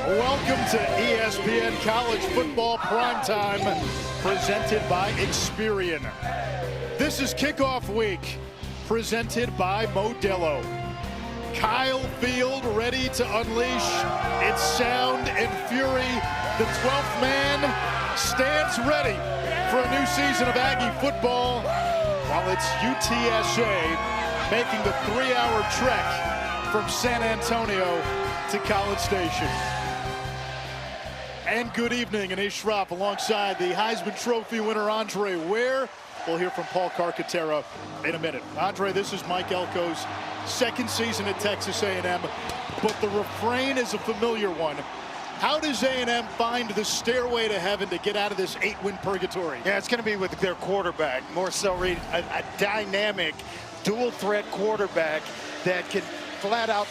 Welcome to ESPN College Football Primetime, presented by Experian. This is kickoff week, presented by Modelo. Kyle Field ready to unleash its sound and fury. The 12th man stands ready for a new season of Aggie football, while it's UTSA making the 3-hour trek from San Antonio to College Station. And good evening, Anish Shroff alongside the Heisman Trophy winner Andre Ware. We'll hear from Paul Carcaterra in a minute. Andre, this is Mike Elko's second season at Texas A&M, but the refrain is a familiar one. How does A&M find the stairway to heaven to get out of this 8-win purgatory? Yeah, it's going to be with their quarterback. More so a dynamic, dual-threat quarterback that can flat out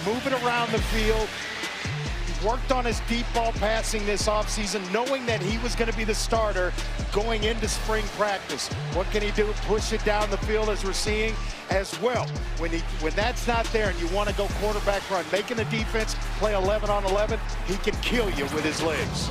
move it around the field. Worked on his deep ball passing this offseason, knowing that he was going to be the starter going into spring practice. What can he do? Push it down the field, as we're seeing as well. When that's not there and you want to go quarterback run, making the defense play 11 on 11, he can kill you with his legs.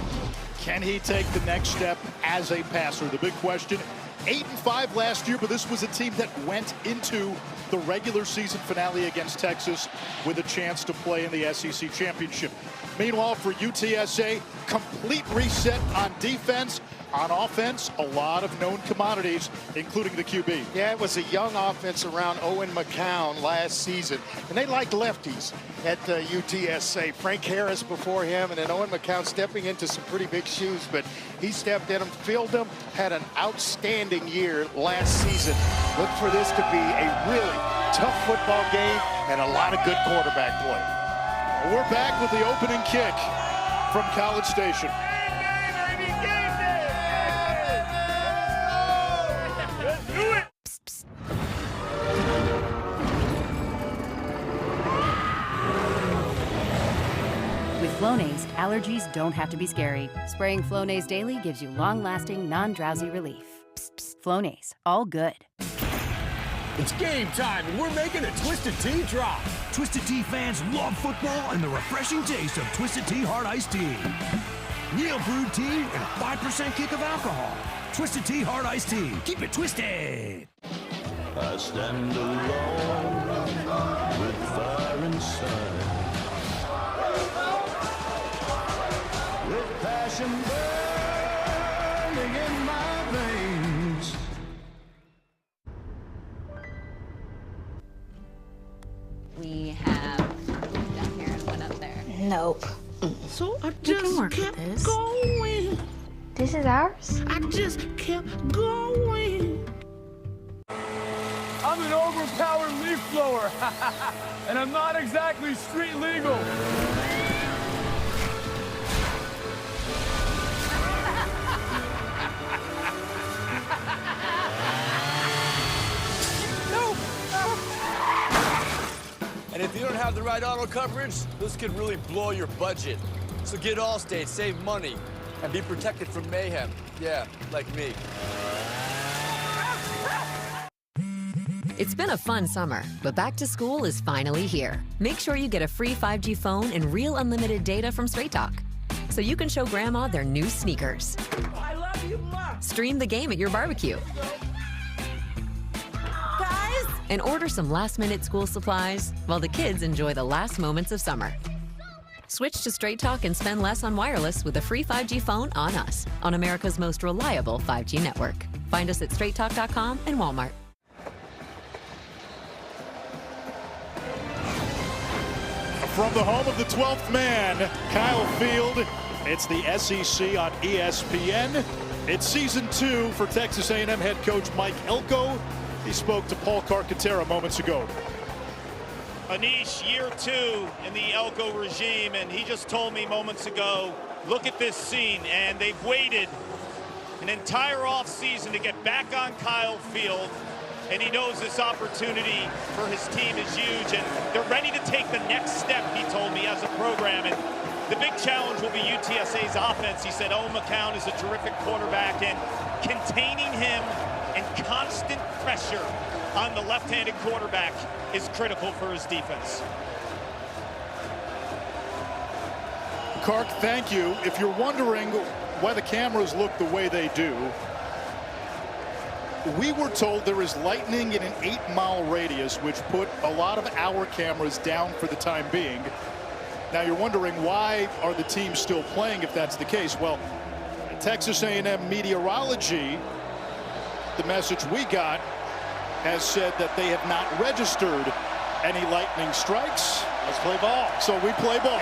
Can he take the next step as a passer? The big question. 8-5 last year, but this was a team that went into the regular season finale against Texas with a chance to play in the SEC championship. Meanwhile, for UTSA, complete reset on defense. On offense, a lot of known commodities, including the QB. Yeah, it was a young offense around Owen McCown last season, and they like lefties at UTSA. Frank Harris before him, and then Owen McCown stepping into some pretty big shoes, but he stepped in them, filled them, had an outstanding year last season. Look for this to be a really tough football game and a lot of good quarterback play. We're back with the opening kick from College Station. With Flonase, allergies don't have to be scary. Spraying Flonase daily gives you long-lasting, non-drowsy relief. Psst, psst. Flonase, all good. It's game time, and we're making a Twisted Tea drop. Twisted Tea fans love football and the refreshing taste of Twisted Tea Hard Iced Tea. Real brewed tea and a 5% kick of alcohol. Twisted Tea Hard Iced Tea. Keep it twisted. I stand alone with fire inside, with passion burning in my veins. We have down here and one up there. Nope. So I We just can work kept with this. going. This is ours? I just kept going. I'm an overpowered leaf blower, and I'm not exactly street legal. And if you don't have the right auto coverage, this could really blow your budget. So get Allstate, save money, and be protected from mayhem. Yeah, like me. It's been a fun summer, but back to school is finally here. Make sure you get a free 5G phone and real unlimited data from Straight Talk, so you can show Grandma their new sneakers. I love you, Mom. Stream the game at your barbecue. Guys! And order some last-minute school supplies while the kids enjoy the last moments of summer. Switch to Straight Talk and spend less on wireless with a free 5G phone on us, on America's most reliable 5G network. Find us at straighttalk.com and Walmart. From the home of the 12th man, Kyle Field, it's the SEC on ESPN. It's season 2 for Texas A&M head coach Mike Elko. He spoke to Paul Carcaterra moments ago. Anish, year 2 in the Elko regime, and he just told me moments ago, look at this scene, and they've waited an entire offseason to get back on Kyle Field, and he knows this opportunity for his team is huge, and they're ready to take the next step, he told me, as a program. And the big challenge will be UTSA's offense. He said Owen McCown is a terrific quarterback, and containing him and constant pressure on the left-handed quarterback is critical for his defense. Kark, thank you. If you're wondering why the cameras look the way they do, we were told there is lightning in an 8-mile radius, which put a lot of our cameras down for the time being. Now you're wondering, why are the teams still playing if that's the case? Well, Texas A&M meteorology, the message we got, has said that they have not registered any lightning strikes. Let's play ball. So we play ball.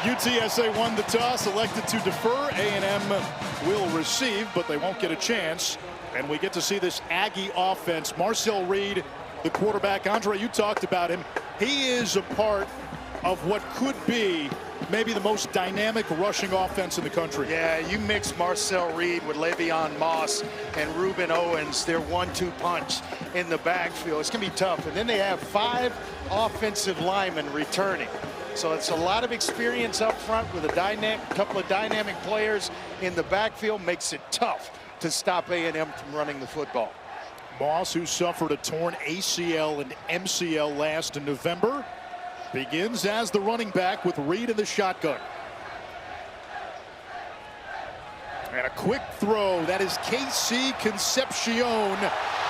UTSA won the toss, elected to defer. A&M will receive, but they won't get a chance. And we get to see this Aggie offense. Marcel Reed, the quarterback. Andre, you talked about him. He is a part of what could be maybe the most dynamic rushing offense in the country. Yeah, you mix Marcel Reed with Le'Veon Moss and Ruben Owens, their 1-2 punch in the backfield. It's going to be tough. And then they have 5 offensive linemen returning. So it's a lot of experience up front with a couple of dynamic players in the backfield. Makes it tough to stop A&M from running the football. Moss, who suffered a torn ACL and MCL last in November, begins as the running back with Reed in the shotgun. And a quick throw. That is KC Concepcion,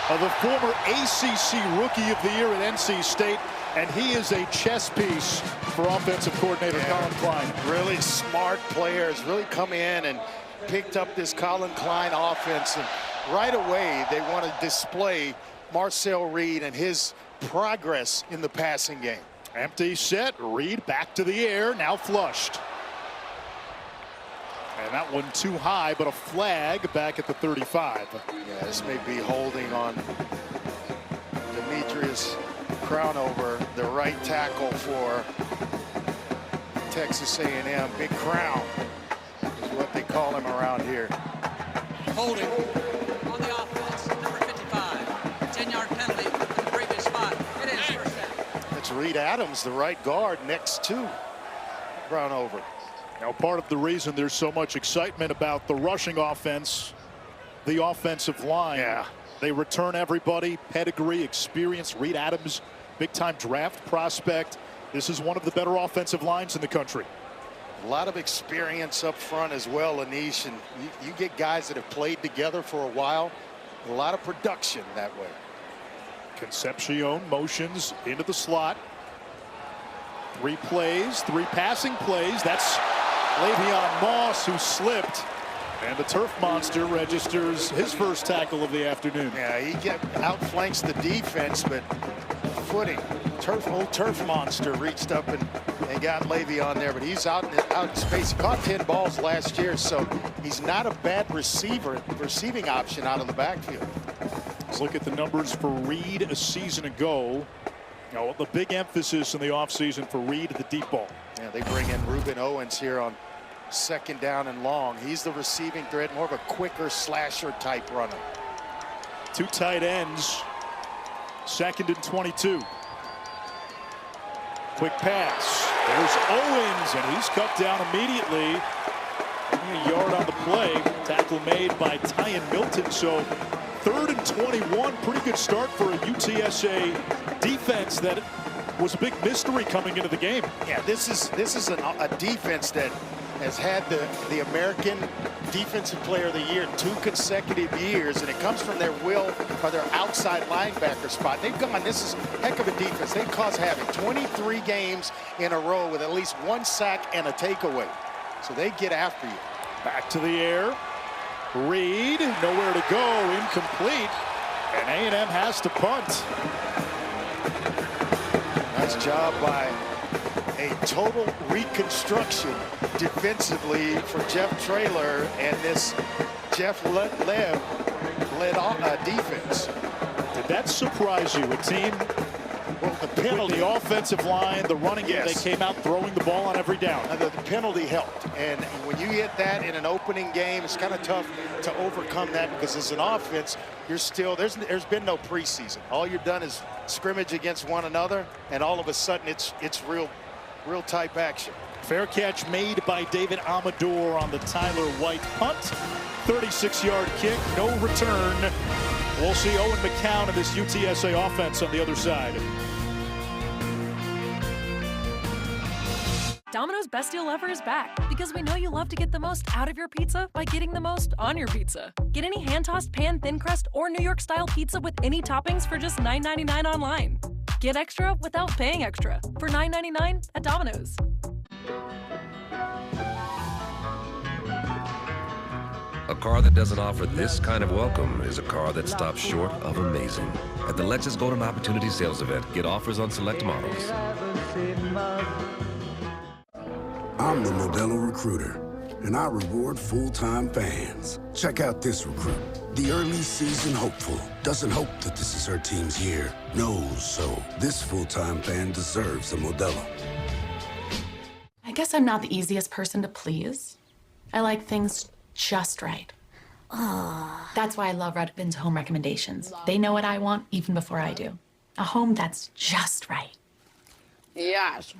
the former ACC Rookie of the Year at NC State. And he is a chess piece for offensive coordinator Colin Klein. Really smart players really come in and picked up this Colin Klein offense. And right away, they want to display Marcel Reed and his progress in the passing game. Empty set. Reed back to the air. Now flushed. And that one too high, but a flag back at the 35. Yeah, this may be holding on Demetrius Crownover, the right tackle for Texas A&M. Big Crown is what they call him around here. Holding on the offense, number 55. 10-yard penalty in the previous spot. It is first down. That's Reed Adams, the right guard, next to Crownover. Now, part of the reason there's so much excitement about the rushing offense, the offensive line. Yeah. They return everybody, pedigree, experience. Reed Adams, big-time draft prospect. This is one of the better offensive lines in the country. A lot of experience up front as well, Anish, and you get guys that have played together for a while. A lot of production that way. Concepcion motions into the slot. 3 plays, 3 passing plays. That's Le'Veon Moss, who slipped. And the turf monster registers his first tackle of the afternoon. Yeah, he outflanks the defense, but footing. Old turf monster reached up and got Le'Veon there, but he's out in space. He caught 10 balls last year, so he's not a bad receiving option out of the backfield. Let's look at the numbers for Reed a season ago. Now, the big emphasis in the offseason for Reed, the deep ball. Yeah, they bring in Ruben Owens here on 2nd down and long. He's the receiving threat, more of a quicker slasher type runner. 2 tight ends. 2nd and 22. Quick pass. There's Owens, and he's cut down immediately. A yard on the play. Tackle made by Tyan Milton. So 3rd and 21. Pretty good start for a UTSA defense that was a big mystery coming into the game. Yeah, this is a defense that has had the American Defensive Player of the Year 2 consecutive years, and it comes from their outside linebacker spot. They've gone, this is a heck of a defense. They've caused havoc. 23 games in a row with at least 1 sack and a takeaway. So they get after you. Back to the air. Reed, nowhere to go, incomplete. And A&M has to punt. Nice job by a total reconstruction defensively for Jeff Traylor and this Jeff Lev led defense. Did that surprise you? A team, well, the penalty, the offensive line, the running game, they came out throwing the ball on every down. The penalty helped, and when you hit that in an opening game, it's kind of tough to overcome that, because as an offense, you're still there's been no preseason. All you've done is scrimmage against one another, and all of a sudden it's real type action. Fair catch made by David Amador on the Tyler White punt. 36-yard kick, no return. We'll see Owen McCown and this UTSA offense on the other side. Domino's Best Deal Ever is back because we know you love to get the most out of your pizza by getting the most on your pizza. Get any hand-tossed pan thin crust or New York-style pizza with any toppings for just $9.99 online. Get extra without paying extra for $9.99 at Domino's. A car that doesn't offer this kind of welcome is a car that stops short of amazing. At the Lexus Golden Opportunity Sales Event, get offers on select models. I'm the Modelo Recruiter, and I reward full-time fans. Check out this recruit. The early season hopeful doesn't hope that this is her team's year. Knows so. This full-time fan deserves a Modelo. I guess I'm not the easiest person to please. I like things just right. That's why I love Redfin's home recommendations. They know what I want even before I do. A home that's just right. Yes.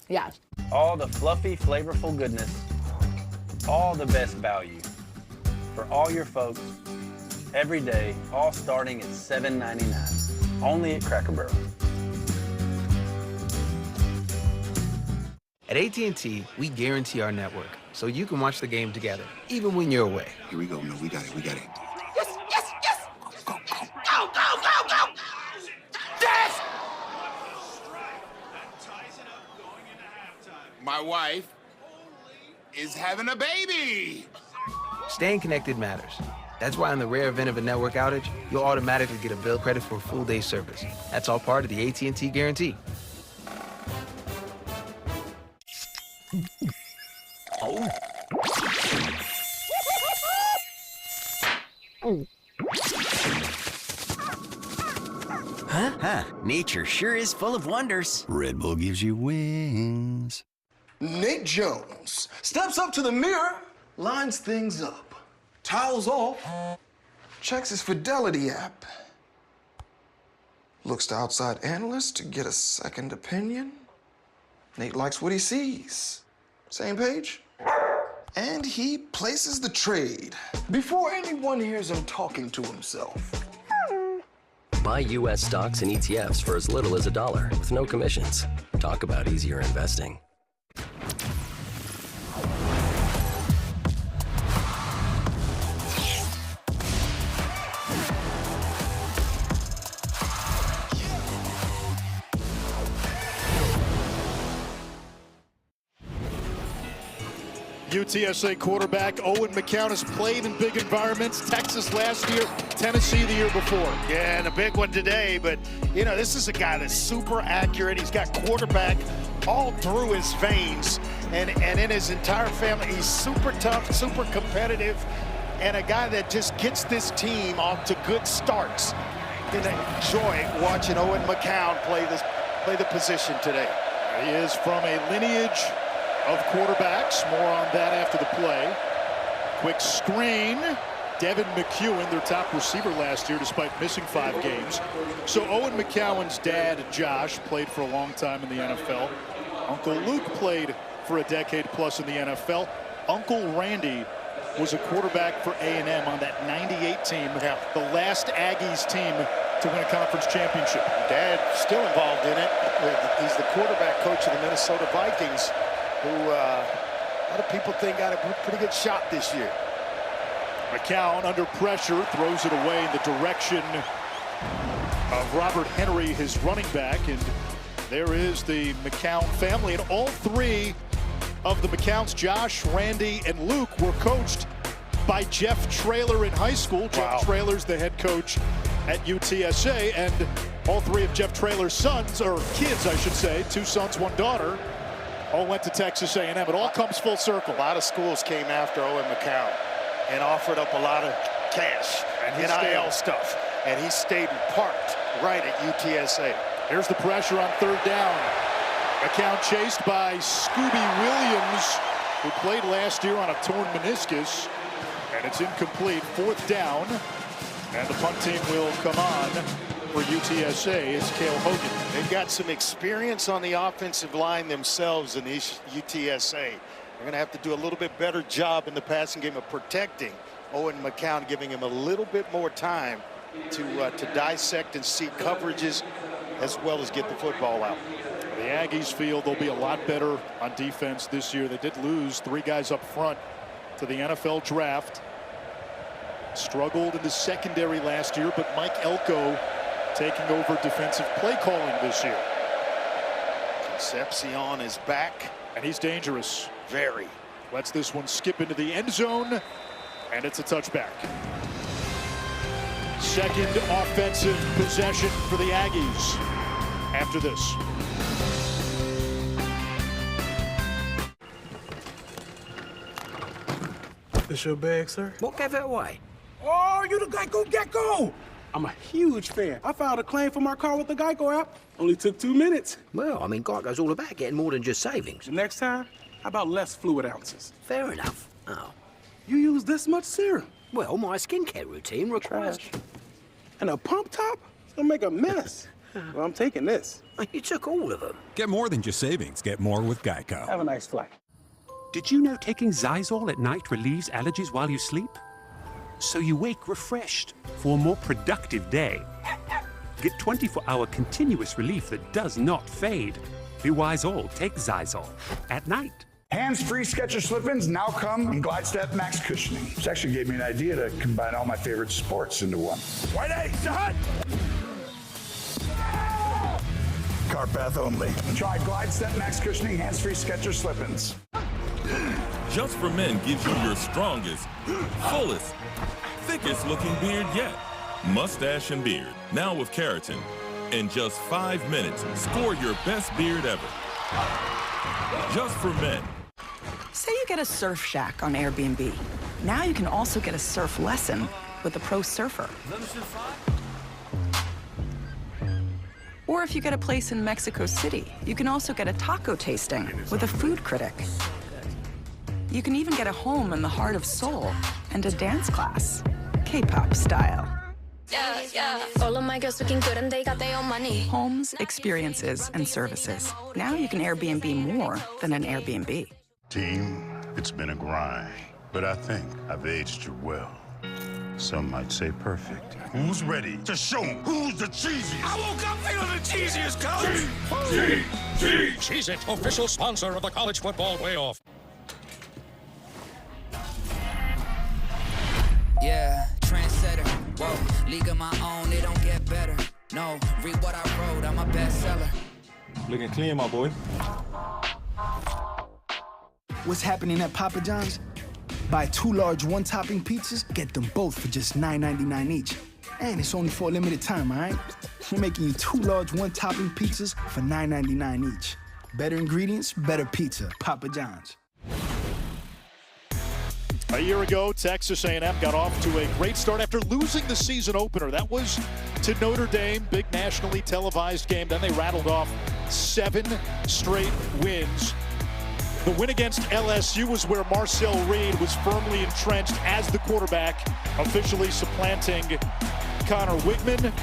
Yes. All the fluffy, flavorful goodness. All the best value. For all your folks, every day, all starting at $7.99. Only at Cracker Barrel. At AT&T, we guarantee our network, so you can watch the game together, even when you're away. Here we go. No, we got it. We got it. Yes, yes, yes! Go, go, go. Go, go, go, go! Yes! My wife is having a baby. Staying connected matters. That's why in the rare event of a network outage, you'll automatically get a bill credit for a full day's service. That's all part of the AT&T guarantee. Oh. Huh? Nature sure is full of wonders. Red Bull gives you wings. Nate Jones steps up to the mirror, lines things up, towels off, checks his Fidelity app, looks to outside analysts to get a second opinion. Nate likes what he sees. Same page? And he places the trade before anyone hears him talking to himself. Buy U.S. stocks and ETFs for as little as $1 with no commissions. Talk about easier investing. UTSA quarterback Owen McCown has played in big environments. Texas last year, Tennessee the year before. Yeah, and a big one today. But, you know, this is a guy that's super accurate. He's got quarterback all through his veins. And in his entire family, he's super tough, super competitive, and a guy that just gets this team off to good starts. And enjoy watching Owen McCown play the position today. He is from a lineage of quarterbacks. More on that after the play. Quick screen. Devin McEwen, their top receiver last year, despite missing 5 games. So Owen McCown's dad, Josh, played for a long time in the NFL. Uncle Luke played for a decade plus in the NFL. Uncle Randy was a quarterback for A&M on that '98 team, the last Aggies team to win a conference championship. Dad still involved in it. He's the quarterback coach of the Minnesota Vikings, who a lot of people think got a pretty good shot this year. McCown under pressure throws it away in the direction of Robert Henry, his running back, and there is the McCown family, and all 3 of the McCowns, Josh, Randy, and Luke, were coached by Jeff Traylor in high school. Jeff Traylor's the head coach at UTSA, and all 3 of Jeff Traylor's sons, or kids I should say, 2 sons, 1 daughter, all went to Texas A&M. It all comes full circle. A lot of schools came after Owen McCown and offered up a lot of cash and NIL stuff, and he stayed parked right at UTSA. Here's the pressure on 3rd down. McCown chased by Scooby Williams, who played last year on a torn meniscus, and it's incomplete. 4th down, and the punt team will come on for UTSA. It's Cale Hogan. They've got some experience on the offensive line themselves in UTSA. They're going to have to do a little bit better job in the passing game of protecting Owen McCown, giving him a little bit more time to dissect and see coverages as well as get the football out. The Aggies feel they'll be a lot better on defense this year. They did lose 3 guys up front to the NFL draft. Struggled in the secondary last year, but Mike Elko taking over defensive play calling this year. Concepcion is back. And he's dangerous. Very. Lets this one skip into the end zone, and it's a touchback. Second offensive possession for the Aggies after this. This your bag, sir? What gave it away? Oh, you the Geico Gecko! I'm a huge fan. I filed a claim for my car with the Geico app. Only took 2 minutes. Well, I mean, Geico's all about getting more than just savings. The next time, how about less fluid ounces? Fair enough. Oh. You use this much serum? Well, my skincare routine requires... And a pump top? It's gonna make a mess. Well, I'm taking this. You took all of them. Get more than just savings. Get more with Geico. Have a nice flight. Did you know taking Zysol at night relieves allergies while you sleep? So you wake refreshed for a more productive day. Get 24-hour continuous relief that does not fade. Be wise all, take Zysol at night. Hands-free Skechers slip-ins now come in GlideStep Max cushioning. This actually gave me an idea to combine all my favorite sports into one. White egg, shot! Carpath only. Try GlideStep Max cushioning hands-free Skechers slip-ins. Just for Men gives you your strongest, fullest, thickest looking beard yet. Mustache and beard, now with keratin. In just 5 minutes, score your best beard ever. Just for Men. Say you get a surf shack on Airbnb. Now you can also get a surf lesson with a pro surfer. Or if you get a place in Mexico City, you can also get a taco tasting with a food critic. You can even get a home in the heart of Seoul and a dance class, K-pop style. Yeah, yeah. All of my girls looking good and they got their own money. Homes, experiences, and services. Now you can Airbnb more than an Airbnb. Team, it's been a grind, but I think I've aged you well. Some might say perfect. Who's ready to show who's the cheesiest? I woke up feeling the cheesiest, coach! Cheez-It, official sponsor of the college football playoff. Yeah, trendsetter. Whoa, league of my own, it don't get better. No, read what I wrote, I'm a bestseller. Looking clean, my boy. What's happening at Papa John's? Buy 2 large one-topping pizzas, get them both for just $9.99 each. And it's only for a limited time, all right? We're making you 2 large one-topping pizzas for $9.99 each. Better ingredients, better pizza. Papa John's. A year ago, Texas A&M got off to a great start after losing the season opener. That was to Notre Dame, big nationally televised game. Then they rattled off 7 straight wins. The win against LSU was where Marcel Reed was firmly entrenched as the quarterback, officially supplanting Connor Whitman.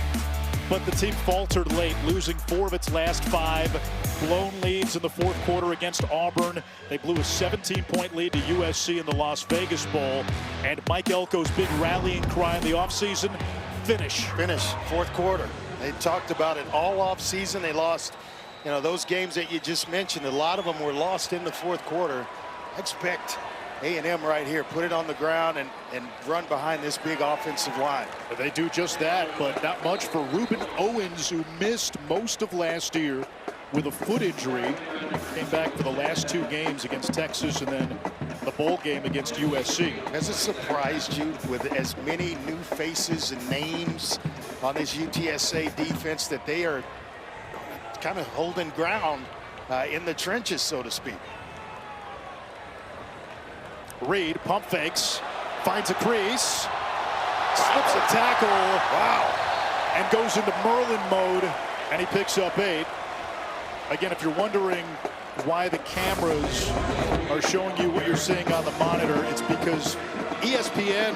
But the team faltered late, losing 4 of its last 5 blown leads in the fourth quarter against Auburn. They blew a 17-point lead to USC in the Las Vegas Bowl. And Mike Elko's big rallying cry in the offseason, finish. Fourth quarter. They talked about it all offseason. They lost, you know, those games that you just mentioned. A lot of them were lost in the fourth quarter. I expect A&M right here, put it on the ground and run behind this big offensive line. They do just that, but not much for Reuben Owens, who missed most of last year with a foot injury. Came back for the last 2 games against Texas and then the bowl game against USC. Has it surprised you with as many new faces and names on this UTSA defense that they are kind of holding ground in the trenches, so to speak? Reed pump fakes, finds a crease, slips a tackle, wow, and goes into Merlin mode, and he picks up 8. Again, if you're wondering why the cameras are showing you what you're seeing on the monitor, it's because ESPN,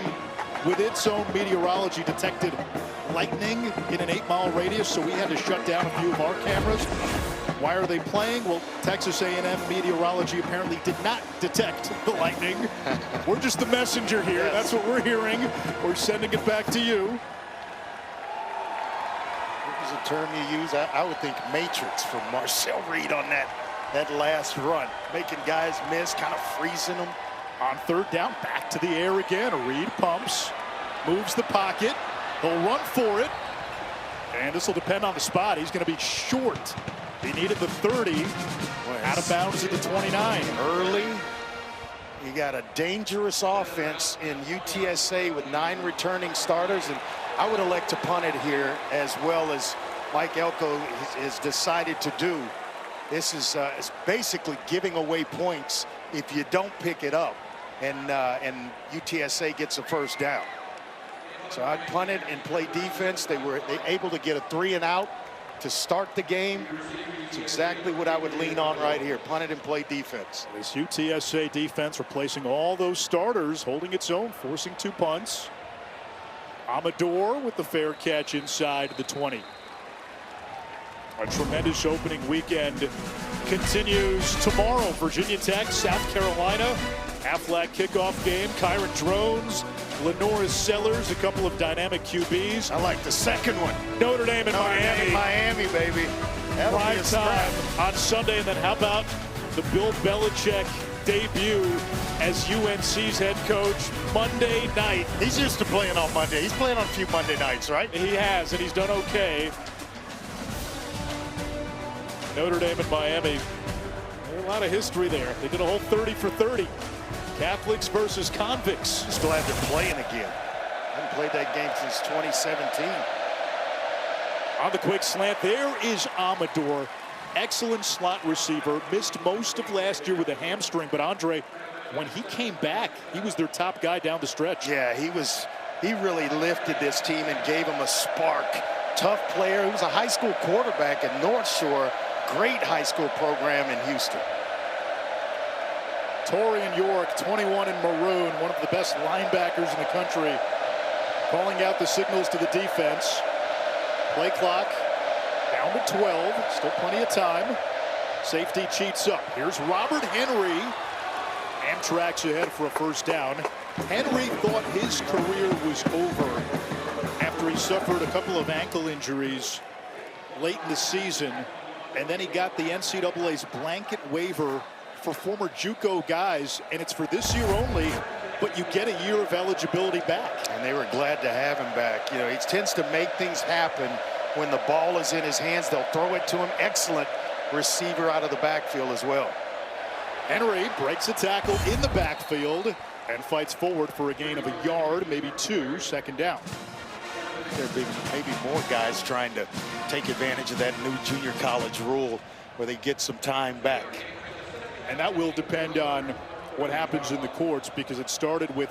with its own meteorology, detected lightning in an 8-mile radius, so we had to shut down a few of our cameras. Why are they playing? Well, Texas A&M meteorology apparently did not detect the lightning. We're just the messenger here. Yes. That's what we're hearing. We're sending it back to you. It was a term you use. I would think matrix from Marcel Reed on that last run. Making guys miss, kind of freezing them. On third down, back to the air again. Reed pumps, moves the pocket. He'll run for it. And this will depend on the spot. He's going to be short. He needed the 30. Out of bounds at the 29. Early. You got a dangerous offense in UTSA with 9 returning starters, and I would elect to punt it here, as well as Mike Elko has decided to do. This is basically giving away points if you don't pick it up, and UTSA gets a first down. So I'd punt it and play defense. They were able to get a 3 and out to start the game. It's exactly what I would lean on right here. Punt it and play defense. This UTSA defense replacing all those starters, holding its own, forcing 2 punts. Amador with the fair catch inside the 20. A tremendous opening weekend continues tomorrow. Virginia Tech, South Carolina. Aflac kickoff game. Kyron Drones, Lenora Sellers, a couple of dynamic QBs. I like the second one. Notre Dame and Miami. Miami, baby. Prime time on Sunday. And then how about the Bill Belichick debut as UNC's head coach Monday night? He's used to playing on Monday. He's playing on a few Monday nights, right? He has, and he's done okay. Notre Dame and Miami. A lot of history there. They did a whole 30 for 30. Catholics versus convicts. Just glad they're playing again. Haven't played that game since 2017. On the quick slant, there is Amador. Excellent slot receiver. Missed most of last year with a hamstring, but Andre, when he came back, he was their top guy down the stretch. Yeah, he really lifted this team and gave them a spark. Tough player. He was a high school quarterback at North Shore. Great high school program in Houston. Torian York, 21 in maroon, one of the best linebackers in the country, calling out the signals to the defense. Play clock down to 12, still plenty of time. Safety cheats up. Here's Robert Henry. Amtrak's ahead for a first down. Henry thought his career was over after he suffered a couple of ankle injuries late in the season, and then he got the NCAA's blanket waiver for former JUCO guys, and it's for this year only, but you get a year of eligibility back. And they were glad to have him back. You know, he tends to make things happen when the ball is in his hands. They'll throw it to him. Excellent receiver out of the backfield as well. Henry breaks a tackle in the backfield and fights forward for a gain of a yard, maybe 2, second down. There'll be maybe more guys trying to take advantage of that new junior college rule where they get some time back. And that will depend on what happens in the courts, because it started with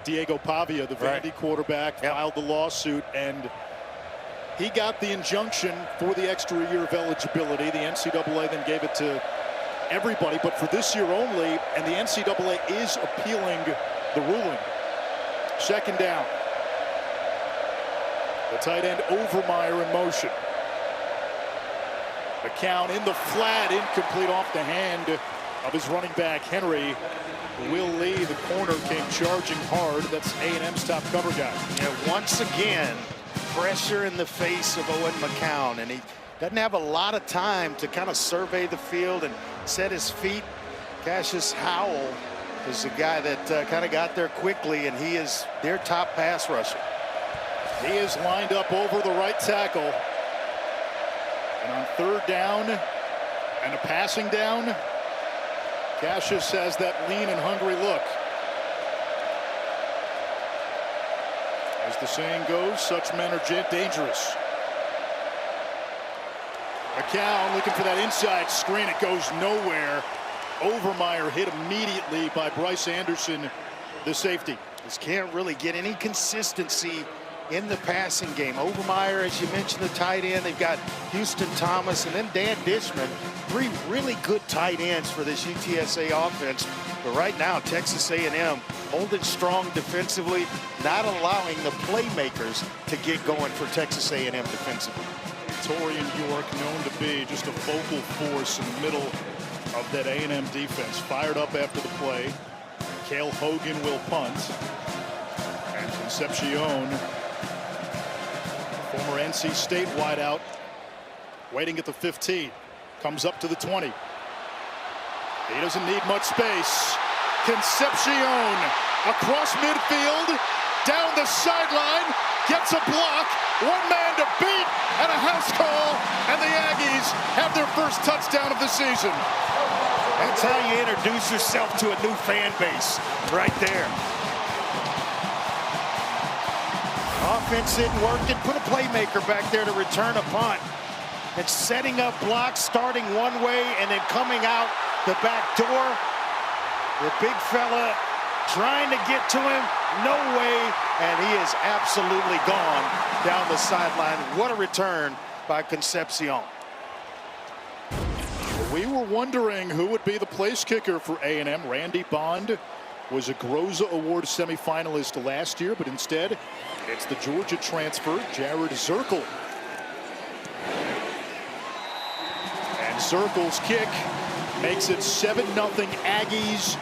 Diego Pavia, the Vandy quarterback, filed the lawsuit, and he got the injunction for the extra year of eligibility. The NCAA then gave it to everybody, but for this year only, and the NCAA is appealing the ruling. Second down. The tight end Overmeyer in motion. McCown in the flat, incomplete off the hand of his running back Henry. Will Lee, the corner, came charging hard. That's A&M's top cover guy. Yeah, once again, pressure in the face of Owen McCown, and he doesn't have a lot of time to kind of survey the field and set his feet. Cassius Howell is the guy that kind of got there quickly, and he is their top pass rusher. He is lined up over the right tackle. And on third down and a passing down, Cassius has that lean and hungry look. As the saying goes, such men are dangerous. McCown looking for that inside screen. It goes nowhere. Overmeyer hit immediately by Bryce Anderson, the safety. Just can't really get any consistency in the passing game. Overmeyer, as you mentioned, the tight end. They've got Houston Thomas and then Dan Dishman. 3 really good tight ends for this UTSA offense. But right now, Texas A&M holding strong defensively, not allowing the playmakers to get going for Texas A&M defensively. Torian York, known to be just a focal force in the middle of that A&M defense. Fired up after the play. Cale Hogan will punt. And Concepcion, former NC State wideout, waiting at the 15. Comes up to the 20. He doesn't need much space. Concepcion across midfield, down the sideline, gets a block, one man to beat, and a house call, and the Aggies have their first touchdown of the season. That's how you introduce yourself to a new fan base, right there. Offense isn't working. Put a playmaker back there to return a punt. And setting up blocks, starting one way and then coming out the back door. The big fella trying to get to him, no way, and he is absolutely gone down the sideline. What a return by Concepcion. We were wondering who would be the place kicker for A&M. Randy Bond was a Groza Award semifinalist last year, but instead it's the Georgia transfer, Jared Zirkle. And Zirkle's kick makes it 7-0 Aggies.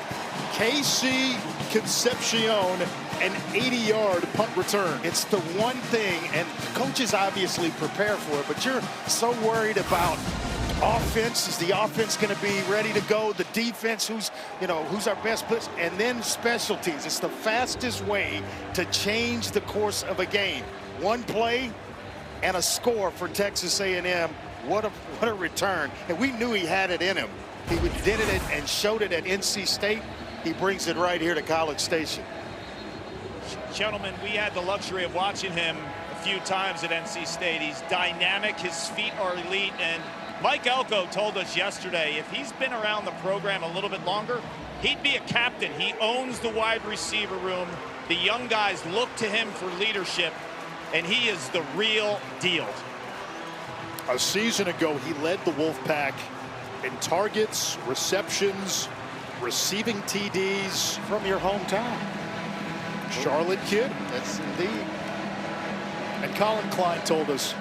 KC Concepcion, an 80-yard punt return. It's the one thing, and coaches obviously prepare for it, but you're so worried about offense. Is the offense going to be ready to go? The defense, who's our best player? And then special teams. It's the fastest way to change the course of a game. One play and a score for Texas A&M. What a return. And we knew he had it in him. He did it and showed it at NC State. He brings it right here to College Station. Gentlemen, we had the luxury of watching him a few times at NC State. He's dynamic, his feet are elite, and Mike Elko told us yesterday if he's been around the program a little bit longer, he'd be a captain. He owns the wide receiver room. The young guys look to him for leadership, and he is the real deal. A season ago, he led the Wolfpack in targets, receptions, receiving TDs. From your hometown. Charlotte kid. That's indeed. And Colin Klein told us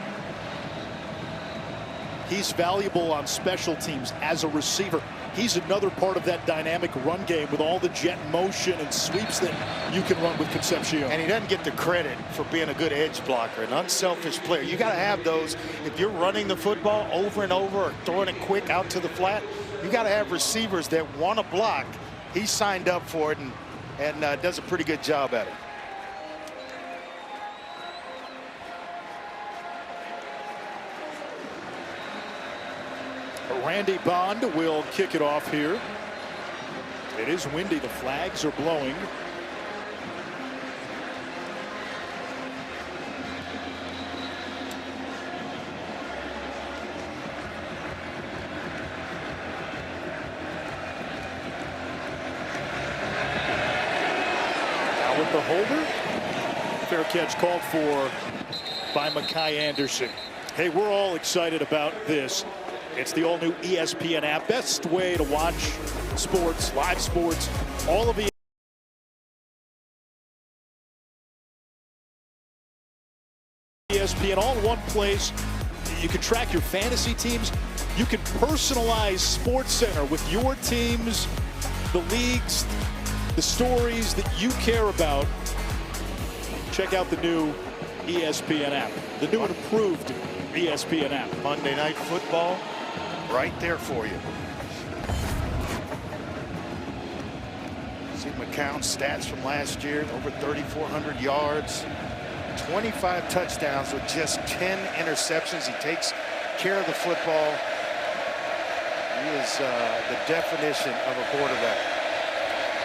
he's valuable on special teams as a receiver. He's another part of that dynamic run game with all the jet motion and sweeps that you can run with Concepcion. And he doesn't get the credit for being a good edge blocker, an unselfish player. You got to have those. If you're running the football over and over or throwing it quick out to the flat, you got to have receivers that want to block. He signed up for it and does a pretty good job at it. Randy Bond will kick it off here. It is windy. The flags are blowing. Now with the holder. Fair catch called for by Mekhi Anderson. Hey, we're all excited about this. It's the all-new ESPN app. Best way to watch sports, live sports, all of the ESPN all in one place. You can track your fantasy teams. You can personalize SportsCenter with your teams, the leagues, the stories that you care about. Check out the new ESPN app, the new and improved ESPN app. Monday Night Football. Right there for you. See McCown's stats from last year, over 3,400 yards, 25 touchdowns with just 10 interceptions. He takes care of the football. He is the definition of a quarterback.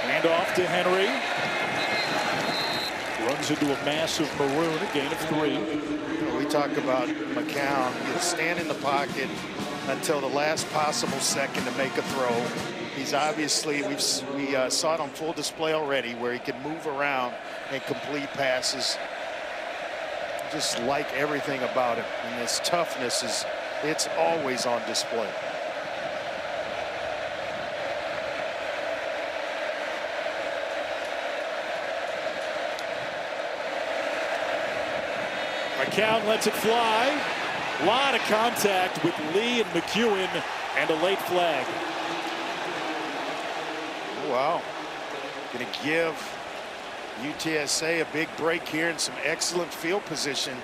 Hand off to Henry. Runs into a massive maroon, a gain of 3. We talk about McCown. He'll stand in the pocket until the last possible second to make a throw. He's obviously, we saw it on full display already, where he can move around and complete passes. Just like everything about him. And his toughness it's always on display. McCown lets it fly. A lot of contact with Lee and McEwen and a late flag. Oh, wow. Going to give UTSA a big break here and some excellent field position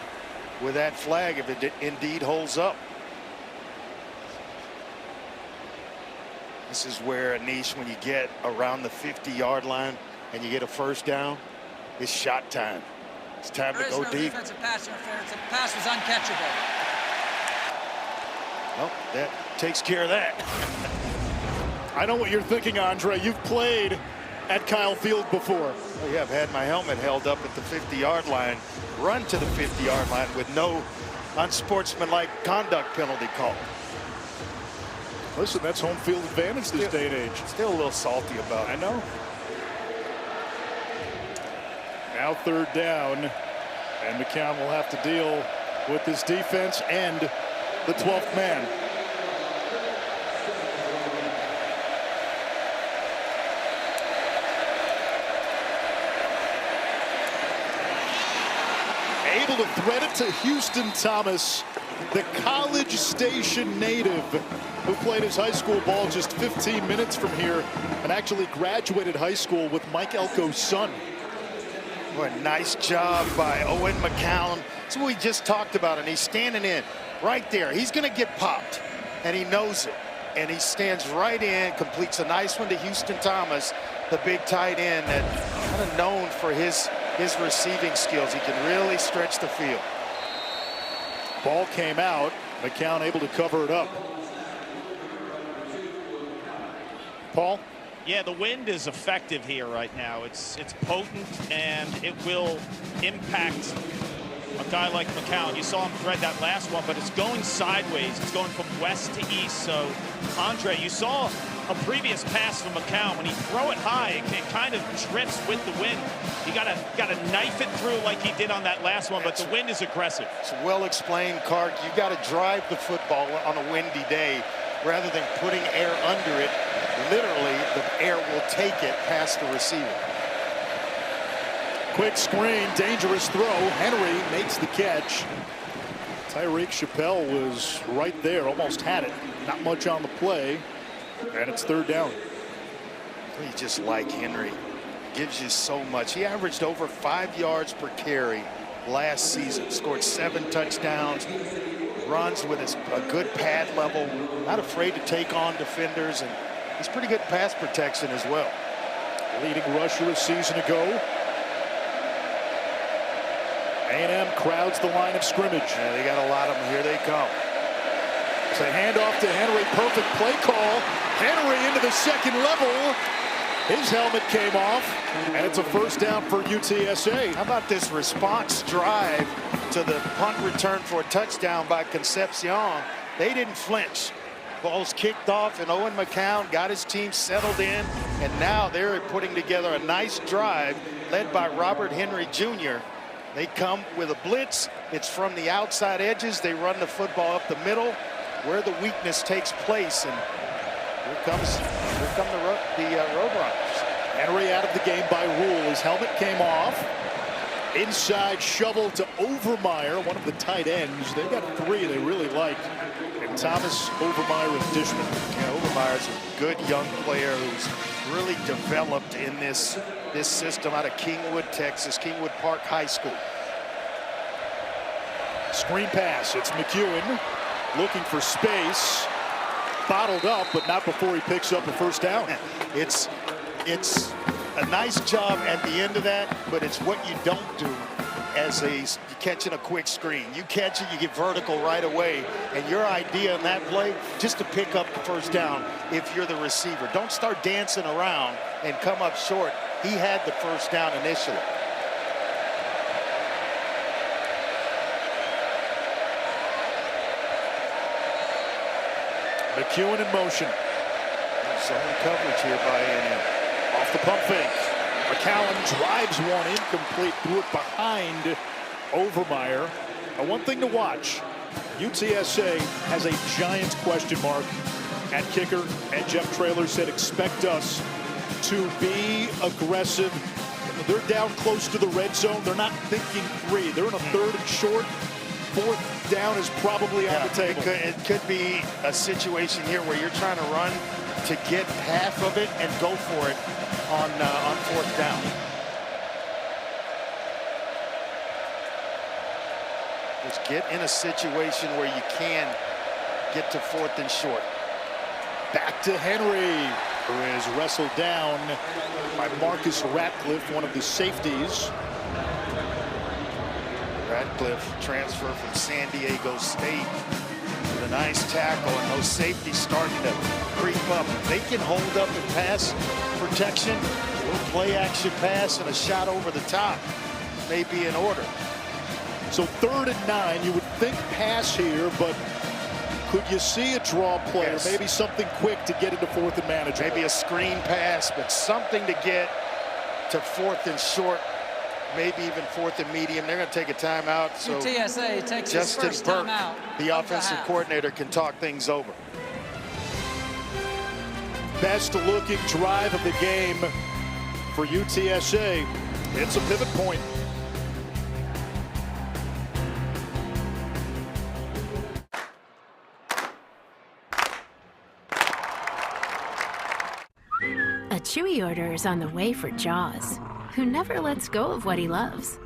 with that flag if it indeed holds up. This is where, Anish, when you get around the 50-yard line and you get a first down, it's shot time. It's time to go deep. Defensive pass interference. The pass was uncatchable. Well, that takes care of that. I know what you're thinking, Andre. You've played at Kyle Field before. Oh, yeah, I've had my helmet held up at the 50-yard line, run to the 50-yard line with no unsportsmanlike conduct penalty call. Listen, that's home field advantage this day and age. Still a little salty about it. I know. Now 3rd down, and McCown will have to deal with this defense and the 12th man. Able to thread it to Houston Thomas, the College Station native who played his high school ball just 15 minutes from here and actually graduated high school with Mike Elko's son. What a nice job by Owen McCown. That's what we just talked about, and he's standing in right there. He's going to get popped, and he knows it. And he stands right in, completes a nice one to Houston Thomas, the big tight end that's kind of known for his receiving skills. He can really stretch the field. Ball came out. McCown able to cover it up. Paul? Yeah, the wind is effective here right now. It's potent, and it will impact a guy like McCown. You saw him thread that last one, but it's going sideways. It's going from west to east. So, Andre, you saw a previous pass from McCown. When he throw it high, it kind of drifts with the wind. You gotta knife it through like he did on that last one, but the wind is aggressive. It's well explained, Clark. You got to drive the football on a windy day rather than putting air under it. Literally, the air will take it past the receiver. Quick screen, dangerous throw. Henry makes the catch. Tyreek Chappelle was right there, almost had it. Not much on the play, and it's 3rd down. You just like Henry. Gives you so much. He averaged over 5 yards per carry last season. Scored 7 touchdowns. Runs with a good pad level. Not afraid to take on defenders, and he's pretty good pass protection as well. Leading rusher a season ago. A&M crowds the line of scrimmage. Yeah, they got a lot of them. Here they come. It's a handoff to Henry. Perfect play call. Henry into the second level. His helmet came off, and it's a 1st down for UTSA. How about this response drive to the punt return for a touchdown by Concepcion? They didn't flinch. Ball's kicked off, and Owen McCown got his team settled in, and now they're putting together a nice drive led by Robert Henry Jr. They come with a blitz. It's from the outside edges. They run the football up the middle where the weakness takes place, and here come the Roadrunners. Henry out of the game by rule. His helmet came off. Inside shovel to Overmeyer, one of the tight ends. They got 3 they really liked. And Thomas, Overmeyer, and Dishman. Yeah, Overmeyer's a good young player who's really developed in this system out of Kingwood, Texas, Kingwood Park High School. Screen pass. It's McEwen looking for space. Bottled up, but not before he picks up a 1st down. It's a nice job at the end of that, but it's what you don't do as catching a quick screen. You catch it, you get vertical right away, and your idea in that play, just to pick up the 1st down if you're the receiver. Don't start dancing around and come up short. He had the 1st down initially. McEwen in motion. Zone coverage here by A&M. Off the pump fake. McCown drives one incomplete, threw it behind Overmeyer. Now, one thing to watch, UTSA has a giant question mark at kicker, and Jeff Traylor said expect us to be aggressive. They're down close to the red zone. They're not thinking 3. They're in a 3rd and short. 4th down is probably on the table. It could be a situation here where you're trying to run to get half of it and go for it on 4th down. Just get in a situation where you can get to 4th and short. Back to Henry, who is wrestled down by Marcus Ratcliffe, one of the safeties. Ratcliffe transfer from San Diego State with a nice tackle, and those safeties starting to creep up. If they can hold up in pass protection, a little play action pass and a shot over the top may be in order. So 3rd and 9, you would think pass here, but could you see a draw play, yes, or maybe something quick to get into 4th and manageable? Maybe a screen pass, but something to get to 4th and short, maybe even 4th and medium. They're going to take a timeout. So UTSA takes Justin his first Burke, timeout. the offensive coordinator, can talk things over. Best looking drive of the game for UTSA. It's a pivot point. A Chewy order is on the way for Jaws, who never lets go of what he loves.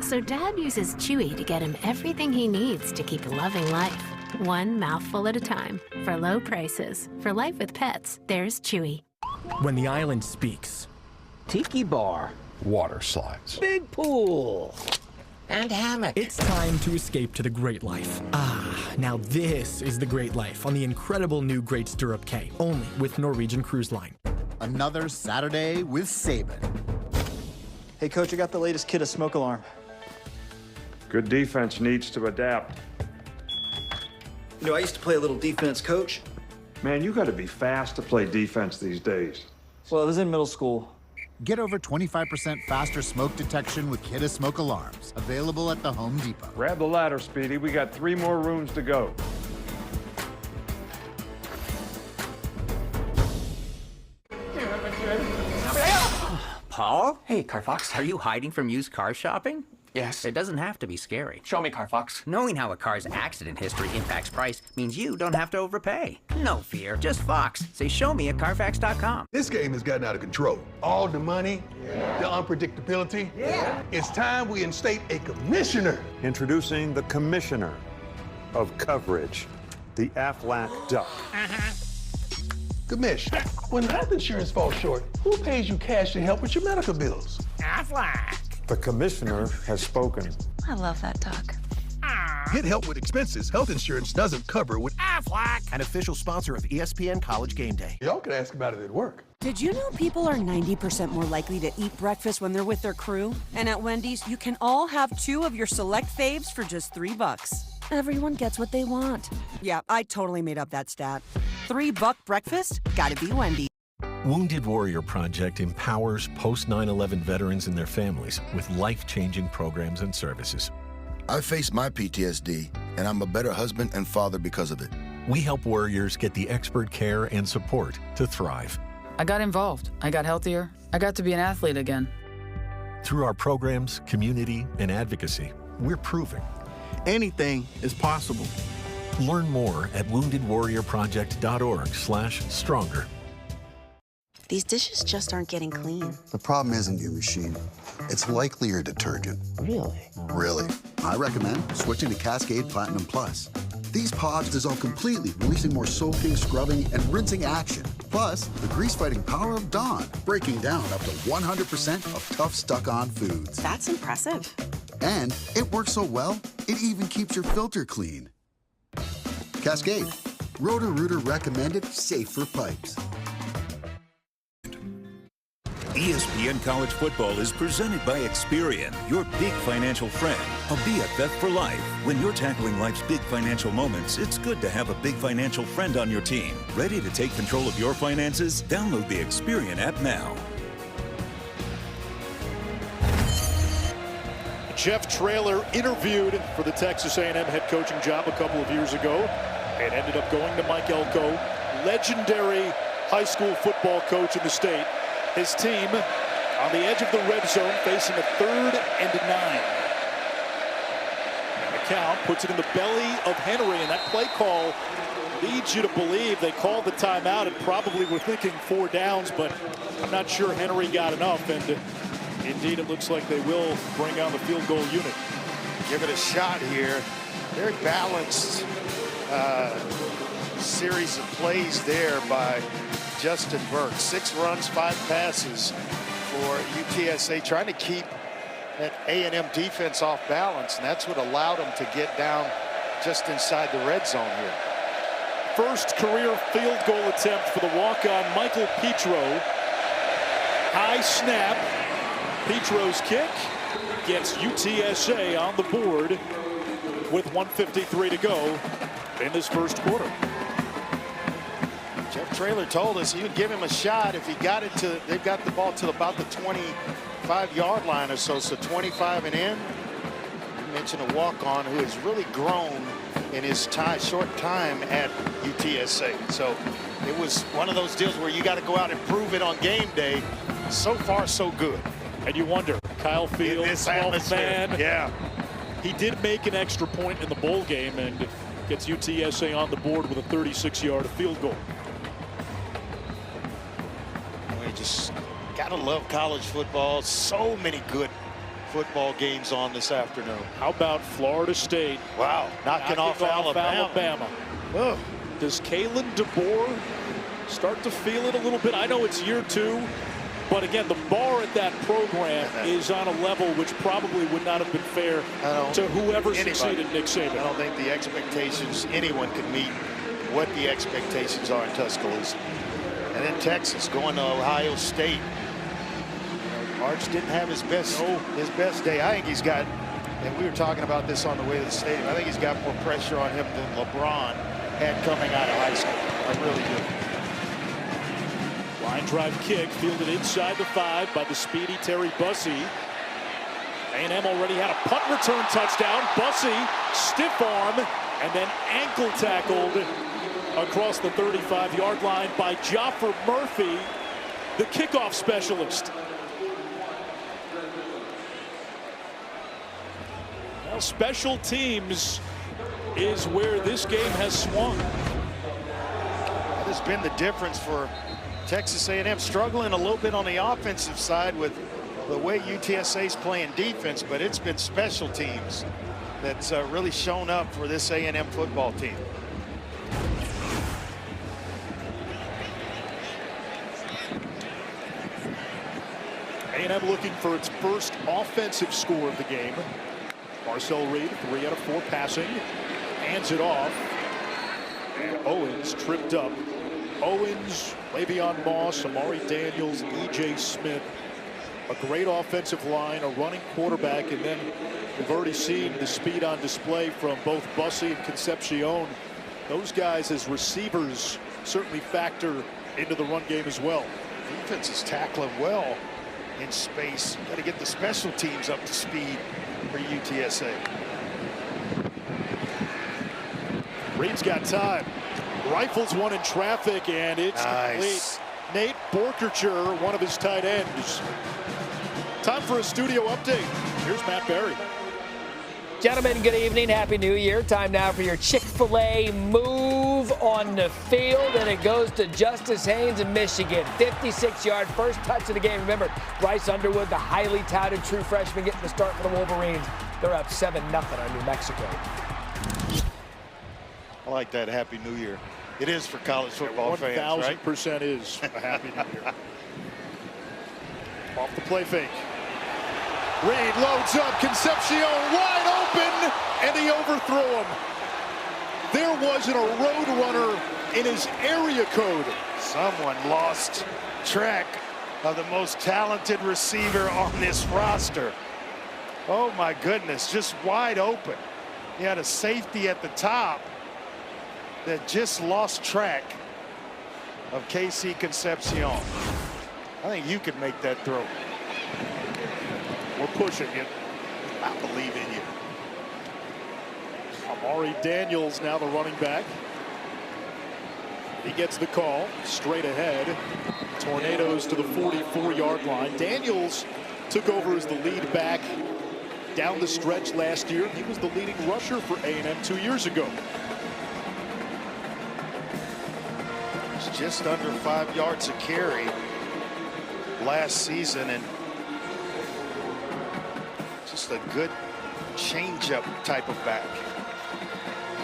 So Dad uses Chewy to get him everything he needs to keep loving life, one mouthful at a time. For low prices, for life with pets, there's Chewy. When the island speaks. Tiki bar. Water slides. Big pool. And hammock. It's time to escape to the great life. Ah, now this is the great life on the incredible new Great Stirrup K, only with Norwegian Cruise Line. Another Saturday with Saban. Hey, Coach, I got the latest kit of smoke alarm. Good defense needs to adapt. You know, I used to play a little defense, Coach. Man, you got to be fast to play defense these days. Well, I was in middle school. Get over 25% faster smoke detection with Kidda Smoke Alarms. Available at the Home Depot. Grab the ladder, Speedy. We got 3 more rooms to go. Paul? Hey, Carfox, are you hiding from used car shopping? Yes. It doesn't have to be scary. Show me, Carfox. Knowing how a car's accident history impacts price means you don't have to overpay. No fear, just Fox. Say, show me at Carfax.com. This game has gotten out of control. All the money, the unpredictability. It's time we instate a commissioner. Introducing the commissioner of coverage, the Aflac Duck. Commish, when health insurance falls short, who pays you cash to help with your medical bills? Aflac. The commissioner has spoken. I love that duck. Get help with expenses health insurance doesn't cover with Aflac. an official sponsor of ESPN College Game Day. Y'all can ask about it at work. Did you know people are 90% more likely to eat breakfast when they're with their crew? And at Wendy's, you can all have 2 of your select faves for just $3. Everyone gets what they want. Yeah, I totally made up that stat. $3 breakfast? Gotta be Wendy's. Wounded Warrior Project empowers post-9/11 veterans and their families with life-changing programs and services. I faced my PTSD, and I'm a better husband and father because of it. We help warriors get the expert care and support to thrive. I got involved. I got healthier. I got to be an athlete again. Through our programs, community, and advocacy, we're proving anything is possible. Learn more at woundedwarriorproject.org/stronger. These dishes just aren't getting clean. The problem isn't your machine. It's likely your detergent. Really? Really. I recommend switching to Cascade Platinum Plus. These pods dissolve completely, releasing more soaking, scrubbing, and rinsing action. Plus, the grease-fighting power of Dawn, breaking down up to 100% of tough, stuck-on foods. That's impressive. And it works so well, it even keeps your filter clean. Cascade. Roto-Rooter recommended, safe for pipes. ESPN College Football is presented by Experian, your big financial friend. A BFF for life. When you're tackling life's big financial moments, it's good to have a big financial friend on your team. Ready to take control of your finances? Download the Experian app now. Jeff Traylor interviewed for the Texas A&M head coaching job a couple of years ago and ended up going to Mike Elko, legendary high school football coach in the state. His team on the edge of the red zone facing a 3rd and 9. McCown puts it in the belly of Henry, and that play call leads you to believe they called the timeout and probably were thinking 4 downs, but I'm not sure Henry got enough, and indeed it looks like they will bring on the field goal unit. Give it a shot here. Very balanced series of plays there by Justin Burke. 6 runs, 5 passes for UTSA, trying to keep that A&M defense off balance, and that's what allowed them to get down just inside the red zone here. First career field goal attempt for the walk-on Michael Petro. High snap. Petro's kick gets UTSA on the board with 1:53 to go in this first quarter. Jeff Traylor told us he would give him a shot if he got it to, they've got the ball to about the 25-yard line or so, so 25 and in. You mentioned a walk-on who has really grown in his short time at UTSA. So it was one of those deals where you got to go out and prove it on game day. So far, so good. And you wonder, Kyle Fields, 12th man. Yeah. He did make an extra point in the bowl game and gets UTSA on the board with a 36-yard field goal. We just gotta love college football. So many good football games on this afternoon. How about Florida State? Wow, knocking off Alabama. Oh. Does Kalen DeBoer start to feel it a little bit? I know it's year 2. But again, the bar at that program is on a level which probably would not have been fair to whoever succeeded Nick Saban. I don't think the expectations, anyone could meet what the expectations are in Tuscaloosa. And then Texas going to Ohio State. Arch didn't have his best day. I think he's got, and we were talking about this on the way to the stadium, I think he's got more pressure on him than LeBron had coming out of high school. I really do. Line drive kick fielded inside the 5 by the speedy Terry Bussey. A&M already had a punt return touchdown. Bussey stiff arm and then ankle tackled across the 35-yard line by Joffer Murphy, the kickoff specialist. Well, special teams is where this game has swung. That has been the difference for Texas A&M, struggling a little bit on the offensive side with the way UTSA is playing defense, but it's been special teams that's really shown up for this A&M football team. A&M looking for its first offensive score of the game. Marcel Reed, 3 out of 4 passing, hands it off, and Owens tripped up. Owens, Le'Veon Moss, Amari Daniels, E.J. Smith. A great offensive line, a running quarterback, and then we've already seen the speed on display from both Bussey and Concepcion. Those guys as receivers certainly factor into the run game as well. Defense is tackling well in space. Got to get the special teams up to speed for UTSA. Reed's got time. Rifles one in traffic, and it's complete. Nate Borkercher, one of his tight ends. Time for a studio update. Here's Matt Berry. Gentlemen, good evening. Happy New Year. Time now for your Chick-fil-A move on the field, and it goes to Justice Haynes in Michigan. 56-yard first touch of the game. Remember, Bryce Underwood, the highly touted true freshman, getting the start for the Wolverines. They're up 7-0 on New Mexico. I like that. Happy New Year. It is for college football fans, right? 1,000% is a Happy New Year. Off the play fake. Reed loads up. Concepcion wide open, and he overthrew him. There wasn't a road runner in his area code. Someone lost track of the most talented receiver on this roster. Oh my goodness, just wide open. He had a safety at the top that just lost track of KC Concepcion. I think you could make that throw. We're pushing it. I believe in you. Amari Daniels now the running back. He gets the call straight ahead. Tornadoes to the 44-yard line. Daniels took over as the lead back down the stretch last year. He was the leading rusher for A&M 2 years ago. It's just under 5 yards a carry last season, and just a good change-up type of back.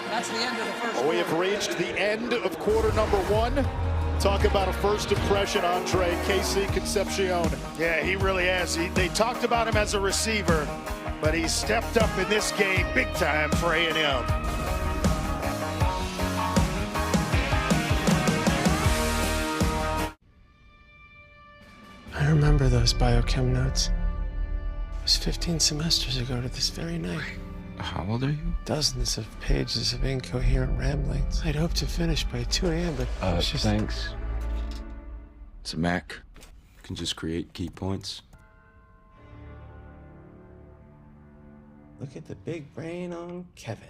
That's the end of the first We have reached the end of quarter number 1. Talk about a first impression, Andre. Casey Concepcion. Yeah, he really has. They talked about him as a receiver, but he stepped up in this game big time for A&M. I remember those biochem notes. It was 15 semesters ago to this very night. How old are you? Dozens of pages of incoherent ramblings. I'd hoped to finish by 2 a.m., but it was just... Thanks. It's a Mac. You can just create key points. Look at the big brain on Kevin.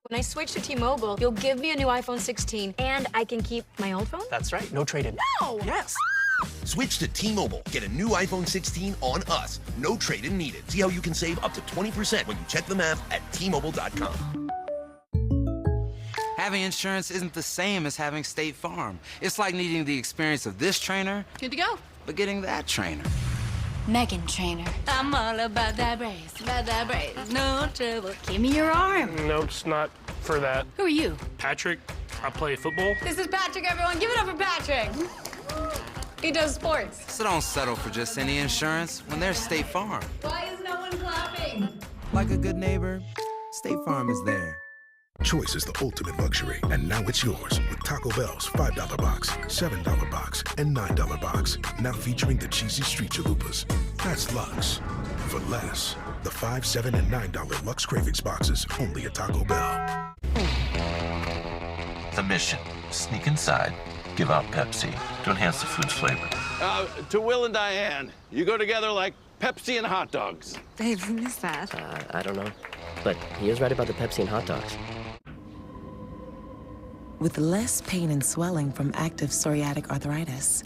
When I switch to T-Mobile, you'll give me a new iPhone 16, and I can keep my old phone? That's right. No trade-in. No! Yes. Switch to T-Mobile. Get a new iPhone 16 on us. No trade-in needed. See how you can save up to 20% when you check the math at T-Mobile.com. Having insurance isn't the same as having State Farm. It's like needing the experience of this trainer, Good to go. but getting that trainer. Megan Trainer. I'm all about that brace, no trouble. Give me your arm. No, it's not for that. Who are you? Patrick, I play football. This is Patrick, everyone. Give it up for Patrick. He does sports. So don't settle for just any insurance when there's State Farm. Why is no one clapping? Like a good neighbor, State Farm is there. Choice is the ultimate luxury, and now it's yours with Taco Bell's $5 box, $7 box, and $9 box. Now featuring the cheesy street chalupas. That's Lux. For less. The $5, $7, and $9 Lux Cravings boxes only at Taco Bell. The mission: sneak inside, give out Pepsi to enhance the food's flavor. To Will and Diane, you go together like Pepsi and hot dogs. Babe, who is that? I don't know. But he is right about the Pepsi and hot dogs. With less pain and swelling from active psoriatic arthritis,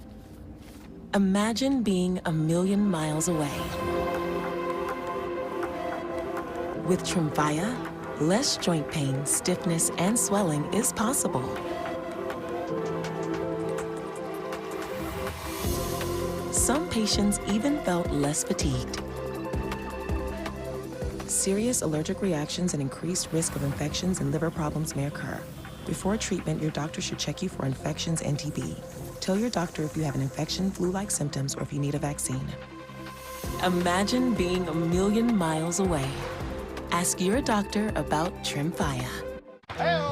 imagine being a million miles away. With Tremfya, less joint pain, stiffness, and swelling is possible. Some patients even felt less fatigued. Serious allergic reactions and increased risk of infections and liver problems may occur. Before treatment, your doctor should check you for infections and TB. Tell your doctor if you have an infection, flu-like symptoms, or if you need a vaccine. Imagine being a million miles away. Ask your doctor about Tremfya.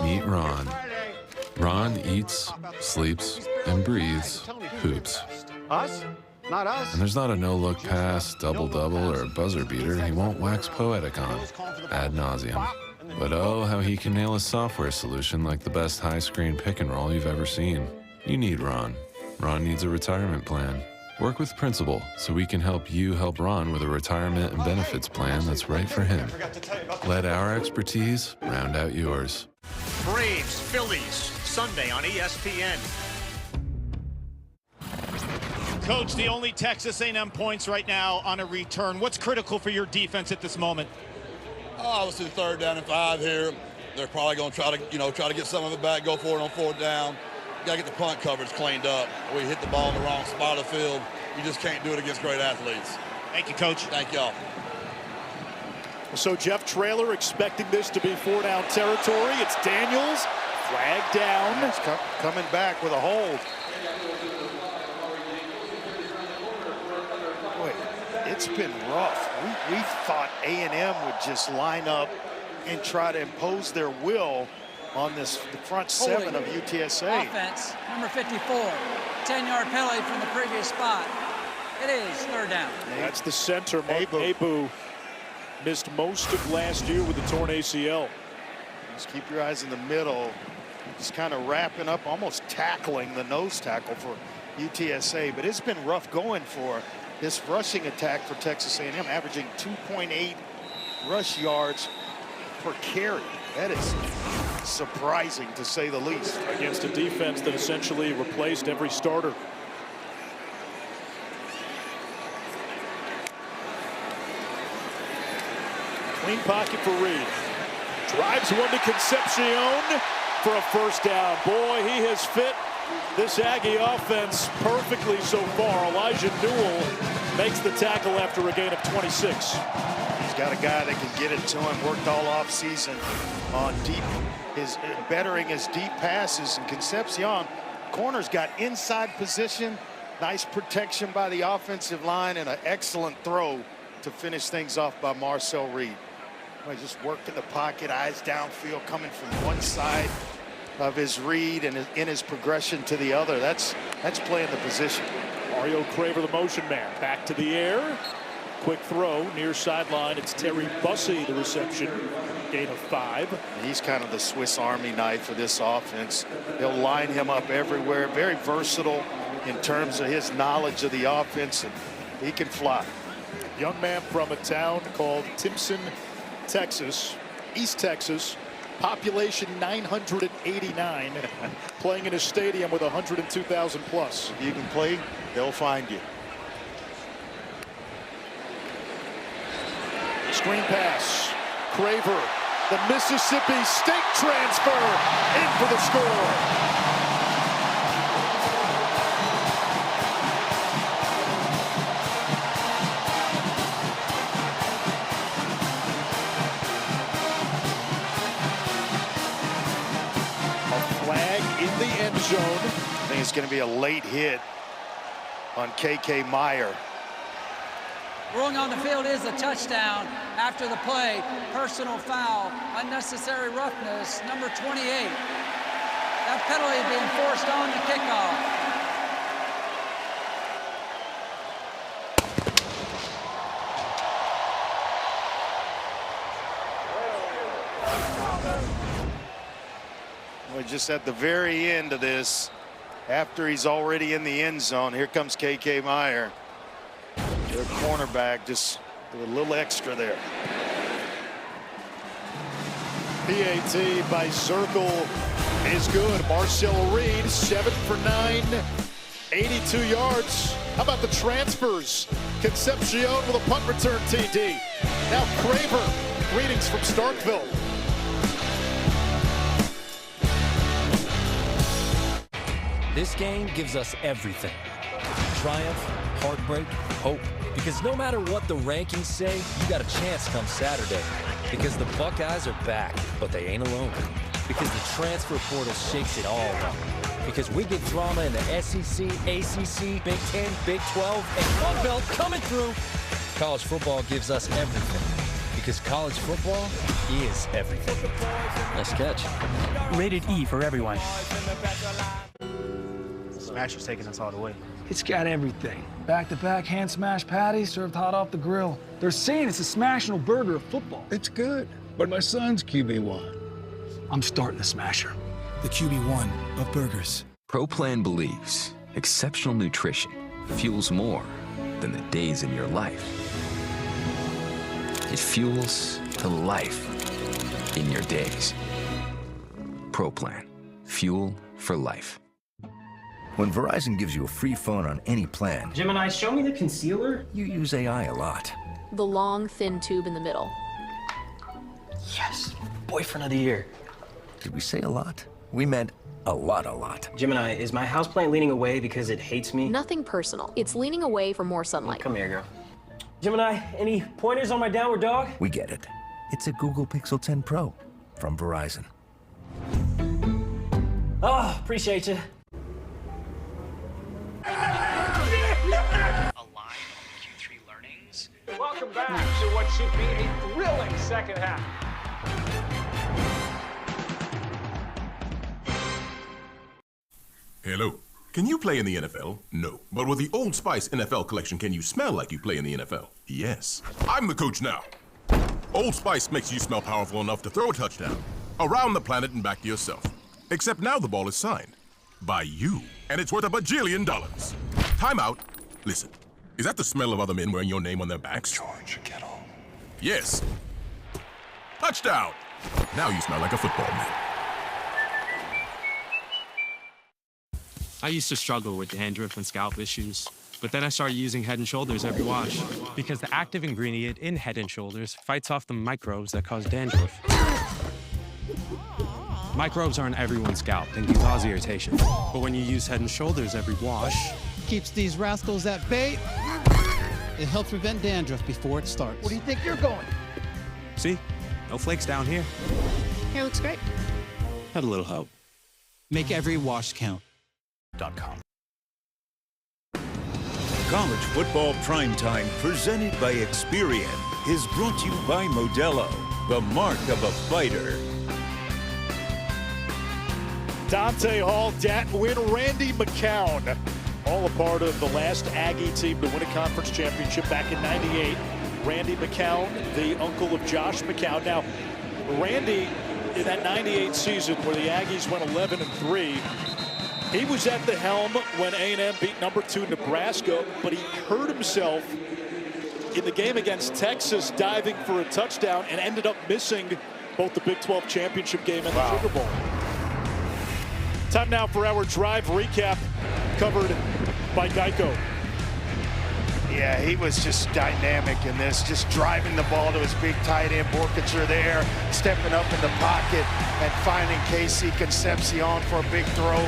Meet Ron. Ron eats, sleeps, and breathes poops. Us? Not us. And there's not a no-look pass, double-double, or buzzer beater he won't wax poetic on, ad nauseum. But oh, how he can nail a software solution like the best high-screen pick-and-roll you've ever seen. You need Ron. Ron needs a retirement plan. Work with Principal so we can help you help Ron with a retirement and benefits plan that's right for him. Let our expertise round out yours. Braves, Phillies, Sunday on ESPN. Coach, the only Texas A&M points right now on a return. What's critical for your defense at this moment? Obviously, 3rd down and 5 here. They're probably going to try to get some of it back, go for it on 4th down. You got to get the punt coverage cleaned up. We hit the ball in the wrong spot of the field. You just can't do it against great athletes. Thank you, Coach. Thank y'all. So Jeff Traylor expecting this to be 4-down territory. It's Daniels, flag down. It's coming back with a hold. It's been rough. We thought A&M would just line up and try to impose their will on the front 7 of UTSA. Offense, number 54. 10-yard penalty from the previous spot. It is 3rd down. That's the center, Abu. Missed most of last year with a torn ACL. Just keep your eyes in the middle. Just kind of wrapping up, almost tackling the nose tackle for UTSA. But it's been rough going for this rushing attack for Texas A&M, averaging 2.8 rush yards per carry. That is surprising, to say the least. Against a defense that essentially replaced every starter. Clean pocket for Reed. Drives one to Concepcion for a 1st down. Boy, he has fit this Aggie offense perfectly so far. Elijah Newell makes the tackle after a gain of 26. He's got a guy that can get it to him. Worked all off season on bettering his deep passes. And Concepcion, corner's got inside position. Nice protection by the offensive line and an excellent throw to finish things off by Marcel Reed. Well, just worked in the pocket, eyes downfield, coming from one side of his read and in his progression to the other. That's playing the position. Mario Craver, the motion man, back to the air. Quick throw near sideline. It's Terry Bussey, the reception. Gain of 5. He's kind of the Swiss Army knife for this offense. They'll line him up everywhere. Very versatile in terms of his knowledge of the offense, and he can fly. Young man from a town called Timpson, Texas, East Texas. Population 989. Playing in a stadium with 102,000 plus. If you can play, they'll find you. Screen pass. Craver, the Mississippi State transfer, in for the score. In the end zone. I think it's going to be a late hit on KK Meyer. Ruling on the field is a touchdown after the play. Personal foul, unnecessary roughness, number 28. That penalty being forced on the kickoff. We're just at the very end of this, after he's already in the end zone. Here comes KK Meyer. Their cornerback just with a little extra there. PAT by Zirkle is good. Marcel Reed, 7 for 9, 82 yards. How about the transfers? Concepcion with a punt return TD. Now Craver, greetings from Starkville. This game gives us everything. Triumph, heartbreak, hope. Because no matter what the rankings say, you got a chance come Saturday. Because the Buckeyes are back, but they ain't alone. Because the transfer portal shakes it all up. Because we get drama in the SEC, ACC, Big 10, Big 12, and Fun Belt coming through. College football gives us everything. Because college football is everything. Nice catch. Rated E for everyone. Smasher's taking us all the way. It's got everything. Back-to-back hand smash patties served hot off the grill. They're saying it's the Smash-No burger of football. It's good, but my son's QB1. I'm starting the Smasher. The QB1 of burgers. ProPlan believes exceptional nutrition fuels more than the days in your life. It fuels the life in your days. ProPlan. Fuel for life. When Verizon gives you a free phone on any plan, Gemini, show me the concealer. You use AI a lot. The long, thin tube in the middle. Yes, boyfriend of the year. Did we say a lot? We meant a lot. Gemini, is my houseplant leaning away because it hates me? Nothing personal. It's leaning away for more sunlight. Come here, girl. Gemini, any pointers on my downward dog? We get it. It's a Google Pixel 10 Pro from Verizon. Oh, appreciate you. Welcome back to what should be a thrilling second half. Hello. Can you play in the NFL? No. But with the Old Spice NFL collection, can you smell like you play in the NFL? Yes. I'm the coach now. Old Spice makes you smell powerful enough to throw a touchdown around the planet and back to yourself. Except now the ball is signed by you, and it's worth $1 bajillion. Time out. Listen. Is that the smell of other men wearing your name on their backs? George Kittle. Yes. Touchdown! Now you smell like a football man. I used to struggle with dandruff and scalp issues, but then I started using Head & Shoulders every wash because the active ingredient in Head & Shoulders fights off the microbes that cause dandruff. Microbes are on everyone's scalp and can cause irritation, but when you use Head & Shoulders every wash, keeps these rascals at bay. It helps prevent dandruff before it starts. Where do you think you're going? See? No flakes down here. Hair looks great. Had a little help. Make every wash count. .com. College Football Primetime, presented by Experian, is brought to you by Modelo, the mark of a fighter. Dante Hall, Dat Win, Randy McCown, all a part of the last Aggie team to win a conference championship back in '98. Randy McCown, the uncle of Josh McCown. Now, Randy, in that '98 season where the Aggies went 11-3, he was at the helm when A&M beat #2 Nebraska, but he hurt himself in the game against Texas diving for a touchdown and ended up missing both the Big 12 championship game and the Sugar Bowl. Time now for our drive recap, covered by Geico. Yeah, he was just dynamic in this, just driving the ball to his big tight end. Borkacher there, stepping up in the pocket and finding Casey Concepcion for a big throw.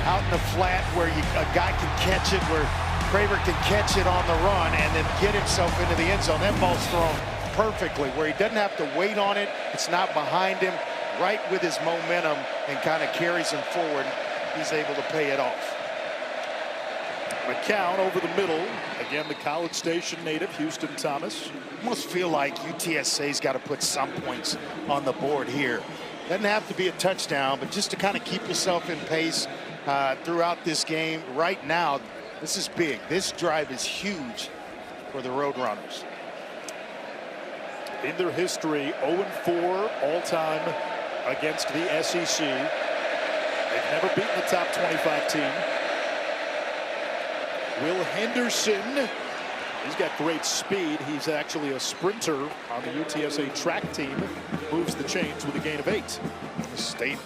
Out in the flat where a guy can catch it, where Craver can catch it on the run and then get himself into the end zone. That ball's thrown perfectly, where he doesn't have to wait on it. It's not behind him, right with his momentum, and kind of carries him forward. He's able to pay it off. McCown over the middle. Again, the College Station native, Houston Thomas. Almost feel like UTSA's got to put some points on the board here. Doesn't have to be a touchdown, but just to kind of keep yourself in pace throughout this game. Right now, this is big. This drive is huge for the Roadrunners. In their history, 0-4 all-time against the SEC. They've never beaten the top 25 team. Will Henderson, he's got great speed. He's actually a sprinter on the UTSA track team. Moves the chains with a gain of 8. State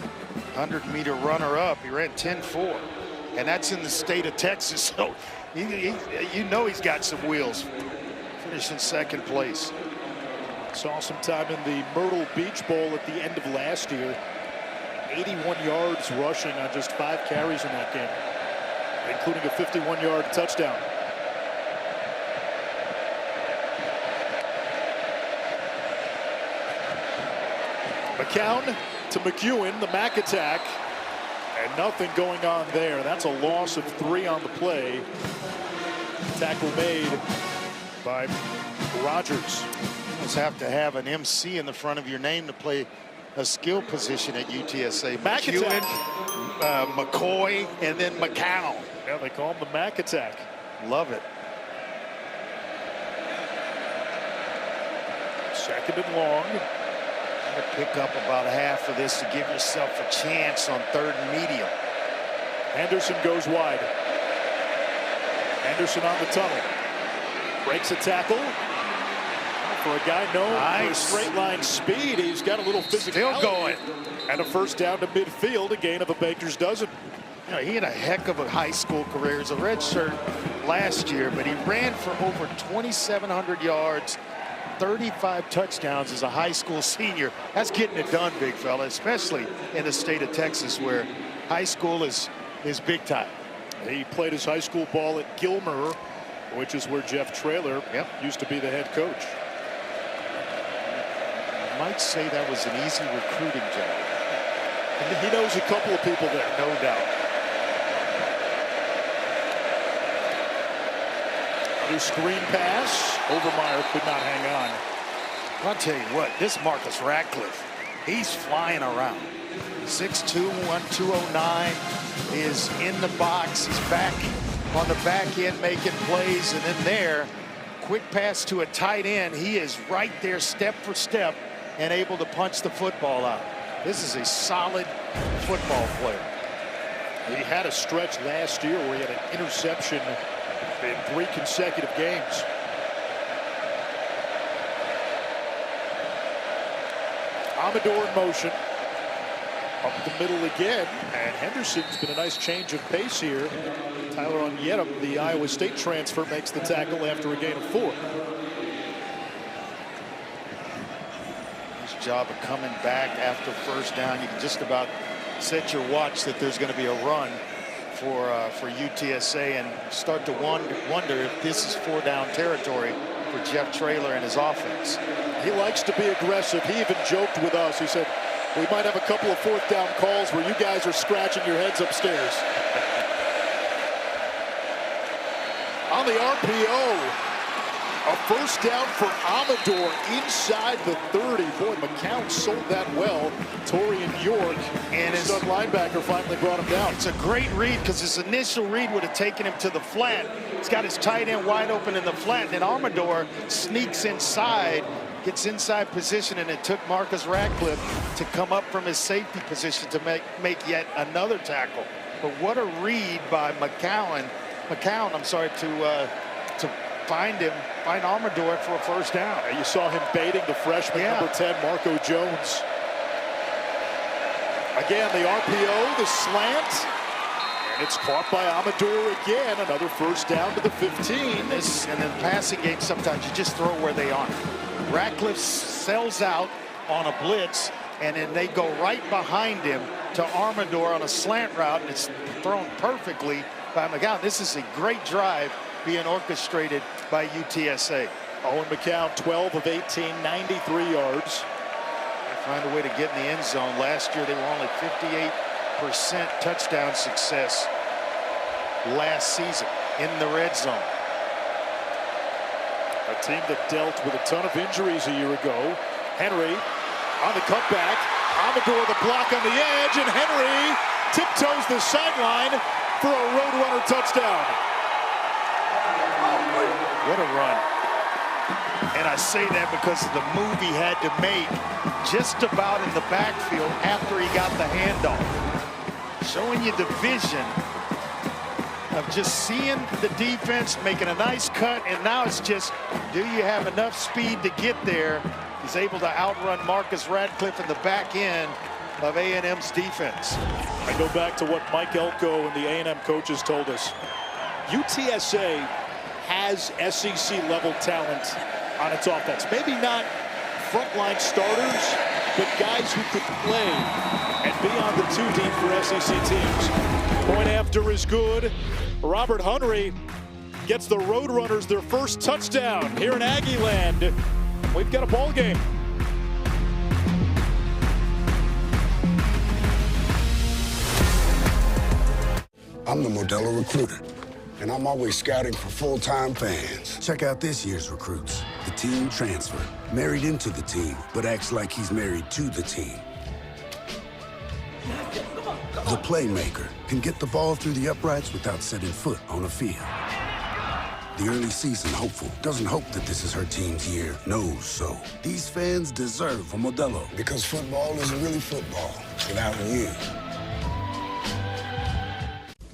100-meter runner-up. He ran 10.4, and that's in the state of Texas. So you know he's got some wheels. Finishing second place. Saw some time in the Myrtle Beach Bowl at the end of last year. 81 yards rushing on just 5 carries in that game, including a 51-yard touchdown. McCown to McEwen, the Mac attack, and nothing going on there. That's a loss of 3 on the play. Tackle made by Rogers. You almost have to have an MC in the front of your name to play a skill position at UTSA. Mac attack. McCoy, and then McCown. Yeah, they call him the Mac attack. Love it. Second and long. Pick up about half of this to give yourself a chance on 3rd and medium. Henderson goes wide. Henderson on the tunnel. Breaks a tackle. For a guy known for straight line speed, he's got a little physicality. Still going. And a first down to midfield, a gain of a baker's dozen. You know, he had a heck of a high school career as a redshirt last year, but he ran for over 2,700 yards, 35 touchdowns as a high school senior. That's getting it done, big fella, especially in the state of Texas where high school is big time. He played his high school ball at Gilmer, which is where Jeff Traylor used to be the head coach. I might say that was an easy recruiting job. And he knows a couple of people there, no doubt. Another screen pass. Overmeyer could not hang on. I'll tell you what, this Marcus Ratcliffe, he's flying around. 6'2", 209, is in the box. He's back on the back end making plays, and then there, quick pass to a tight end. He is right there step for step and able to punch the football out. This is a solid football player. He had a stretch last year where he had an interception in 3 consecutive games. Amador in motion. Up the middle again, and Henderson's been a nice change of pace here. Tyler Onyedem, the Iowa State transfer, makes the tackle after a gain of 4. Nice job of coming back after first down. You can just about set your watch that there's going to be a run for UTSA and start to wonder if this is 4-down territory for Jeff Traylor and his offense. He likes to be aggressive. He even joked with us. He said, we might have a couple of 4th down calls where you guys are scratching your heads upstairs. On the RPO, a 1st down for Amador inside the 30. Boy, McCown sold that well. Torian York and his linebacker finally brought him down. It's a great read because his initial read would have taken him to the flat. He's got his tight end wide open in the flat, and then Amador sneaks inside, gets inside position, and it took Marcus Radcliffe to come up from his safety position to make yet another tackle. But what a read by McCown, I'm sorry, to find Amador for a 1st down. You saw him baiting the freshman, number 10, Marco Jones. Again, the RPO, the slant, and it's caught by Amador again. Another 1st down to the 15. And in the passing game, sometimes you just throw where they are. Radcliffe sells out on a blitz, and then they go right behind him to Amador on a slant route, and it's thrown perfectly by McCown. This is a great drive being orchestrated by UTSA. Owen McCown, 12 of 18, 93 yards. Find a way to get in the end zone. Last year, they were only 58% touchdown success last season in the red zone. A team that dealt with a ton of injuries a year ago. Henry on the cutback. Amador the block on the edge, and Henry tiptoes the sideline for a Roadrunner touchdown. What a run. And I say that because of the move he had to make just about in the backfield after he got the handoff. Showing you the vision of just seeing the defense, making a nice cut, and now it's just, do you have enough speed to get there? He's able to outrun Marcus Radcliffe in the back end of A&M's defense. I go back to what Mike Elko and the A&M coaches told us. UTSA has SEC-level talent on its offense. Maybe not frontline starters, but guys who could play and be on the 2 deep for SEC teams. Point after is good. Robert Henry gets the Roadrunners their first touchdown here in Aggie Land. We've got a ball game. I'm the Modelo Recruiter, and I'm always scouting for full-time fans. Check out this year's recruits. The teen transfer, married into the team, but acts like he's married to the team. The playmaker can get the ball through the uprights without setting foot on a field. The early season hopeful doesn't hope that this is her team's year, knows so. These fans deserve a Modelo. Because football isn't really football without you.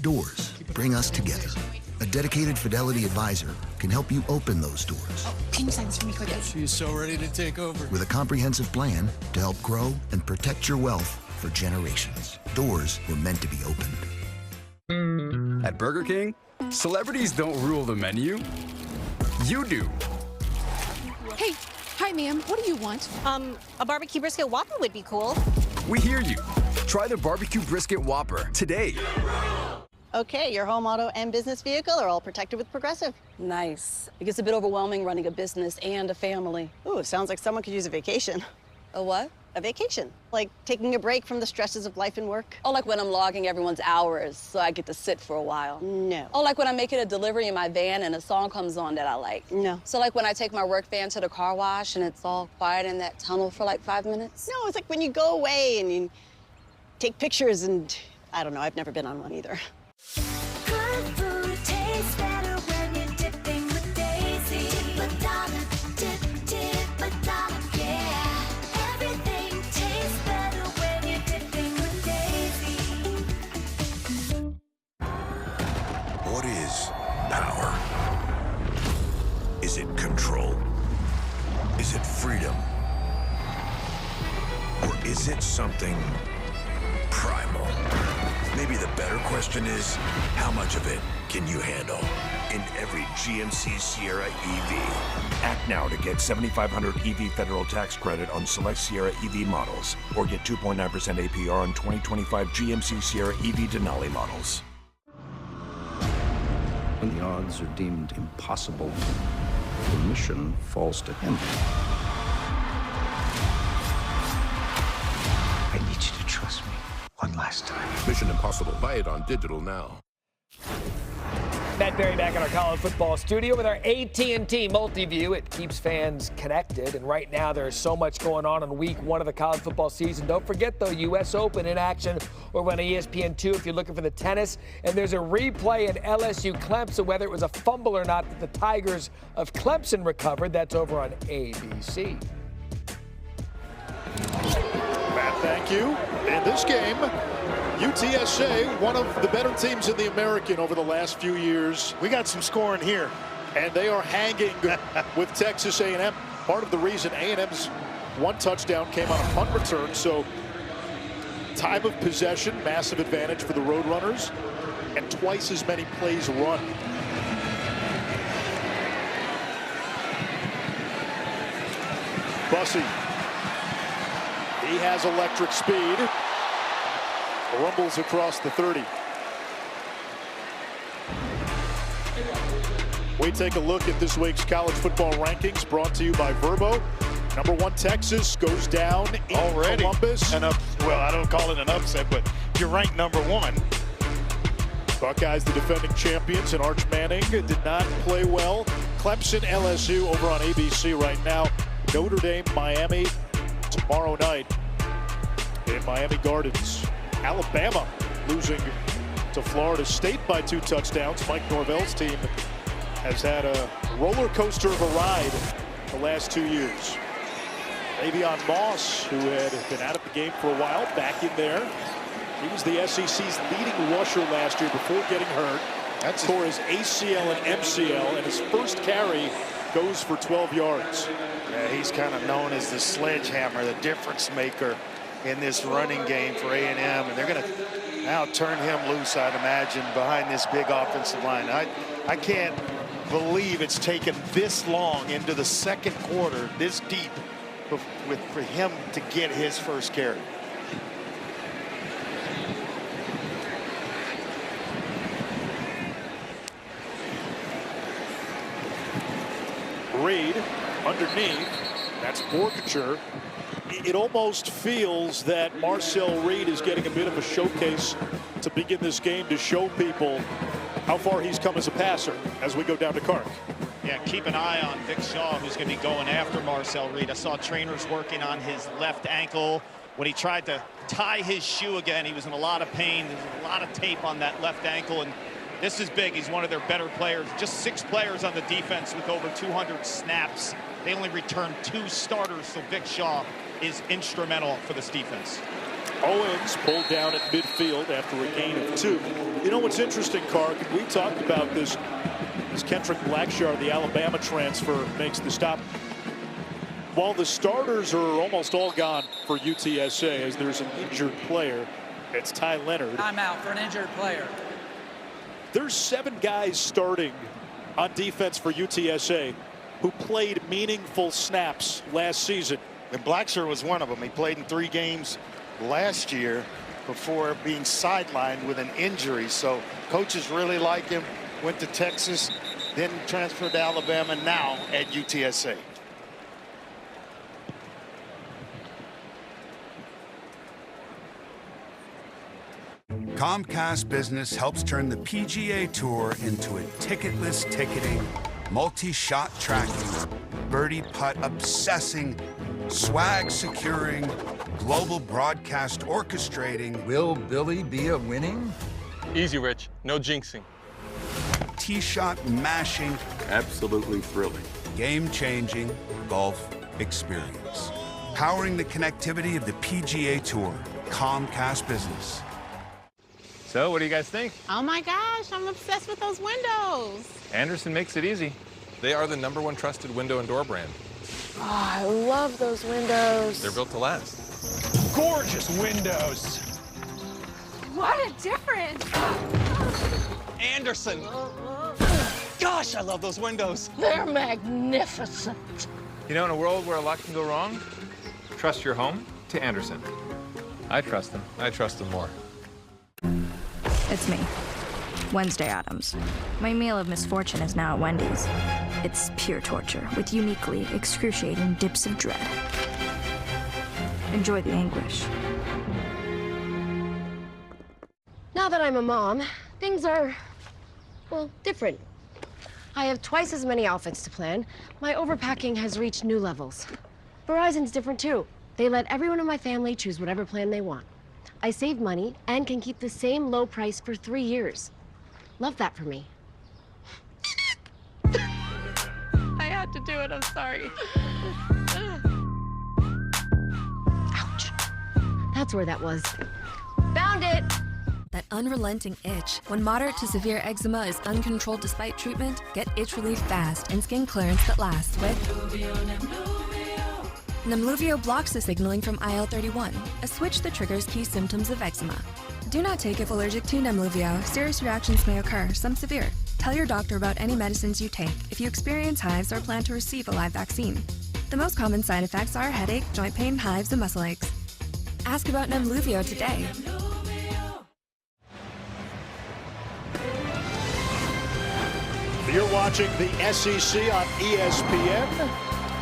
Doors bring us together. A dedicated Fidelity advisor can help you open those doors. Oh, can you sign this for me quickly? She's so ready to take over. With a comprehensive plan to help grow and protect your wealth for generations. Doors were meant to be opened. At Burger King, celebrities don't rule the menu. You do. Hey, hi, ma'am. What do you want? A barbecue brisket Whopper would be cool. We hear you. Try the barbecue brisket Whopper today. Okay, your home, auto, and business vehicle are all protected with Progressive. Nice. It gets a bit overwhelming running a business and a family. Ooh, it sounds like someone could use a vacation. A what? A vacation. Like taking a break from the stresses of life and work. Oh, like when I'm logging everyone's hours so I get to sit for a while. No. Oh, like when I'm making a delivery in my van and a song comes on that I like. No. So like when I take my work van to the car wash and it's all quiet in that tunnel for like 5 minutes? No, it's like when you go away and you take pictures and, I don't know, I've never been on one either. Good food tastes better when you're dipping with Daisy. Dip-a-donna, dip-a-donna, yeah. Everything tastes better when you're dipping with Daisy. What is power? Is it control? Is it freedom? Or is it something primal? Maybe the better question is, how much of it can you handle? In every GMC Sierra EV. Act now to get $7,500 EV federal tax credit on select Sierra EV models, or get 2.9% APR on 2025 GMC Sierra EV Denali models. When the odds are deemed impossible, the mission falls to him. I need you to trust me one last time. Mission Impossible. Buy it on digital now. Matt Berry back in our college football studio with our AT&T Multiview. It keeps fans connected, and right now there's so much going on in week 1 of the college football season. Don't forget, though, U.S. Open in action over on ESPN2 if you're looking for the tennis. And there's a replay in LSU Clemson, whether it was a fumble or not, that the Tigers of Clemson recovered. That's over on ABC. Matt, thank you. In this game, UTSA, one of the better teams in the American over the last few years. We got some scoring here. And they are hanging with Texas A&M. Part of the reason A&M's one touchdown came on a punt return. So time of possession, massive advantage for the Roadrunners, and twice as many plays run. Bussey. He has electric speed. Rumbles across the 30. We take a look at this week's college football rankings brought to you by Verbo. Number 1 Texas goes down in Columbus. Well, I don't call it an upset, but you're ranked number 1. Buckeyes, the defending champions, and Arch Manning did not play well. Clemson, LSU over on ABC right now. Notre Dame, Miami tomorrow night in Miami Gardens. Alabama losing to Florida State by 2 touchdowns. Mike Norvell's team has had a roller coaster of a ride the last 2 years. Le'Veon Moss, who had been out of the game for a while, back in there. He was the SEC's leading rusher last year before getting hurt. That's tore his ACL and MCL, and his first carry goes for 12 yards. Yeah, he's kind of known as the sledgehammer, the difference maker in this running game for A&M, and they're going to now turn him loose, I'd imagine, behind this big offensive line. I can't believe it's taken this long into the second quarter, this deep, for him to get his first carry. Reed underneath. That's Borkature. It almost feels that Marcel Reed is getting a bit of a showcase to begin this game to show people how far he's come as a passer as we go down to Clark. Yeah, keep an eye on Vic Shaw, who's going to be going after Marcel Reed. I saw trainers working on his left ankle. When he tried to tie his shoe again, he was in a lot of pain. There's a lot of tape on that left ankle, and this is big. He's one of their better players. Just 6 players on the defense with over 200 snaps. They only returned 2 starters, so Vic Shaw is instrumental for this defense. Owens pulled down at midfield after a gain of 2. You know what's interesting, Clark, and we talked about this as Kendrick Blackshaw, the Alabama transfer, makes the stop. While the starters are almost all gone for UTSA, as there's an injured player, it's Ty Leonard. Timeout for an injured player. There's 7 guys starting on defense for UTSA who played meaningful snaps last season. And Blackshaw was one of them. He played in 3 games last year before being sidelined with an injury. So coaches really like him. Went to Texas, then transferred to Alabama, now at UTSA. Comcast Business helps turn the PGA Tour into a ticketless ticketing, multi-shot tracking, birdie putt obsessing, swag securing, global broadcast orchestrating. Will Billy be a winning? Easy, Rich. No jinxing. Tee-shot mashing. Absolutely thrilling. Game-changing golf experience. Powering the connectivity of the PGA Tour. Comcast Business. So, what do you guys think? Oh my gosh, I'm obsessed with those windows. Anderson makes it easy. They are the #1 trusted window and door brand. Oh, I love those windows. They're built to last. Gorgeous windows. What a difference. Anderson. Gosh, I love those windows. They're magnificent. You know, in a world where a lot can go wrong, trust your home to Anderson. I trust them. I trust them more. It's me. Wednesday Addams. My meal of misfortune is now at Wendy's. It's pure torture with uniquely excruciating dips of dread. Enjoy the anguish. Now that I'm a mom, things are, well, different. I have twice as many outfits to plan. My overpacking has reached new levels. Verizon's different too. They let everyone in my family choose whatever plan they want. I save money and can keep the same low price for 3 years. Love that for me. I had to do it, I'm sorry. Ouch. That's where that was. Found it! That unrelenting itch. When moderate to severe eczema is uncontrolled despite treatment, get itch relief fast and skin clearance that lasts with Nemluvio blocks the signaling from IL-31, a switch that triggers key symptoms of eczema. Do not take if allergic to Nemluvio. Serious reactions may occur, some severe. Tell your doctor about any medicines you take if you experience hives or plan to receive a live vaccine. The most common side effects are headache, joint pain, hives, and muscle aches. Ask about Nemluvio today. You're watching the SEC on ESPN.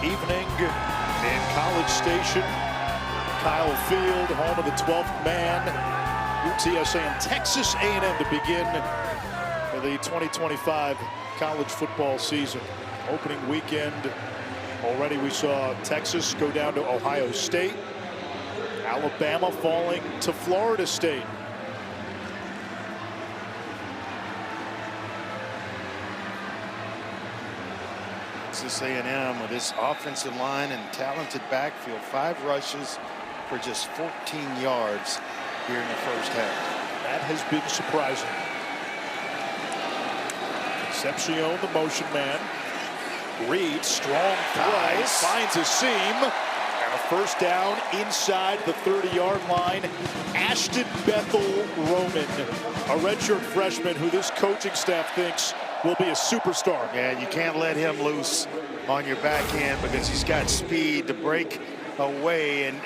Evening in College Station. Kyle Field, home of the 12th man. UTSA and Texas A&M to begin the 2025 college football season. Opening weekend, already we saw Texas go down to Ohio State. Alabama falling to Florida State. Texas A&M with this offensive line and talented backfield. 5 rushes for just 14 yards here in the first half. That has been surprising. Concepcion, the motion man. Reed, strong throw, finds a seam. And a first down inside the 30-yard line. Ashton Bethel Roman, a redshirt freshman who this coaching staff thinks will be a superstar. Yeah, you can't let him loose on your backhand because he's got speed to break away, and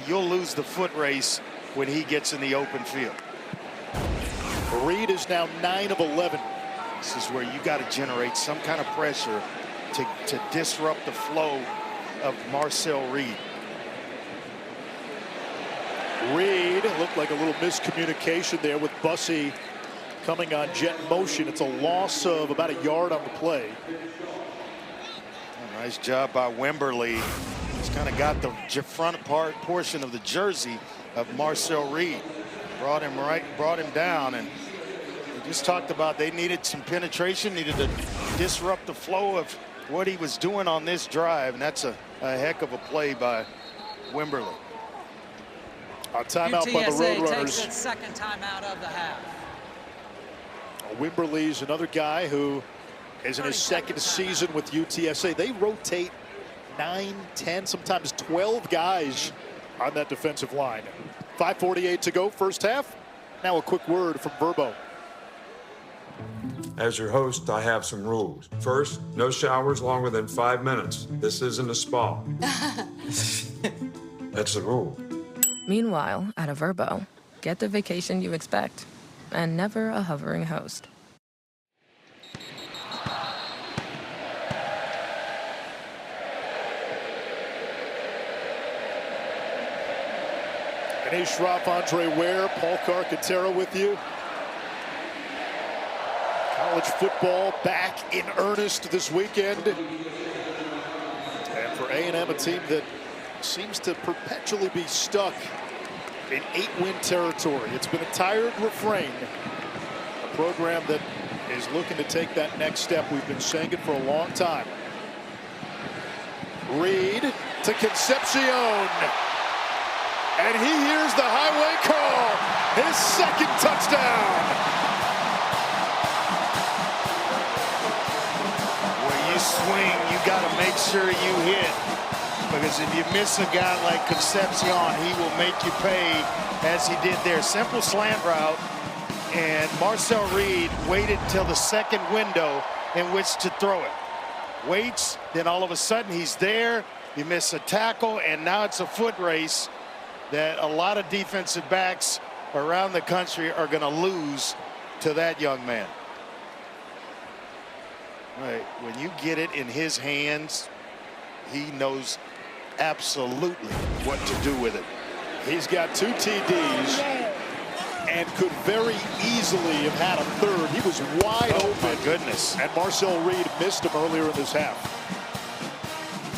you'll lose the foot race when he gets in the open field. Reed is now 9 of 11. This is where you got to generate some kind of pressure to disrupt the flow of Marcel Reed. Reed looked like a little miscommunication there with Bussey coming on jet motion. It's a loss of about a yard on the play. Nice job by Wimberly. He's kind of got the front portion of the jersey of Marcel Reed. Brought him down, and we just talked about they needed some penetration, needed to disrupt the flow of what he was doing on this drive, and that's a heck of a play by Wimberly. A timeout by the UTSA Roadrunners. takes its second timeout of the half. Wimberly's another guy who is in his second season with UTSA. They rotate 9, 10, sometimes 12 guys on that defensive line. 5:48 to go, first half. Now a quick word from Verbo. As your host, I have some rules. First, no showers longer than 5 minutes. This isn't a spa. That's the rule. Meanwhile, at a Verbo, get the vacation you expect and never a hovering host. Renee Schroff, Andre Ware, Paul Carcaterra with you. College football back in earnest this weekend. And for A&M, a team that seems to perpetually be stuck in 8-win territory. It's been a tired refrain. A program that is looking to take that next step. We've been saying it for a long time. Reed to Concepcion. And he hears the highway call. His second touchdown. When you swing, you got to make sure you hit. Because if you miss a guy like Concepcion, he will make you pay, as he did there. Simple slant route. And Marcel Reed waited until the second window in which to throw it. Waits, then all of a sudden he's there. You miss a tackle, and now it's a foot race that a lot of defensive backs around the country are going to lose to that young man. Right. When you get it in his hands, he knows absolutely what to do with it. He's got 2 TDs and could very easily have had a third. He was wide open. My goodness. And Marcel Reed missed him earlier in this half.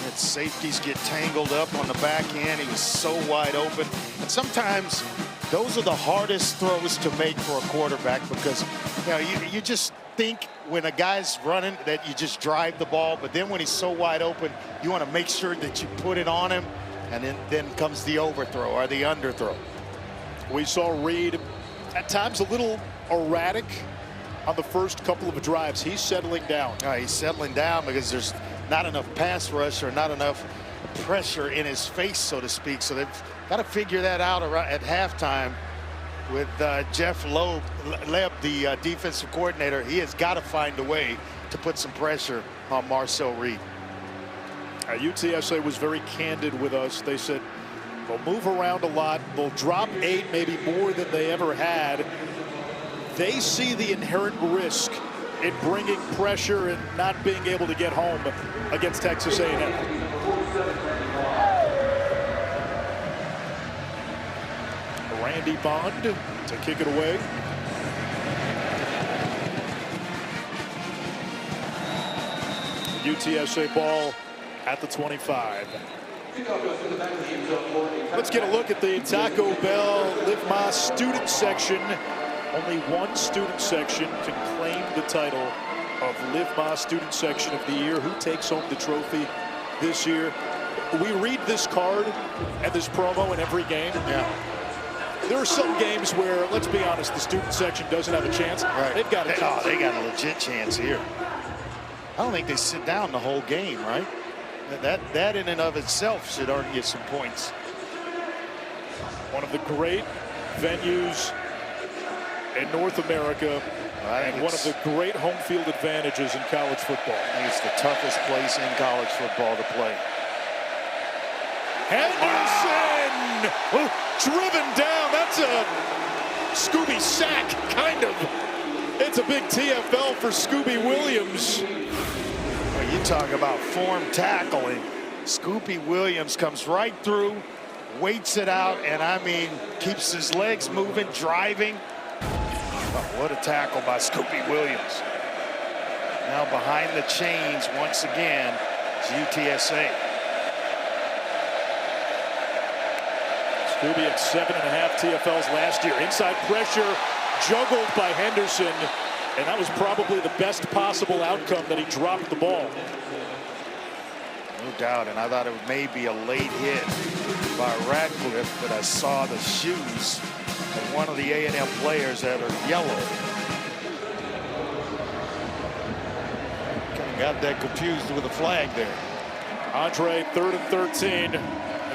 That safeties get tangled up on the back end. He was so wide open. And sometimes those are the hardest throws to make for a quarterback because, you know, you just think when a guy's running that you just drive the ball, but then when he's so wide open, you want to make sure that you put it on him, and then comes the overthrow or the underthrow. We saw Reed at times a little erratic on the first couple of drives. He's settling down. He's settling down because there's not enough pass rush or not enough pressure in his face, so to speak. So they've got to figure that out at halftime with Jeff Loeb, the defensive coordinator. He has got to find a way to put some pressure on Marcel Reed. UTSA was very candid with us. They said they'll move around a lot. They'll drop 8, maybe more than they ever had. They see the inherent risk in bringing pressure and not being able to get home against Texas A&M. Randy Bond to kick it away. UTSA ball at the 25. Let's get a look at the Taco Bell Live Más student section. Only one student section can claim the title of Live Más student section of the year. Who takes home the trophy this year? We read this card and this promo in every game. Yeah. There are some games where, let's be honest, the student section doesn't have a chance. Right. They've got a chance. Oh, they got a legit chance here. I don't think they sit down the whole game, right? That in and of itself should earn you some points. One of the great venues in North America and one of the great home field advantages in college football. I think it's the toughest place in college football to play. Henderson! Wow. Driven down. That's a Scooby sack, kind of. It's a big TFL for Scooby Williams. Well, you talk about form tackling. Scooby Williams comes right through, waits it out, and I mean, keeps his legs moving, driving. Oh, what a tackle by Scooby Williams. Now behind the chains once again is UTSA. Scooby had 7.5 TFLs last year. Inside pressure juggled by Henderson, and that was probably the best possible outcome that he dropped the ball. No doubt, and I thought it may be a late hit by Radcliffe, but I saw the shoes of one of the A&M players that are yellow. Kind of got that confused with a flag there. Andre, 3rd and 13.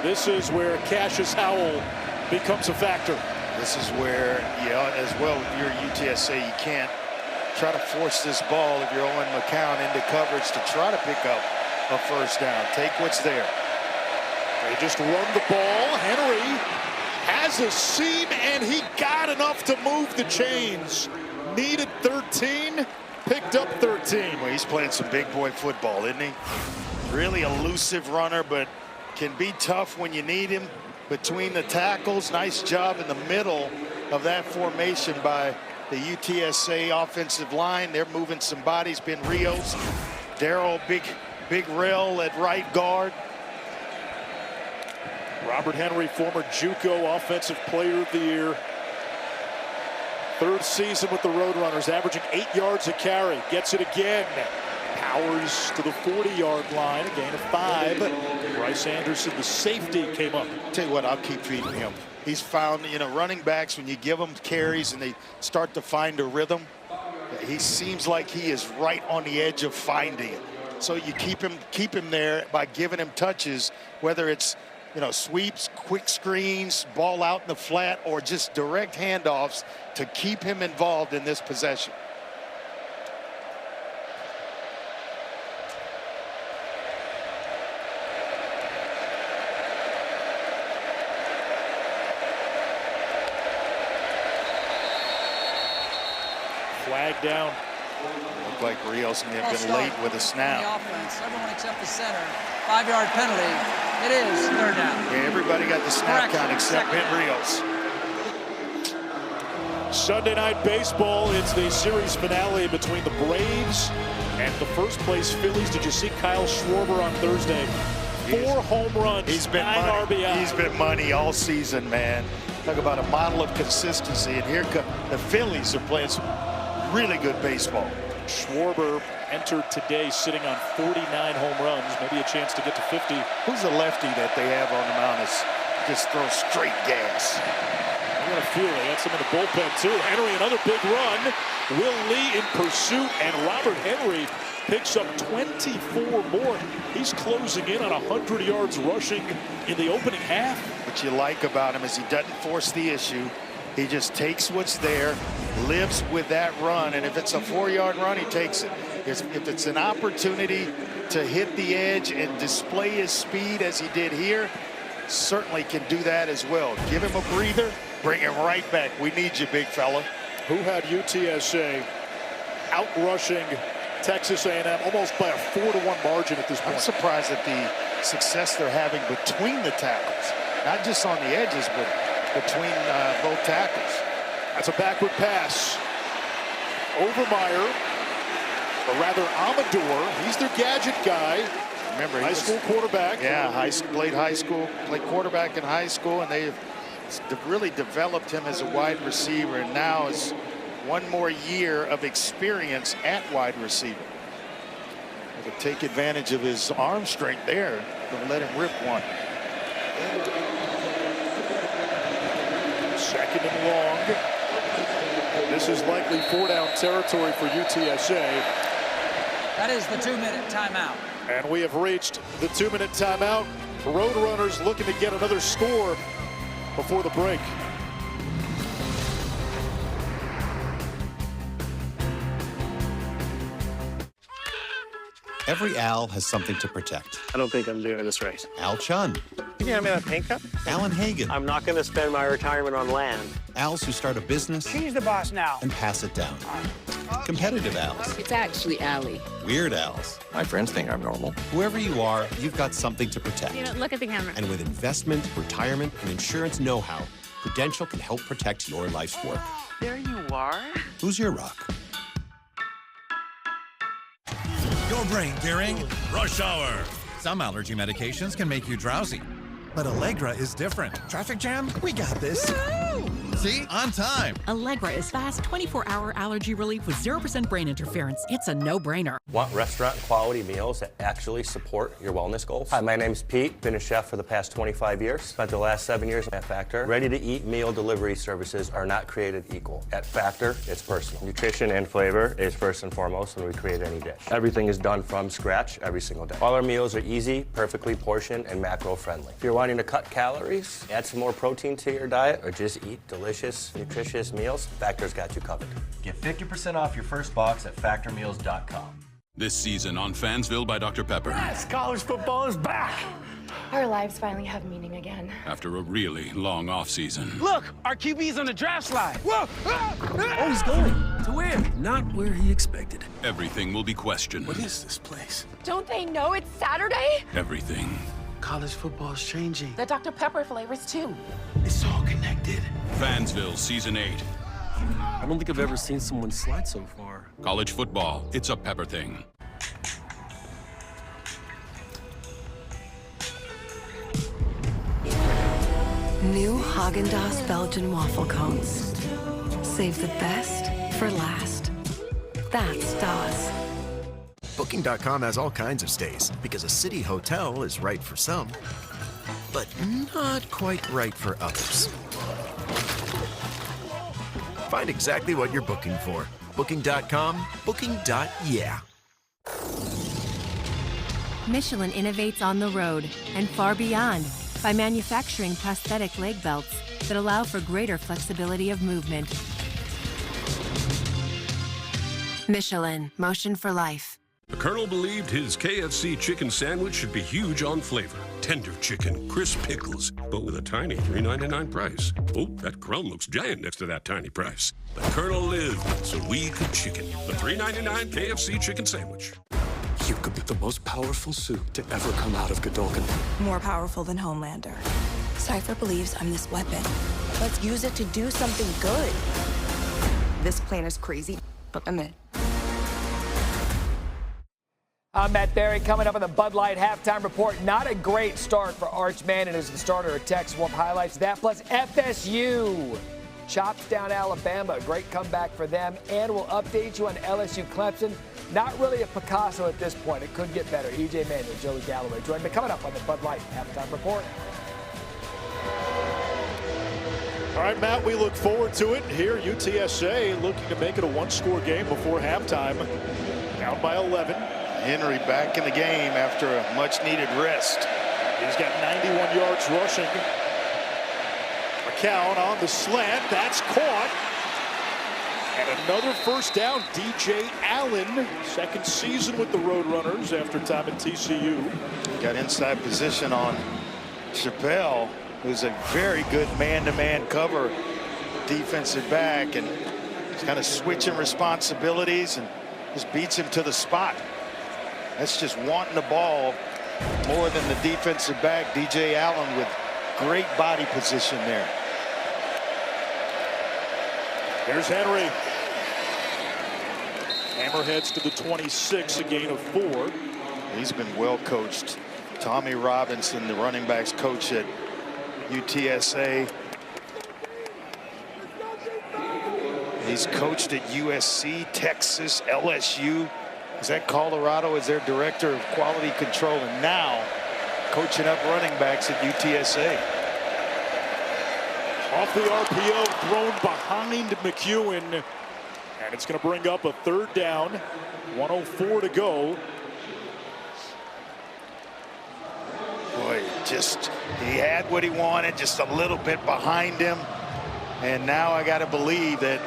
This is where Cassius Howell becomes a factor. This is where, as well, you're UTSA, you can't try to force this ball if you're Owen McCown into coverage to try to pick up a first down. Take what's there. They just run the ball. Henry has a seam, and he got enough to move the chains. Needed 13, picked up 13. Well, he's playing some big boy football, isn't he? Really elusive runner, but can be tough when you need him between the tackles. Nice job in the middle of that formation by the UTSA offensive line. They're moving some bodies. Ben Rios, Darrell, big rail at right guard. Robert Henry, former JUCO Offensive Player of the Year. 3rd season with the Roadrunners, averaging 8 yards a carry. Gets it again. Powers to the 40-yard line, a gain of 5. Bryce Anderson, the safety, came up. Tell you what, I'll keep feeding him. He's found, running backs, when you give them carries and they start to find a rhythm, he seems like he is right on the edge of finding it. So you keep him there by giving him touches, whether it's sweeps, quick screens, ball out in the flat, or just direct handoffs to keep him involved in this possession. Flag down. Looked like Rios may have been late with a The snap. offense, everyone except the center. 5-yard penalty. It is third down. Yeah, everybody got the snap Correction. count except Ben Rios. Sunday Night Baseball, it's the series finale between the Braves and the first place Phillies. Did you see Kyle Schwarber on Thursday? 4 home runs, He's been 9 money. RBI. He's been money all season, man. Talk about a model of consistency. And here come the Phillies are playing some really good baseball. Schwarber entered today sitting on 49 home runs, maybe a chance to get to 50. Who's the lefty that they have on the mound that's just throws straight gas? I got a feeling that's him in the bullpen too. Henry, another big run. Will Lee in pursuit, and Robert Henry picks up 24 more. He's closing in on 100 yards rushing in the opening half. What you like about him is he doesn't force the issue. He just takes what's there, lives with that run, and if it's a 4-yard run, he takes it. If it's an opportunity to hit the edge and display his speed as he did here, certainly can do that as well. Give him a breather, bring him right back. We need you, big fella. Who had UTSA out rushing Texas A&M almost by a 4-1 margin at this point? I'm surprised at the success they're having between the tackles, not just on the edges, but between both tackles. That's a backward pass. Overmeyer, or rather Amador, he's their gadget guy. Remember, high school quarterback. Yeah, played high school, played quarterback in high school, and they've really developed him as a wide receiver, and now is one more year of experience at wide receiver. To take advantage of his arm strength there, don't let him rip one. Second and long. This is likely 4-down territory for UTSA. That is the 2-minute timeout. And we have reached the 2-minute timeout. Roadrunners looking to get another score before the break. Every Al has something to protect. I don't think I'm doing this right. Al Chun. You can have me that pink cup? Alan Hagan. I'm not going to spend my retirement on land. Als who start a business. She's the boss now. And pass it down. Competitive Als. It's actually Allie. Weird Als. My friends think I'm normal. Whoever you are, you've got something to protect. You know, look at the camera. And with investment, retirement, and insurance know-how, Prudential can help protect your life's work. There you are. Who's your rock? Your brain during rush hour. Some allergy medications can make you drowsy, but Allegra is different. Traffic jam? We got this. See? On time. Allegra is fast 24-hour allergy relief with 0% brain interference. It's a no-brainer. Want restaurant quality meals that actually support your wellness goals? Hi, my name's Pete. Been a chef for the past 25 years. Spent the last 7 years at Factor. Ready-to-eat meal delivery services are not created equal. At Factor, it's personal. Nutrition and flavor is first and foremost when we create any dish. Everything is done from scratch every single day. All our meals are easy, perfectly portioned, and macro-friendly. If you're wanting to cut calories, add some more protein to your diet, or just eat delicious, nutritious meals, Factor's got you covered. Get 50% off your first box at factormeals.com. This season on Fansville by Dr. Pepper. Yes, college football is back. Our lives finally have meaning again. After a really long offseason. Look, our QB's on the draft slide. Whoa! Oh, he's going. To where? Not where he expected. Everything will be questioned. What is this place? Don't they know it's Saturday? Everything. College football is changing. The Dr. Pepper flavors, too. It's all connected. Fansville Season 8. I don't think I've ever seen someone slide so far. College football, it's a Pepper thing. New Haagen-Dazs Belgian waffle cones. Save the best for last. That's Dazs. Booking.com has all kinds of stays because a city hotel is right for some, but not quite right for others. Find exactly what you're booking for. Booking.com, booking.yeah. Michelin innovates on the road and far beyond by manufacturing prosthetic leg belts that allow for greater flexibility of movement. Michelin, motion for life. The Colonel believed his KFC chicken sandwich should be huge on flavor. Tender chicken, crisp pickles, but with a tiny $3.99 price. Oh, that crumb looks giant next to that tiny price. The Colonel lived so we could chicken. The $3.99 KFC chicken sandwich. You could be the most powerful suit to ever come out of Godolphin. More powerful than Homelander. Cypher believes I'm this weapon. Let's use it to do something good. This plan is crazy, but I'm in. I'm Matt Berry, coming up on the Bud Light halftime report. Not a great start for Arch Manning as the starter at Texas. We'll highlights that, plus FSU chops down Alabama. A great comeback for them, and we'll update you on LSU Clemson. Not really a Picasso at this point. It could get better. EJ Manuel, Joey Galloway join me coming up on the Bud Light halftime report. All right, Matt, we look forward to it here. UTSA looking to make it a one-score game before halftime. Down by 11. Henry back in the game after a much-needed rest. He's got 91 yards rushing. McCown on the slant. That's caught. And another first down. DJ Allen, second season with the Roadrunners after time at TCU. Got inside position on Chappelle, who's a very good man-to-man cover defensive back, and he's kind of switching responsibilities and just beats him to the spot. That's just wanting the ball more than the defensive back. DJ Allen with great body position there. There's Henry. Hammerheads to the 26, a gain of 4. He's been well coached. Tommy Robinson, the running backs coach at UTSA. He's coached at USC, Texas, LSU. Is that Colorado as their director of quality control, and now coaching up running backs at UTSA. Off the RPO, thrown behind McEwen, and it's going to bring up a third down. 1:04 to go. Boy, just he had what he wanted, just a little bit behind him, and now I got to believe that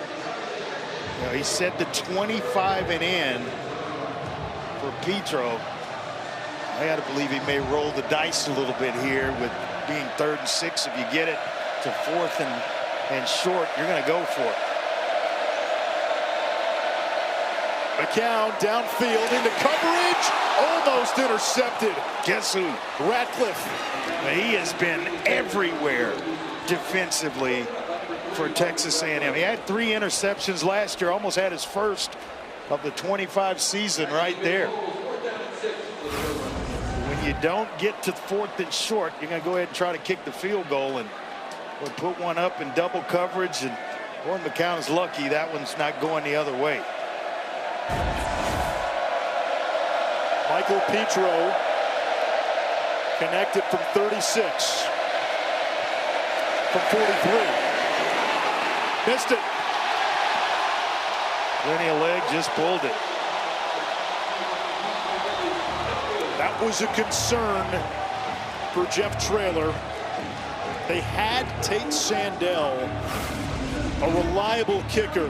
he set the 25 and in for Petro. I got to believe he may roll the dice a little bit here with being 3rd and 6. If you get it to 4th and short, you're going to go for it. McCown downfield into coverage, almost intercepted. Guess who? Ratcliffe. He has been everywhere defensively for Texas A&M. He had 3 interceptions last year, almost had his first of the 25 season right there. When you don't get to 4th and short, you're going to go ahead and try to kick the field goal and put one up in double coverage. And Warren McCown is lucky that one's not going the other way. Michael Petro connected from 36. From 43. Missed it. Plenty of leg, just pulled it. That was a concern for Jeff Traylor. They had Tate Sandell, a reliable kicker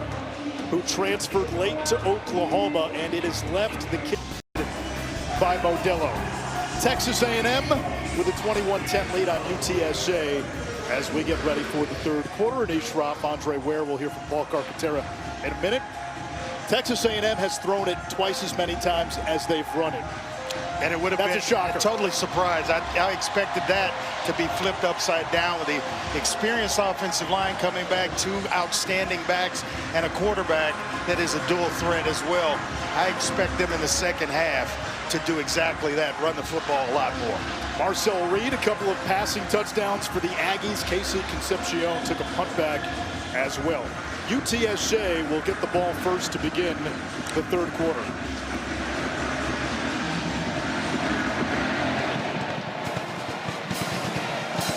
who transferred late to Oklahoma, and it has left the kid by Modelo. Texas A&M with a 21-10 lead on UTSA as we get ready for the third quarter. In East-Rop, Andre Ware will hear from Paul Carcaterra in a minute. Texas A&M has thrown it twice as many times as they've run it. And it would have been a shocker. Totally surprised. I expected that to be flipped upside down with the experienced offensive line coming back, 2 outstanding backs, and a quarterback that is a dual threat as well. I expect them in the second half to do exactly that, run the football a lot more. Marcel Reed, a couple of passing touchdowns for the Aggies. Casey Concepcion took a punt back as well. UTSA will get the ball first to begin the third quarter.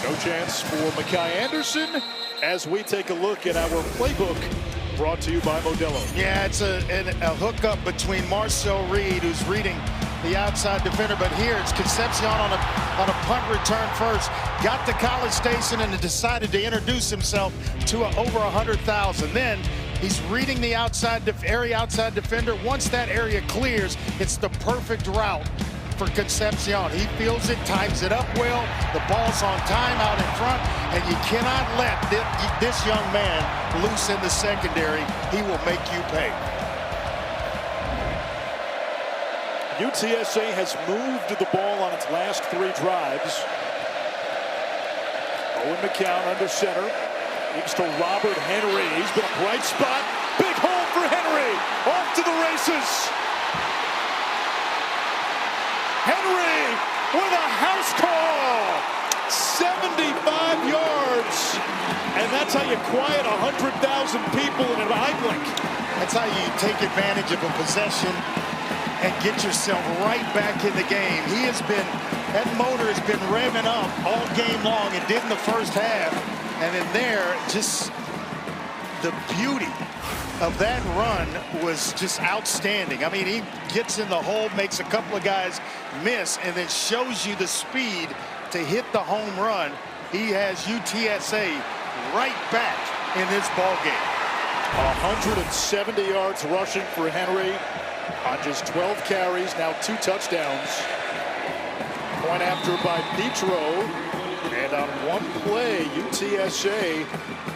No chance for Mekhi Anderson as we take a look at our playbook brought to you by Modelo. Yeah, it's a hookup between Marcel Reed, who's reading the outside defender, but here it's Concepcion on a punt return first. Got to College Station and decided to introduce himself to over 100,000. Then He's reading the area outside defender. Once that area clears, it's the perfect route for Concepcion. He feels it, times it up well. The ball's on time out in front, and you cannot let this young man loose in the secondary. He will make you pay. UTSA has moved the ball on its last 3 drives. Owen McCown under center. Gives to Robert Henry. He's been a bright spot. Big hole for Henry. Off to the races. Henry with a house call. 75 yards. And that's how you quiet 100,000 people in an eye blink. That's how you take advantage of a possession and get yourself right back in the game. That motor has been revving up all game long. It did in the first half. And then there, just the beauty of that run was just outstanding. I mean, he gets in the hole, makes a couple of guys miss, and then shows you the speed to hit the home run. He has UTSA right back in this ball game. 170 yards rushing for Henry on just 12 carries, now 2 touchdowns. Point after by Petro. And on one play, UTSA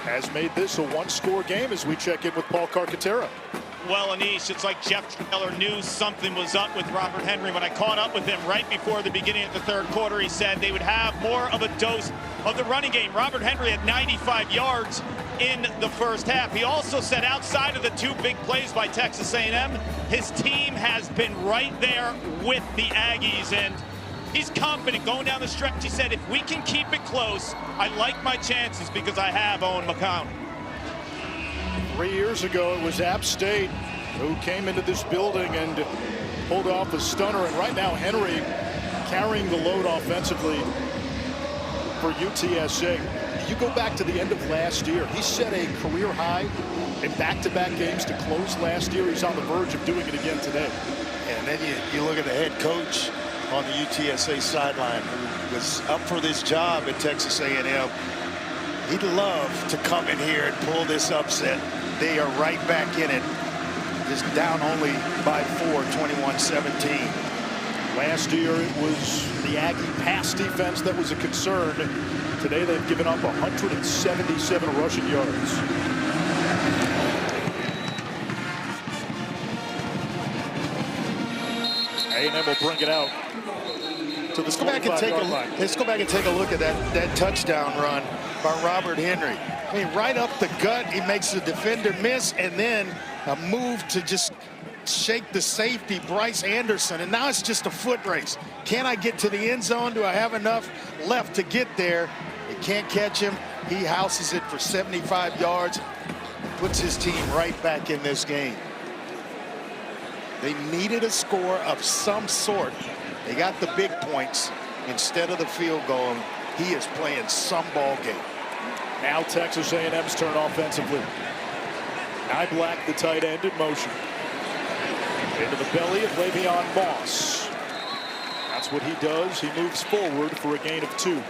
has made this a 1-score game as we check in with Paul Carcaterra. Well, Anish, it's like Jeff Traylor knew something was up with Robert Henry. When I caught up with him right before the beginning of the 3rd quarter, he said they would have more of a dose of the running game. Robert Henry had 95 yards in the first half. He also said outside of the 2 big plays by Texas A&M, his team has been right there with the Aggies, and he's confident going down the stretch. He said, if we can keep it close, I like my chances because I have Owen McCown. 3 years ago, it was App State who came into this building and pulled off a stunner. And right now, Henry carrying the load offensively for UTSA. You go back to the end of last year, he set a career high in back-to-back games to close last year. He's on the verge of doing it again today. And then you look at the head coach on the UTSA sideline who was up for this job at Texas A&M. He'd love to come in here and pull this upset. They are right back in it. Just down only by 4, 21-17. Last year it was the Aggie pass defense that was a concern. Today they've given up 177 rushing yards. A&M will bring it out. So let's go back and take a look at that touchdown run by Robert Henry. I mean, right up the gut, he makes the defender miss, and then a move to just shake the safety, Bryce Anderson, and now it's just a foot race. Can I get to the end zone? Do I have enough left to get there? They can't catch him. He houses it for 75 yards, puts his team right back in this game. They needed a score of some sort. They got the big points instead of the field goal. He is playing some ball game. Now Texas A&M's turn offensively. Black, the tight end, in motion. Into the belly of Le'Veon Moss. That's what he does. He moves forward for a gain of 2. You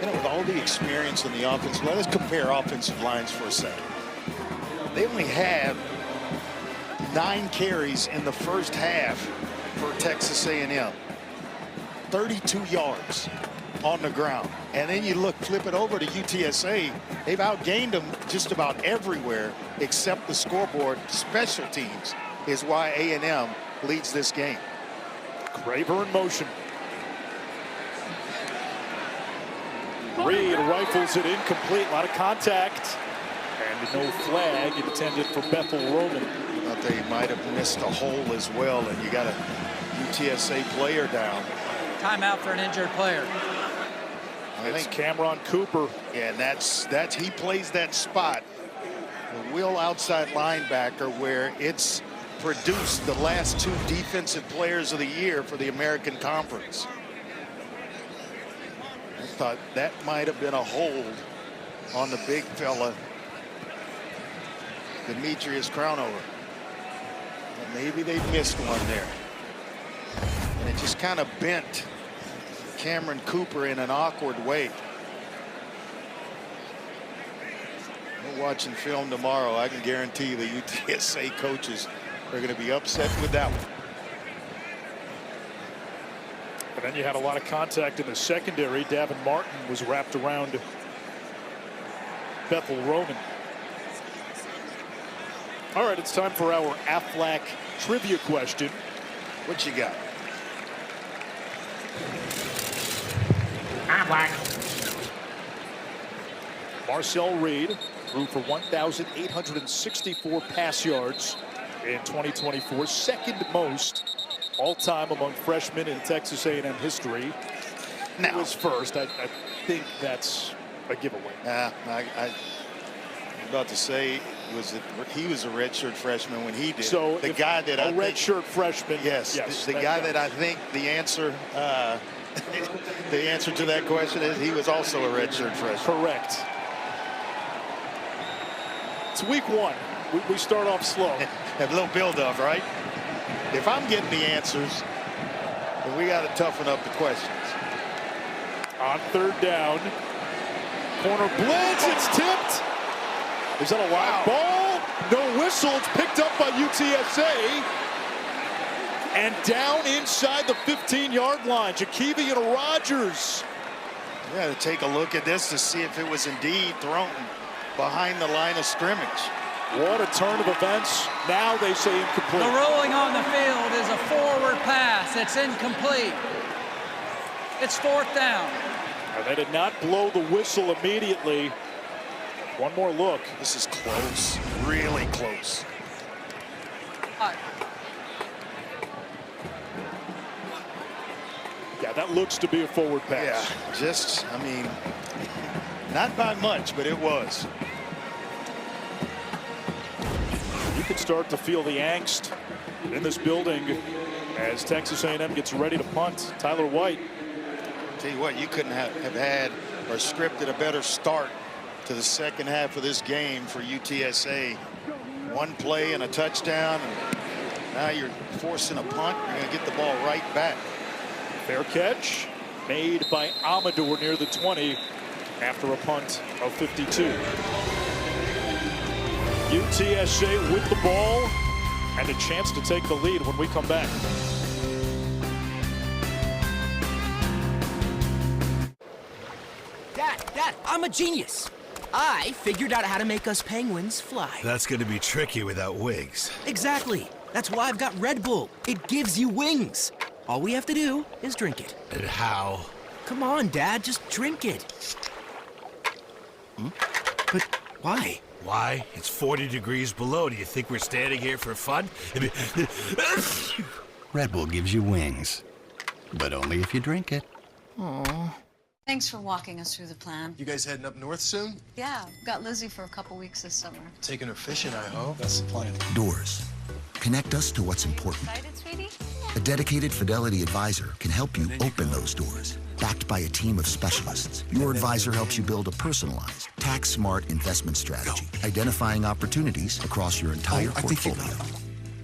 know, with all the experience in the offensive line, let's compare offensive lines for a second. They only had 9 carries in the first half for Texas A&M. 32 yards on the ground. And then you flip it over to UTSA. They've outgained them just about everywhere except the scoreboard. Special teams is why A&M leads this game. Craver in motion. Reed rifles it incomplete. A lot of contact. And no flag intended for Bethel Roman. I thought they might have missed a hole as well, and you got a UTSA player down. Timeout for an injured player. I think Cameron Cooper. Yeah, and he plays that spot, the wheel outside linebacker, where it's produced the last 2 defensive players of the year for the American Conference. I thought that might have been a hold on the big fella, Demetrius Crownover. Well, maybe they missed one there. And it just kind of bent Cameron Cooper in an awkward way. watching film tomorrow, I can guarantee you the UTSA coaches are going to be upset with that one. And then you had a lot of contact in the secondary. Davin Martin was wrapped around Bethel Roman. All right, it's time for our Aflac trivia question. What you got? Aflac. Marcel Reed threw for 1,864 pass yards in 2024, second most all-time among freshmen in Texas A&M history. Now, he was first. I think that's a giveaway. I'm about to say he was a redshirt freshman when he did. So the guy that a redshirt freshman. Yes, the guy that I think the answer to that question is he was also a redshirt freshman. Correct. It's week one. We start off slow. Have a little build-up, right? If I'm getting the answers, then we got to toughen up the questions. On third down, corner blitz, it's tipped. Is that a live ball? No whistle. It's picked up by UTSA. And down inside the 15-yard line, Jakevian Rogers. We got to take a look at this to see if it was indeed thrown behind the line of scrimmage. What a turn of events. Now they say incomplete. The ruling on the field is a forward pass. It's incomplete. It's fourth down. And they did not blow the whistle immediately. One more look. This is close, really close. Yeah, that looks to be a forward pass. Yeah, I mean, not by much, but it was. You can start to feel the angst in this building as Texas A&M gets ready to punt. Tyler White. Tell you what, you couldn't have had or scripted a better start to the second half of this game for UTSA. One play and a touchdown, and now you're forcing a punt. You're going to get the ball right back. Fair catch made by Amador near the 20 after a punt of 52. UTSA with the ball and a chance to take the lead when we come back. Dad, I'm a genius. I figured out how to make us penguins fly. That's going to be tricky without wings. Exactly. That's why I've got Red Bull. It gives you wings. All we have to do is drink it. And how? Come on, Dad, just drink it. But why? Why? It's 40 degrees below. Do you think we're standing here for fun? Red Bull gives you wings, but only if you drink it. Aww. Thanks for walking us through the plan. You guys heading up north soon? Yeah, got Lizzie for a couple weeks this summer. Taking her fishing, I hope. That's the plan. Doors. Connect us to what's important. Excited, sweetie? A dedicated Fidelity advisor can help you open those doors. Backed by a team of specialists, your advisor helps you build a personalized, tax-smart investment strategy, identifying opportunities across your entire portfolio.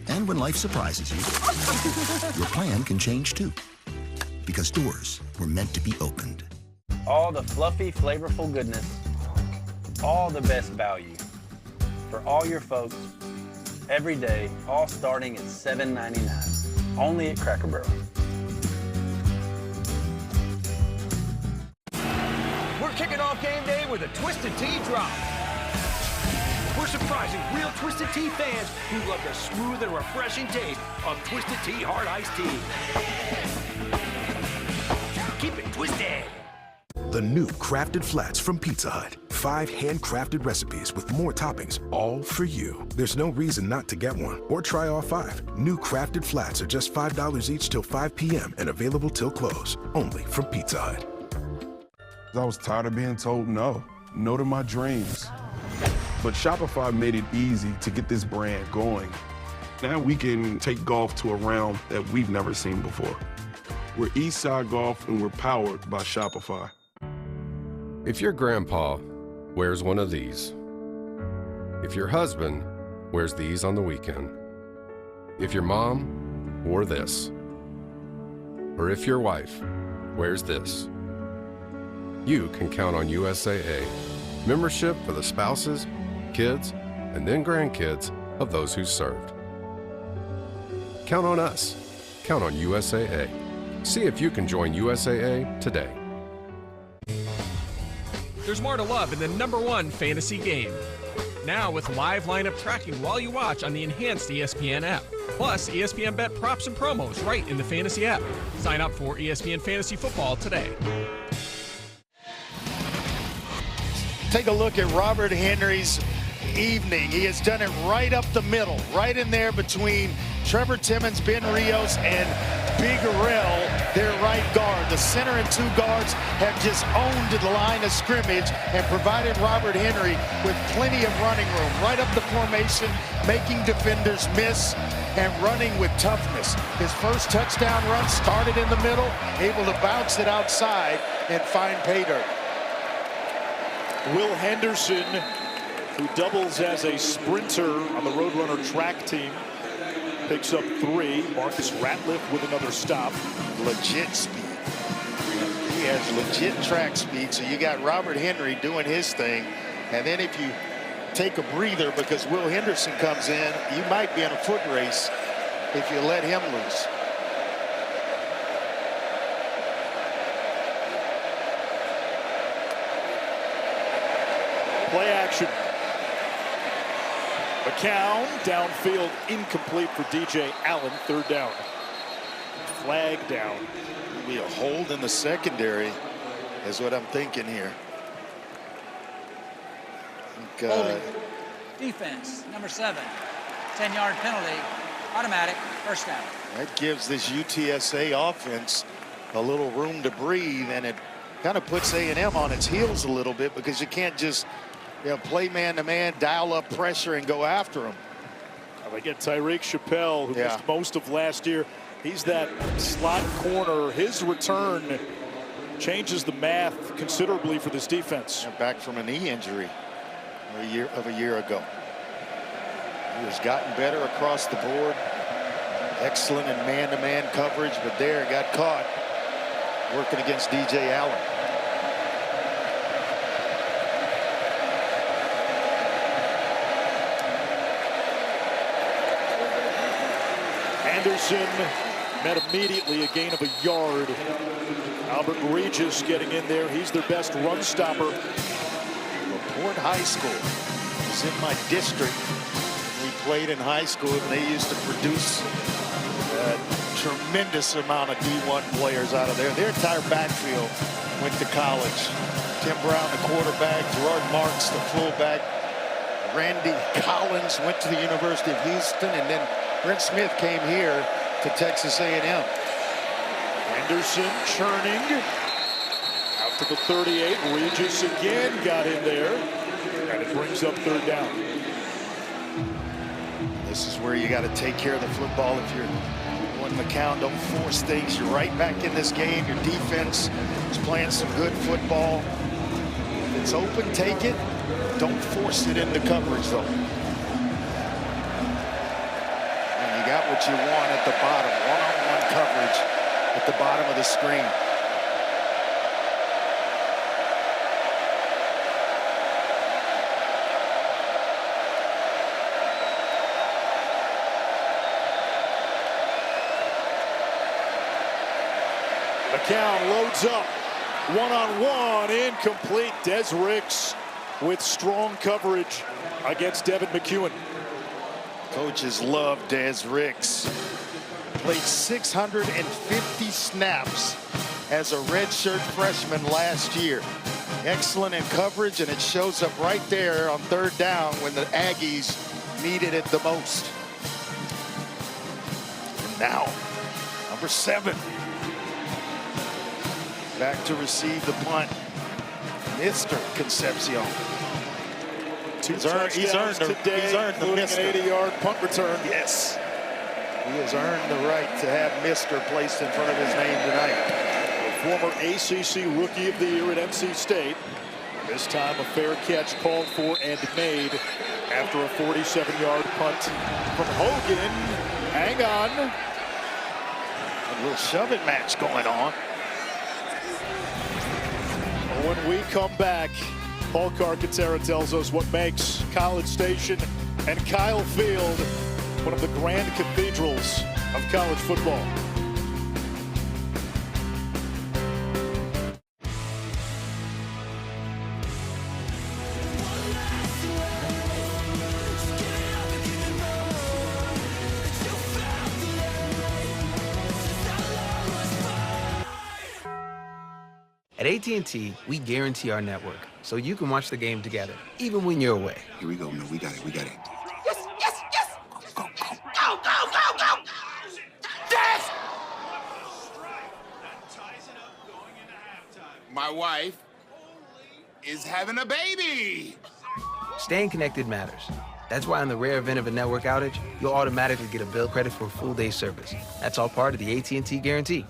And when life surprises you, your plan can change too. Because doors were meant to be opened. All the fluffy, flavorful goodness, all the best value for all your folks, every day, all starting at $7.99, only at Cracker Barrel. We're kicking off game day with a Twisted Tea drop. We're surprising real Twisted Tea fans who love the smooth and refreshing taste of Twisted Tea Hard Iced Tea. Keep it twisted. The new Crafted Flats from Pizza Hut. 5 handcrafted recipes with more toppings, all for you. There's no reason not to get one or try all 5. New Crafted Flats are just $5 each till 5 p.m. and available till close. Only from Pizza Hut. I was tired of being told no to my dreams. But Shopify made it easy to get this brand going. Now we can take golf to a realm that we've never seen before. We're Eastside Golf and we're powered by Shopify. If your grandpa wears one of these, if your husband wears these on the weekend, if your mom wore this, or if your wife wears this, you can count on USAA. Membership for the spouses kids, and then grandkids of those who served. Count on us. Count on USAA. See if you can join USAA today. There's more to love in the #1 fantasy game. Now with live lineup tracking while you watch on the enhanced ESPN app. Plus, ESPN Bet props and promos right in the fantasy app. Sign up for ESPN Fantasy Football today. Take a look at Robert Henry's evening. He has done it right up the middle, right in there between Trevor Timmons, Ben Rios, and Big Arell, their right guard. The center and two guards have just owned the line of scrimmage and provided Robert Henry with plenty of running room. Right up the formation, making defenders miss and running with toughness. His first touchdown run started in the middle, able to bounce it outside and find pay dirt. Will Henderson, who doubles as a sprinter on the Roadrunner track team, picks up 3. Marcus Ratliff with another stop. Legit speed. He has legit track speed. So you got Robert Henry doing his thing. And then if you take a breather because Will Henderson comes in, you might be in a foot race if you let him loose. Play action. McCown downfield, incomplete for DJ Allen. 3rd down. Flag down. It'll be a hold in the secondary is what I'm thinking here. Holding. Defense, #7. 10-yard penalty. Automatic. 1st down. That gives this UTSA offense a little room to breathe, and it kind of puts A&M on its heels a little bit because you can't just play man-to-man, dial up pressure, and go after him. They get Tyreek Chappelle, who missed most of last year. He's that slot corner. His return changes the math considerably for this defense. Back from a knee injury a year ago. He has gotten better across the board. Excellent in man-to-man coverage, but there got caught working against DJ Allen. Anderson met immediately, a gain of a yard. Albert Regis getting in there. He's their best run stopper. LaPorte High School is in my district. We played in high school, and they used to produce a tremendous amount of D1 players out of there. Their entire backfield went to college. Tim Brown, the quarterback, Gerard Marks, the fullback, Randy Collins went to the University of Houston, and then Brent Smith came here to Texas A&M. Anderson churning out to the 38. Regis again got in there, and it brings up 3rd down. This is where you got to take care of the football. If you're when McCown, don't force things. You're right back in this game. Your defense is playing some good football. If it's open, take it. Don't force it into coverage, though. You got what you want at the bottom. One-on-one coverage at the bottom of the screen. McCown loads up. One-on-one, incomplete. Des Ricks with strong coverage against Devin McEwen. Coaches love Des Ricks. Played 650 snaps as a redshirt freshman last year. Excellent in coverage, and it shows up right there on 3rd down when the Aggies needed it the most. And now, #7. Back to receive the punt, Mr. Concepcion. He's earned the Mister. An 80-yard punt return. Yes. He has earned the right to have Mr. placed in front of his name tonight. The former ACC Rookie of the Year at NC State. This time a fair catch called for and made after a 47-yard punt from Hogan. Hang on. A little shove-it match going on. When we come back, Paul Carcaterra tells us what makes College Station and Kyle Field one of the grand cathedrals of college football. At AT&T, we guarantee our network, so you can watch the game together, even when you're away. Here we go. No, we got it. We got it. Yes, yes, yes! Go, go, go! Go, go, go, go! Yes! My wife is having a baby! Staying connected matters. That's why in the rare event of a network outage, you'll automatically get a bill credit for a full day's service. That's all part of the AT&T guarantee.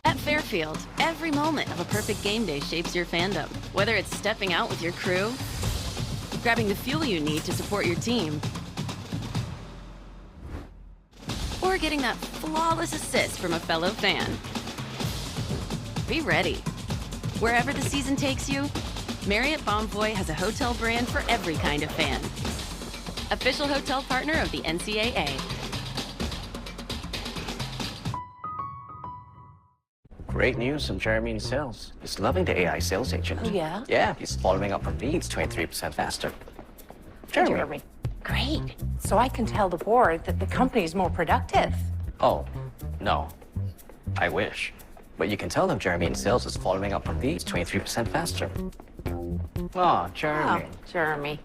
At Fairfield, every moment of a perfect game day shapes your fandom. Whether it's stepping out with your crew, grabbing the fuel you need to support your team, or getting that flawless assist from a fellow fan. Be ready. Wherever the season takes you, Marriott Bonvoy has a hotel brand for every kind of fan. Official hotel partner of the NCAA. Great news from Jeremy in sales. He's loving the AI sales agent. Oh, yeah? Yeah, he's following up on leads 23% faster. Jeremy. Great. So I can tell the board that the company's more productive. Oh, no. I wish. But you can tell them Jeremy in sales is following up on leads 23% faster. Oh, Jeremy. Oh, Jeremy.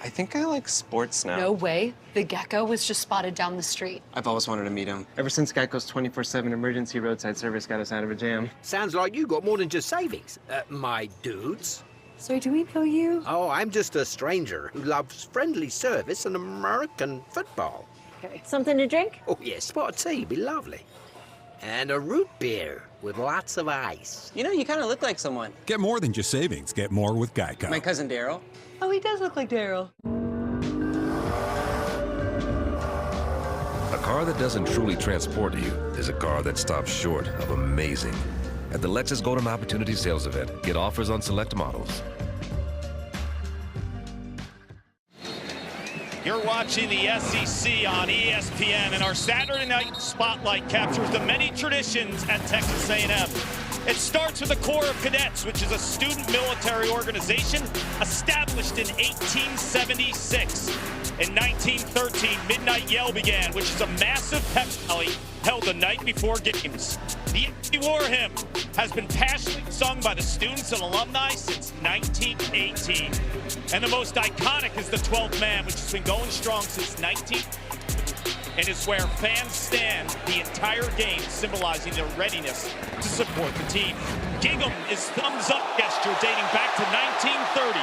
I think I like sports now. No way. The gecko was just spotted down the street. I've always wanted to meet him. Ever since Geico's 24/7 emergency roadside service got us out of a jam. Sounds like you got more than just savings, my dudes. So do we know you? Oh, I'm just a stranger who loves friendly service and American football. Okay. Something to drink? Oh, yes, spot of tea, be lovely. And a root beer with lots of ice. You know, you kind of look like someone. Get more than just savings. Get more with Geico. My cousin Daryl. Oh, he does look like Daryl. A car that doesn't truly transport you is a car that stops short of amazing. At the Lexus Golden Opportunity Sales Event, get offers on select models. You're watching the SEC on ESPN, and our Saturday night spotlight captures the many traditions at Texas A&M. It starts with the Corps of Cadets, which is a student military organization established in 1876. In 1913, Midnight Yell began, which is a massive pep rally held the night before games. The War Hymn has been passionately sung by the students and alumni since 1918. And the most iconic is the 12th Man, which has been going strong since 19... and is where fans stand the entire game, symbolizing their readiness to support the team. Gingham is thumbs up gesture dating back to 1930.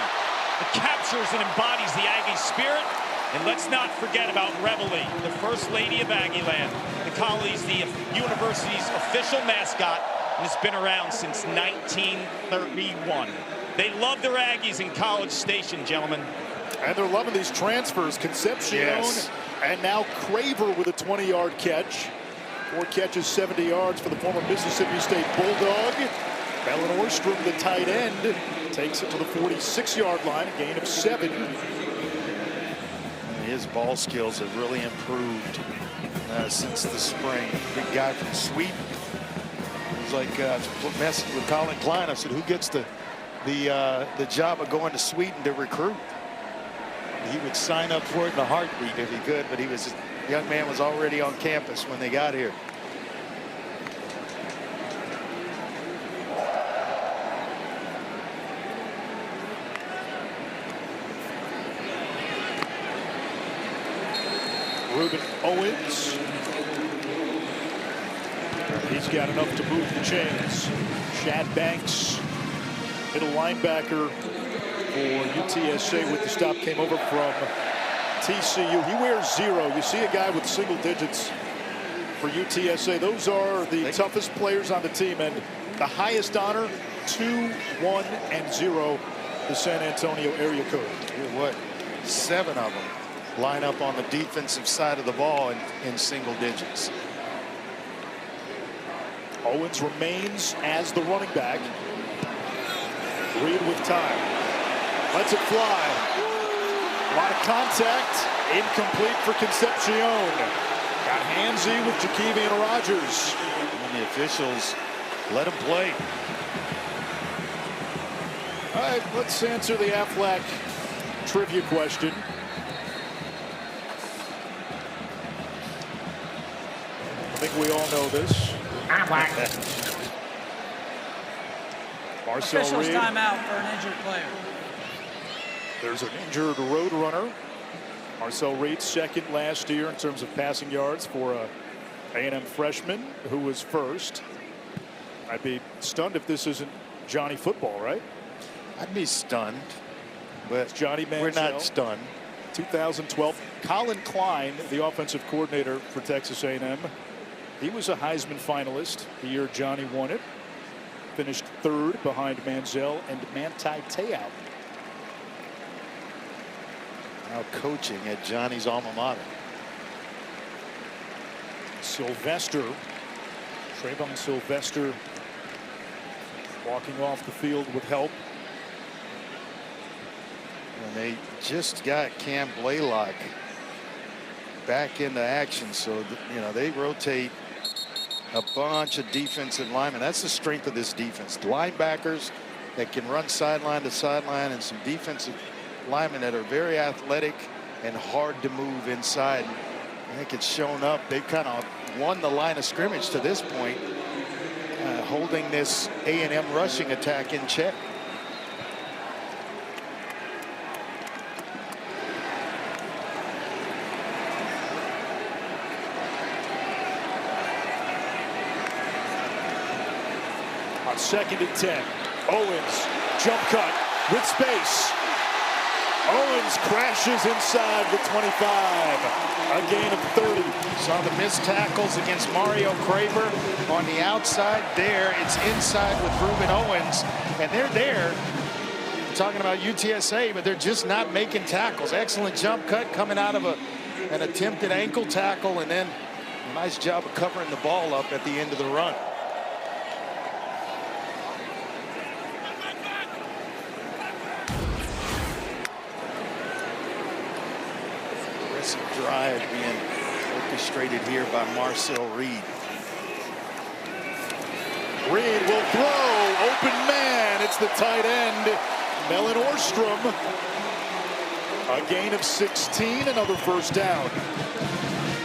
It captures and embodies the Aggie spirit. And let's not forget about Reveille, the First Lady of Aggieland. The college, the university's official mascot, and it's been around since 1931. They love their Aggies in College Station, gentlemen. And they're loving these transfers. Concepcion and now Craver with a 20-yard catch. 4 catches, 70 yards for the former Mississippi State Bulldog. Belen Orstrom, the tight end, takes it to the 46-yard line, a gain of 7. His ball skills have really improved since the spring. Big guy from Sweden. It was like messing with Colin Klein. I said, who gets the job of going to Sweden to recruit? He would sign up for it in a heartbeat if he could, but the young man was already on campus when they got here. Reuben Owens. He's got enough to move the chains. Shad Banks, middle linebacker for UTSA with the stop, came over from TCU. He wears 0. You see a guy with single digits for UTSA. Those are the toughest players on the team, and the highest honor, 2, 1, and 0, the San Antonio area code. What? 7 of them line up on the defensive side of the ball in single digits. Owens remains as the running back. Reed with time. Lets it fly. A lot of contact. Incomplete for Concepcion. Got handsy with Jakevian Rogers. And the officials let him play. All right, let's answer the Aflac trivia question. I think we all know this. Marcel Officials Reed. timeout for an injured player. There's an injured road runner. Marcel Reed, second last year in terms of passing yards for a A&M freshman who was first. I'd be stunned if this isn't Johnny Football, right? I'd be stunned, but it's Johnny Manziel. We're not stunned. 2012, Colin Klein, the offensive coordinator for Texas A&M. He was a Heisman finalist the year Johnny won it. Finished third behind Manziel and Manti Te'o. Now coaching at Johnny's alma mater. Sylvester, Trayvon Sylvester, walking off the field with help. And they just got Cam Blaylock back into action, so they rotate a bunch of defensive linemen. That's the strength of this defense. Linebackers that can run sideline to sideline, and some defensive linemen that are very athletic and hard to move inside. I think it's shown up. They've kind of won the line of scrimmage to this point, holding this A&M rushing attack in check. On 2nd and 10, Owens jump cut with space. Owens crashes inside the 25. A gain of 30. Saw the missed tackles against Mario Craver on the outside. There, it's inside with Ruben Owens, and they're there. I'm talking about UTSA, but they're just not making tackles. Excellent jump cut coming out of an attempted ankle tackle, and then a nice job of covering the ball up at the end of the run. Drive being orchestrated here by Marcel Reed. Reed will throw. Open man. It's the tight end, Melon Orstrom. A gain of 16. Another first down.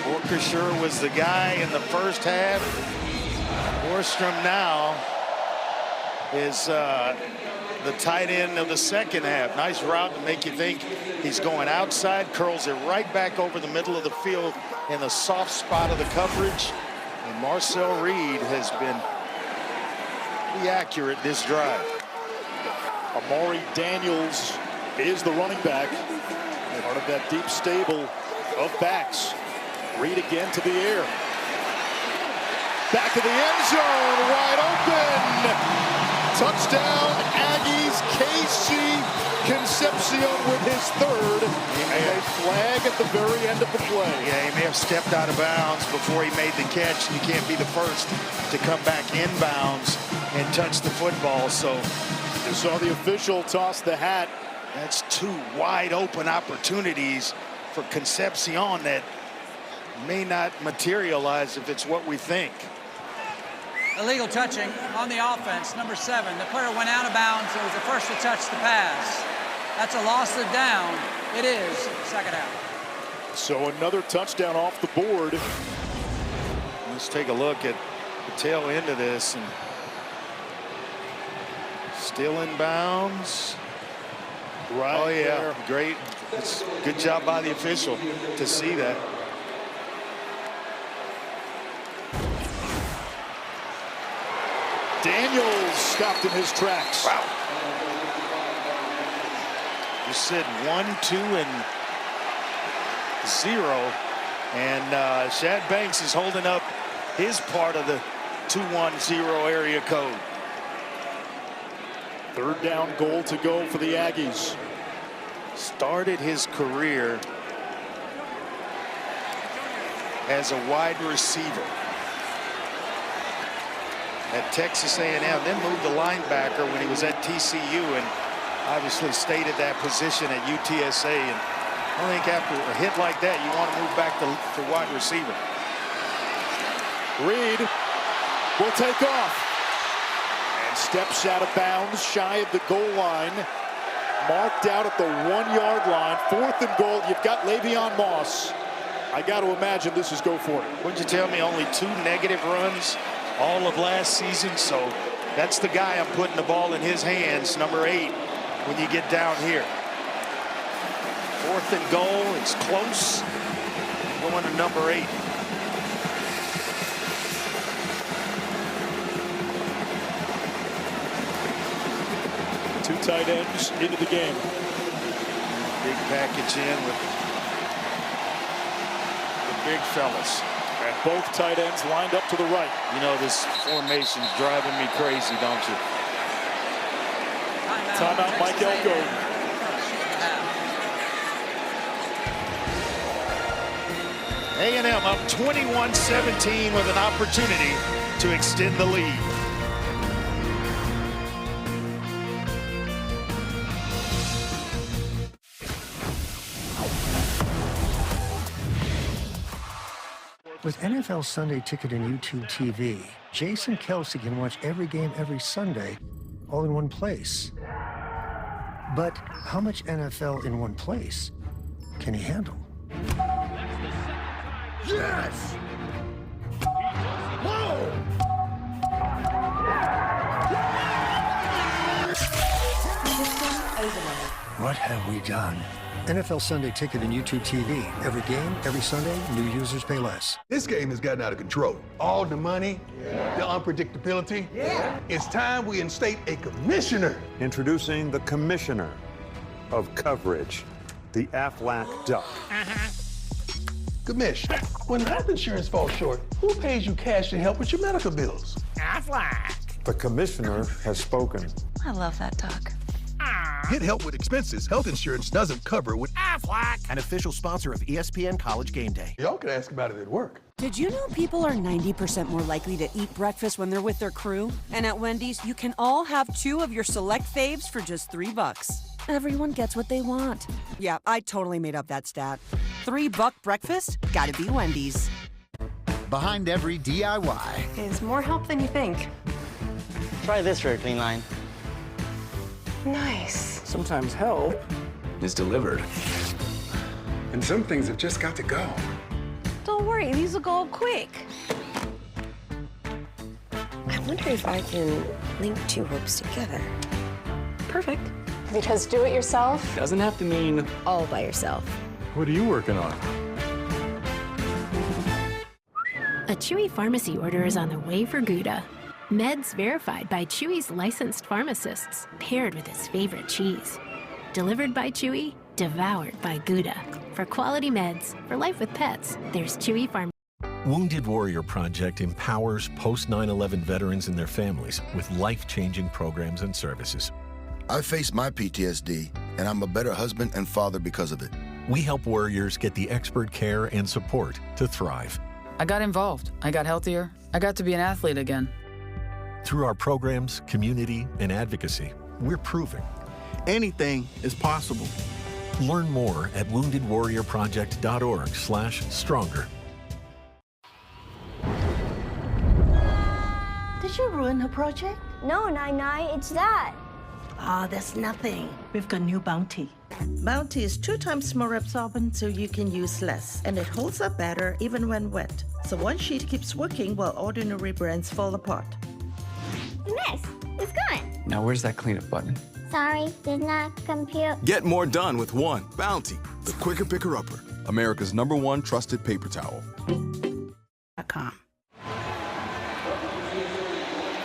Orchesher was the guy in the first half. Orstrom now is the tight end of the second half. Nice route to make you think he's going outside, curls it right back over the middle of the field in the soft spot of the coverage. And Marcel Reed has been pretty accurate this drive. Amari Daniels is the running back, part of that deep stable of backs. Reed again to the air. Back of the end zone, wide open. Touchdown, Aggies. Casey Concepcion with his third. And a flag at the very end of the play. Yeah, he may have stepped out of bounds before he made the catch. You can't be the first to come back inbounds and touch the football. So you saw the official toss the hat. That's two wide open opportunities for Concepcion that may not materialize if it's what we think. Illegal touching on the offense, number 7. The player went out of bounds. It was the first to touch the pass. That's a loss of down. It is second out. So another touchdown off the board. Let's take a look at the tail end of this. And still in bounds. Right. Oh, yeah. There. Great. It's good job by the official to see that. Daniels stopped in his tracks. Wow. You said 1, 2, and 0. And Shad Banks is holding up his part of the 2-1-0 area code. Third down goal to go for the Aggies. Started his career as a wide receiver at Texas A&M, then moved to linebacker when he was at TCU, and obviously stayed at that position at UTSA. And I think after a hit like that, you want to move back to wide receiver. Reed will take off and steps out of bounds shy of the goal line. Marked out at the 1-yard line. 4th and goal. You've got Le'Veon Moss. I got to imagine this is go for it. What'd you tell me? Only 2 negative runs all of last season. So that's the guy I'm putting the ball in his hands, number 8, when you get down here. 4th and goal. It's close. Going to number 8. Two tight ends into the game. Big package in with the big fellas. And both tight ends lined up to the right. You know, this formation's driving me crazy, don't you? Timeout, Mike Elko. A&M up 21-17 with an opportunity to extend the lead. With NFL Sunday Ticket and YouTube TV, Jason Kelsey can watch every game every Sunday, all in one place. But how much NFL in one place can he handle? Yes! Whoa! What have we done? NFL Sunday Ticket and YouTube TV. Every game, every Sunday, new users pay less. This game has gotten out of control. All the money, the unpredictability. It's time we instate a commissioner. Introducing the commissioner of coverage, the Aflac Duck. Commissioner, when health insurance falls short, who pays you cash to help with your medical bills? Aflac. The commissioner has spoken. I love that duck. Get help with expenses health insurance doesn't cover with Aflac, an official sponsor of ESPN College Game Day. Y'all can ask about it at work. Did you know people are 90% more likely to eat breakfast when they're with their crew? And at Wendy's, you can all have 2 of your select faves for just $3. Everyone gets what they want. Yeah, I totally made up that stat. $3 breakfast? Gotta be Wendy's. Behind every DIY is more help than you think. Try this for a clean line. Nice. Sometimes help is delivered. And some things have just got to go. Don't worry, these will go up quick. I wonder if I can link 2 ropes together. Perfect. Because do it yourself Doesn't have to mean all by yourself. What are you working on? A Chewy pharmacy order is on the way for Gouda. Meds verified by Chewy's licensed pharmacists, paired with his favorite cheese. Delivered by Chewy, devoured by Gouda. For quality meds, for life with pets, there's Chewy Pharmacy. Wounded Warrior Project empowers post-9/11 veterans and their families with life-changing programs and services. I faced my PTSD, and I'm a better husband and father because of it. We help warriors get the expert care and support to thrive. I got involved. I got healthier. I got to be an athlete again. Through our programs, community, and advocacy, we're proving anything is possible. Learn more at woundedwarriorproject.org/stronger. Did you ruin her project? No, Nai, it's that. Ah, that's nothing. We've got new Bounty. Bounty is 2 times more absorbent, so you can use less, and it holds up better even when wet. So one sheet keeps working while ordinary brands fall apart. Miss, it's gone. Now where's that cleanup button? Sorry, did not compute. Get more done with one. Bounty, the quicker picker-upper. America's #1 trusted paper towel.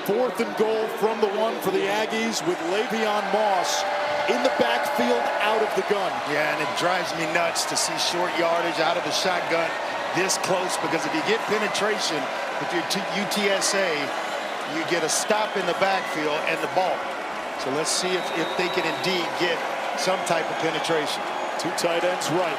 4th and goal from the 1 for the Aggies with Le'Veon Moss in the backfield out of the gun. Yeah, and it drives me nuts to see short yardage out of the shotgun this close, because if you get penetration with your UTSA, you get a stop in the backfield and the ball. So let's see if they can indeed get some type of penetration. 2 tight ends right.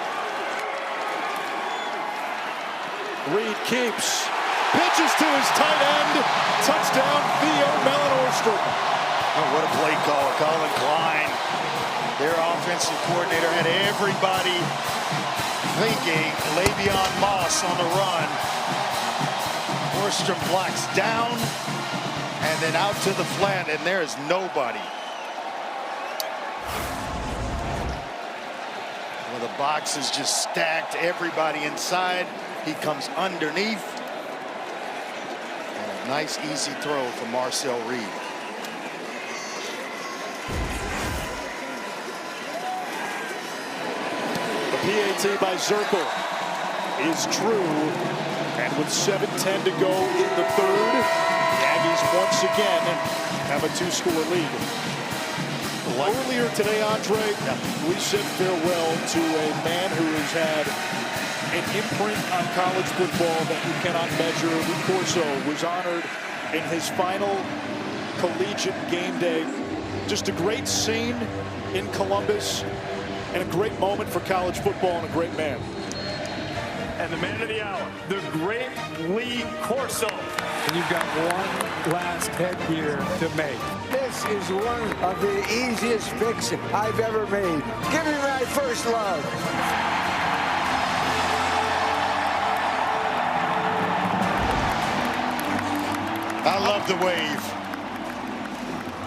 Reed keeps. Pitches to his tight end. Touchdown, Theo Mellon-Orstrom. Oh, what a play call. Colin Klein, their offensive coordinator, had everybody thinking Le'Veon Moss on the run. Orstrom blocks down and then out to the flat, and there is nobody. Well, the box is just stacked, everybody inside. He comes underneath. And a nice, easy throw from Marcel Reed. The PAT by Zirkle is true. And with 7:10 to go in the third, the Aggies once again have a 2-score lead. Earlier today, Andre, we said farewell to a man who has had an imprint on college football that you cannot measure. Lou Corso was honored in his final collegiate game day. Just a great scene in Columbus and a great moment for college football and a great man. And the man of the hour, the great Lee Corso. And you've got one last headgear to make. This is one of the easiest picks I've ever made. Give me my first love. I love the wave.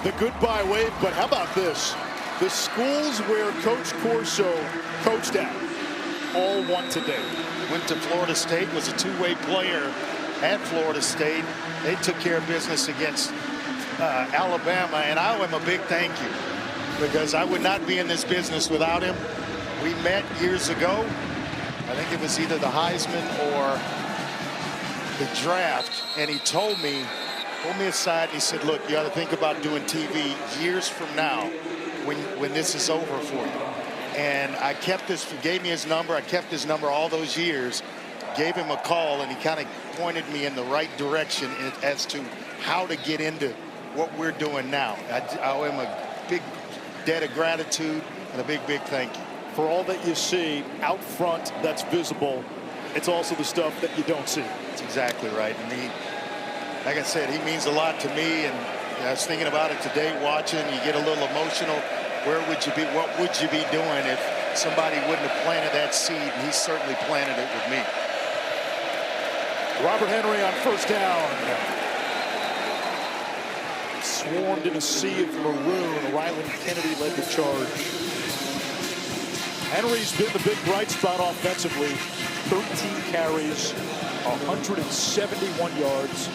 The goodbye wave, but how about this? The schools where Coach Corso coached at all won today. Went to Florida State, was a two-way player at Florida State. They took care of business against Alabama, and I owe him a big thank you because I would not be in this business without him. We met years ago. I think it was either the Heisman or the draft, and he pulled me aside and he said, look, you ought to think about doing TV years from now when this is over for you. And I kept this, gave me his number. I kept his number all those years, gave him a call, and he kind of pointed me in the right direction as to how to get into what we're doing now. I owe him a big debt of gratitude and a big, big thank you. For all that you see out front that's visible, it's also the stuff that you don't see. That's exactly right. And he, like I said, he means a lot to me. And I was thinking about it today, watching. You get a little emotional. Where would you be? What would you be doing if somebody wouldn't have planted that seed? And he certainly planted it with me. Robert Henry on first down. Swarmed in a sea of maroon. Ryland Kennedy led the charge. Henry's been the big bright spot offensively. 13 carries, 171 yards,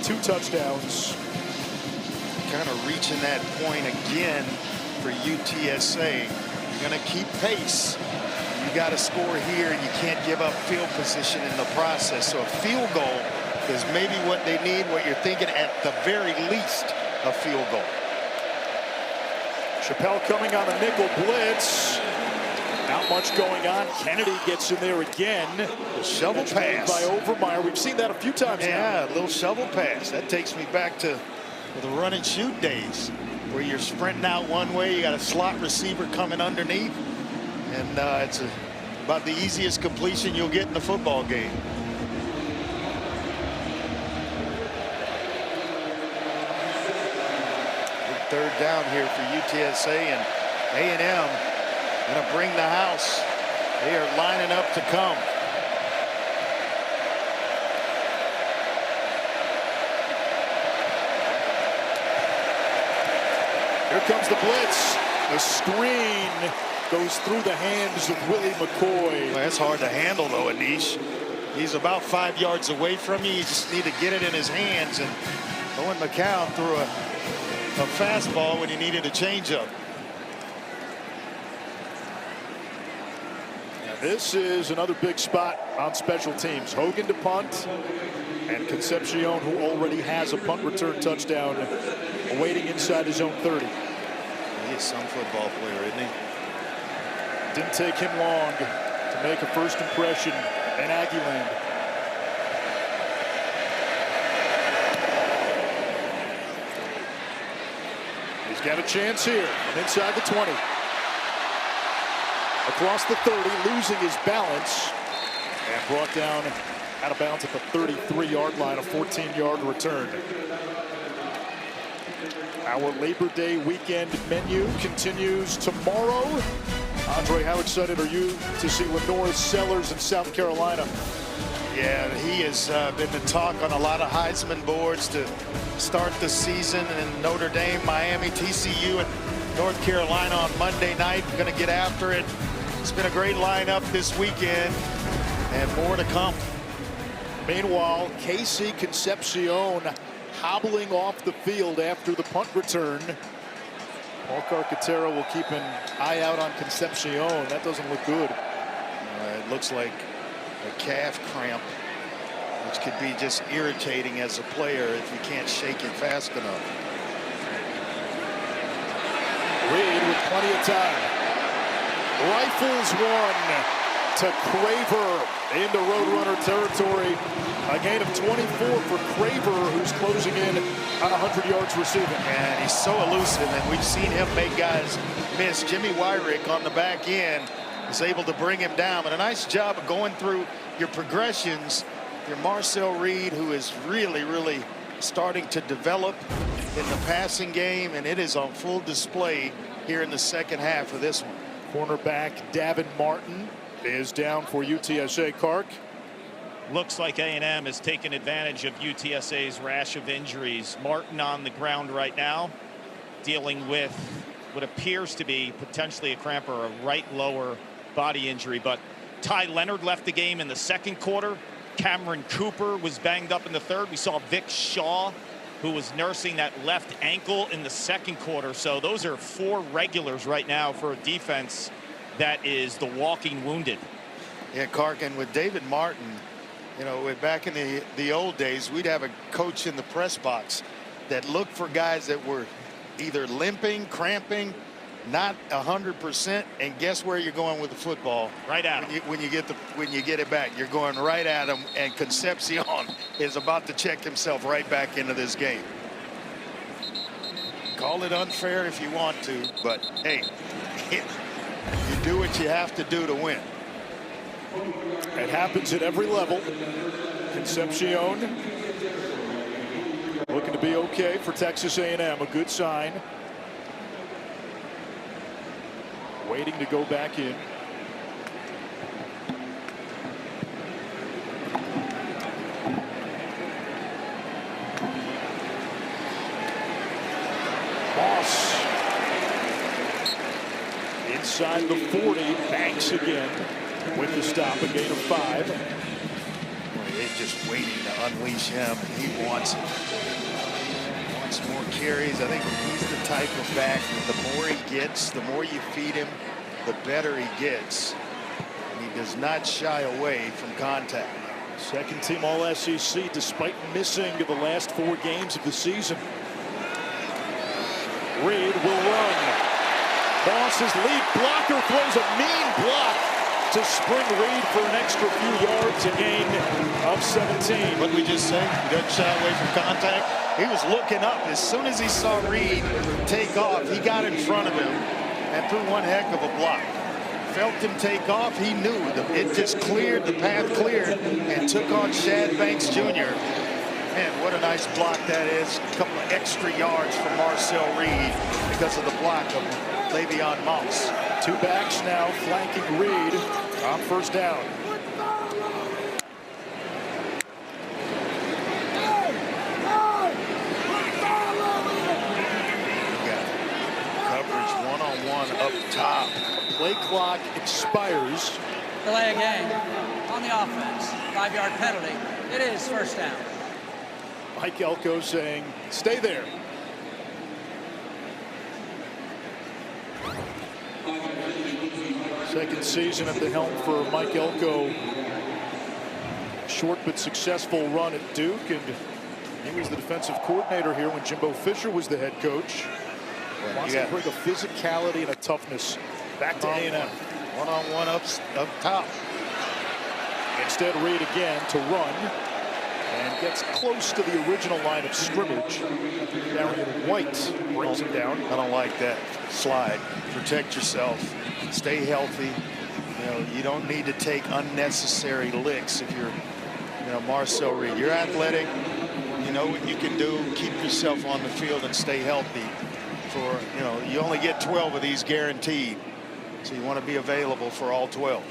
2 touchdowns. Kind of reaching that point again for UTSA. You're going to keep pace. You got to score here, and you can't give up field position in the process. So a field goal is maybe what they need, what you're thinking, at the very least, a field goal. Chappelle coming on a nickel blitz. Not much going on. Kennedy gets in there again. A shovel pass by Overmeyer. We've seen that a few times now. Yeah, a little shovel pass. That takes me back to the run and shoot days, where you're sprinting out one way, you got a slot receiver coming underneath, and it's about the easiest completion you'll get in a football game. Big third down here for UTSA, and A&M going to bring the house. They are lining up to come. Here comes the blitz. The screen goes through the hands of Willie McCoy. Well, that's hard to handle, though, Anish. He's about 5 yards away from you. You just need to get it in his hands. And Owen McCown threw a fastball when he needed a changeup. This is another big spot on special teams. Hogan to punt, and Concepcion, who already has a punt return touchdown, awaiting inside his own 30. He is some football player, isn't he? Didn't take him long to make a first impression in Aggie land. He's got a chance here from inside the 20. Across the 30, losing his balance, and brought down Out of bounds at the 33-yard line, a 14-yard return. Our Labor Day weekend menu continues tomorrow. Andre, how excited are you to see Lenore Sellers in South Carolina? Yeah, he has been the talk on a lot of Heisman boards to start the season. And Notre Dame, Miami, TCU, and North Carolina on Monday night. We're going to get after it. It's been a great lineup this weekend, and more to come. Meanwhile, Casey Concepcion hobbling off the field after the punt return. Paul Carcaterra will keep an eye out on Concepcion. That doesn't look good. It looks like a calf cramp, which could be just irritating as a player if you can't shake it fast enough. Reed with plenty of time. Rifles one to Craver into Roadrunner territory. A gain of 24 for Craver, who's closing in on 100 yards receiving. And he's so elusive, and we've seen him make guys miss. Jimmy Wyrick on the back end is able to bring him down. But a nice job of going through your progressions. Your Marcel Reed, who is really starting to develop in the passing game, and it is on full display here in the second half of this one. Cornerback Davin Martin is down for UTSA. Kark. Looks like A&M has taken advantage of UTSA's rash of injuries. Martin on the ground right now, dealing with what appears to be potentially a cramp or a right lower body injury. But Ty Leonard left the game in the second quarter. Cameron Cooper was banged up in the third. We saw Vic Shaw, who was nursing that left ankle in the second quarter. So those are 4 regulars right now for a defense that is the walking wounded. Yeah, Karkin, with David Martin, you know, back in the old days, we'd have a coach in the press box that looked for guys that were either limping, cramping, not 100%, and guess where you're going with the football? Right at him. When you get it back, you're going right at him, and Concepcion is about to check himself right back into this game. Call it unfair if you want to, but hey, you do what you have to do to win. It happens at every level. Concepcion looking to be okay for Texas A&M. A good sign. Waiting to go back in. Moss inside the 40, Banks again with the stop, a gain of 5. They're just waiting to unleash him. He wants more carries. I think he's the type of back that the more he gets, the more you feed him, the better he gets. And he does not shy away from contact. Second team All SEC despite missing the last 4 games of the season. Reed will run. Boss's lead blocker throws a mean block to spring Reed for an extra few yards, a gain of 17. What did we just say? He doesn't shy away from contact. He was looking up. As soon as he saw Reed take off, he got in front of him and threw one heck of a block. Felt him take off. He knew it just cleared, the path cleared, and took on Shad Banks Jr. Man, what a nice block that is. A couple of extra yards for Marcel Reed because of the block of Le'Veon Moss. 2 backs now flanking Reed on first down. Coverage one-on-one up top. Play clock expires. Delay a game on the offense. 5-yard penalty. It is first down. Mike Elko saying, stay there. Second season at the helm for Mike Elko. Short but successful run at Duke, and he was the defensive coordinator here when Jimbo Fisher was the head coach. Wants to bring a physicality and a toughness back to A&M. One-on-one up top. Instead, Reed again to run, and gets close to the original line of scrimmage. Darian White brings him down. I don't like that slide. Protect yourself. Stay healthy. You know, you don't need to take unnecessary licks if you're You know, Marcel Reed, you're athletic. You know what you can do. Keep yourself on the field and stay healthy. For, you know, you only get 12 of these guaranteed. So you want to be available for all 12.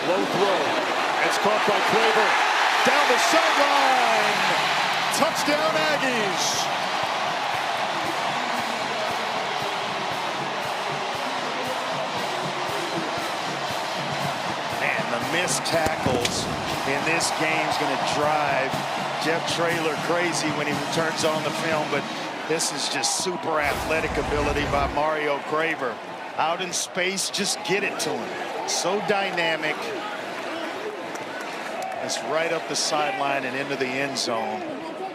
Low throw. It's caught by Craver. Down the sideline. Touchdown Aggies. Man, the missed tackles in this game is going to drive Jeff Traylor crazy when he returns on the film, but this is just super athletic ability by Mario Craver. Out in space, just get it to him. So dynamic. It's right up the sideline and into the end zone.